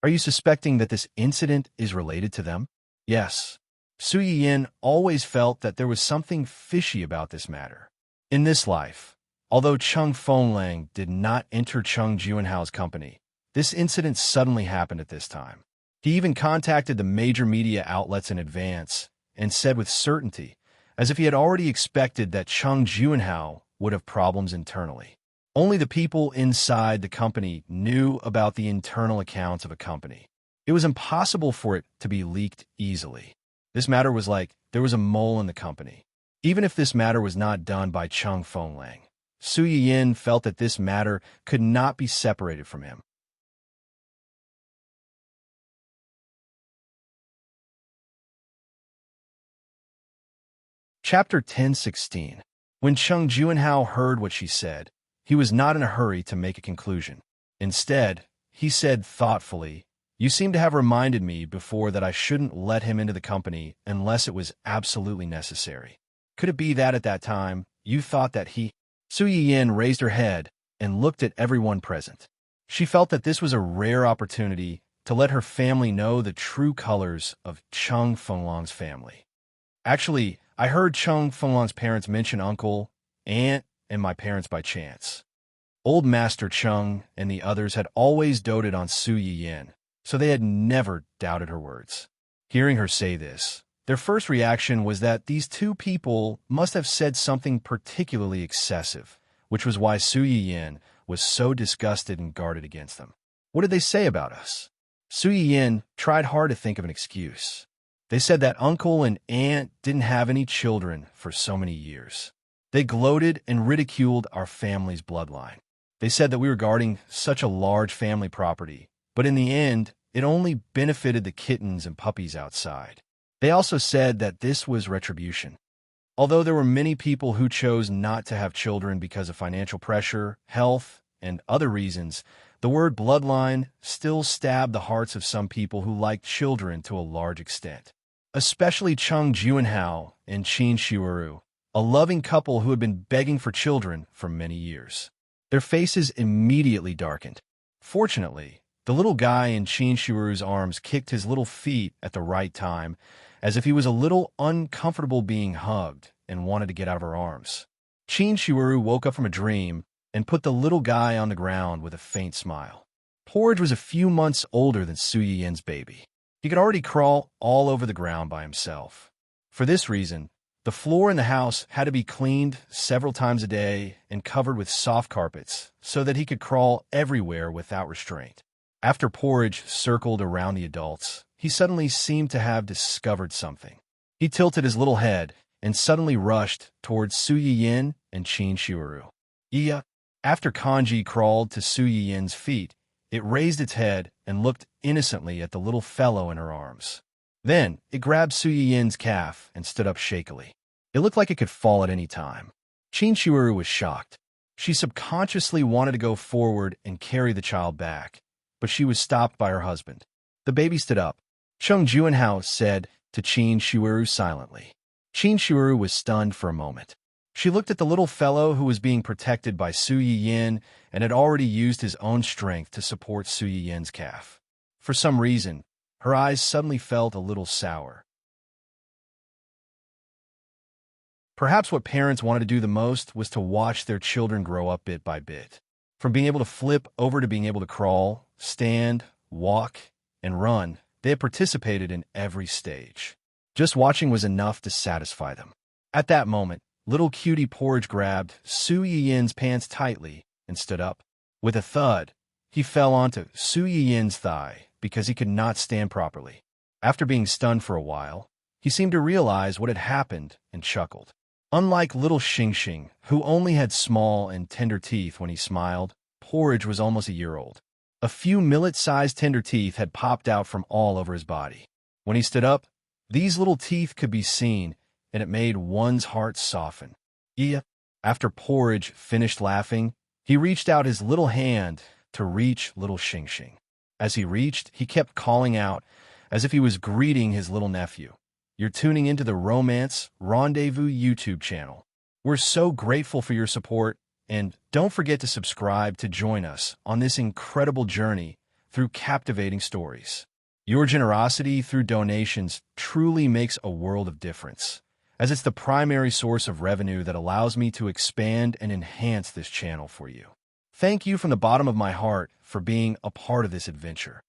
Are you suspecting that this incident is related to them? Yes. Su Yin always felt that there was something fishy about this matter. In this life, although Cheng Fenglang did not enter Cheng Juanhao's company, this incident suddenly happened at this time. He even contacted the major media outlets in advance and said with certainty, as if he had already expected that Cheng Juanhao would have problems internally. Only the people inside the company knew about the internal accounts of a company. It was impossible for it to be leaked easily. This matter was like there was a mole in the company. Even if this matter was not done by Cheng Fenglang, Su Yin felt that this matter could not be separated from him. Chapter 10:16. When Cheng Juanhao heard what she said, he was not in a hurry to make a conclusion. Instead, he said thoughtfully, You seem to have reminded me before that I shouldn't let him into the company unless it was absolutely necessary. Could it be that at that time, you thought that he... Su Yin raised her head and looked at everyone present. She felt that this was a rare opportunity to let her family know the true colors of Cheng Fenglong's family. Actually, I heard Cheng Fenglong's parents mention uncle, aunt, and my parents by chance. Old Master Cheng and the others had always doted on Su Yin, so they had never doubted her words. Hearing her say this, their first reaction was that these two people must have said something particularly excessive, which was why Su Yin was so disgusted and guarded against them. What did they say about us? Su Yin tried hard to think of an excuse. They said that uncle and aunt didn't have any children for so many years. They gloated and ridiculed our family's bloodline. They said that we were guarding such a large family property, but in the end, it only benefited the kittens and puppies outside. They also said that this was retribution. Although there were many people who chose not to have children because of financial pressure, health, and other reasons, the word bloodline still stabbed the hearts of some people who liked children to a large extent. Especially Cheng Juanhao and Qin Shiuru, a loving couple who had been begging for children for many years. Their faces immediately darkened. Fortunately, the little guy in Qin Shiuru's arms kicked his little feet at the right time, as if he was a little uncomfortable being hugged and wanted to get out of her arms. Qin Shiuru woke up from a dream and put the little guy on the ground with a faint smile. Porridge was a few months older than Su Yin's baby. He could already crawl all over the ground by himself. For this reason, the floor in the house had to be cleaned several times a day and covered with soft carpets so that he could crawl everywhere without restraint. After Porridge circled around the adults, he suddenly seemed to have discovered something. He tilted his little head and suddenly rushed towards Su Yin and Qin Shiuru. Yeah. After Kanji crawled to Su Yin's feet, it raised its head and looked innocently at the little fellow in her arms. Then, it grabbed Su Yin's calf and stood up shakily. It looked like it could fall at any time. Qin Shiuru was shocked. She subconsciously wanted to go forward and carry the child back, but she was stopped by her husband. The baby stood up. Cheng Juanhao said to Qin Shiuru silently. Qin Shiuru was stunned for a moment. She looked at the little fellow who was being protected by Su Yin and had already used his own strength to support Su Yin's calf. For some reason, her eyes suddenly felt a little sour. Perhaps what parents wanted to do the most was to watch their children grow up bit by bit. From being able to flip over to being able to crawl, stand, walk, and run, they had participated in every stage. Just watching was enough to satisfy them. At that moment, little cutie Porridge grabbed Su Yin's pants tightly and stood up. With a thud, he fell onto Su Yin's thigh because he could not stand properly. After being stunned for a while, he seemed to realize what had happened and chuckled. Unlike little Xing Xing, who only had small and tender teeth when he smiled, Porridge was almost a year old. A few millet-sized tender teeth had popped out from all over his body. When he stood up, these little teeth could be seen, and it made one's heart soften. Yeah. After Porridge finished laughing, he reached out his little hand to reach little Xing Xing. As he reached, he kept calling out, as if he was greeting his little nephew. You're tuning into the Romance Rendezvous YouTube channel. We're so grateful for your support, and don't forget to subscribe to join us on this incredible journey through captivating stories. Your generosity through donations truly makes a world of difference, as it's the primary source of revenue that allows me to expand and enhance this channel for you. Thank you from the bottom of my heart for being a part of this adventure.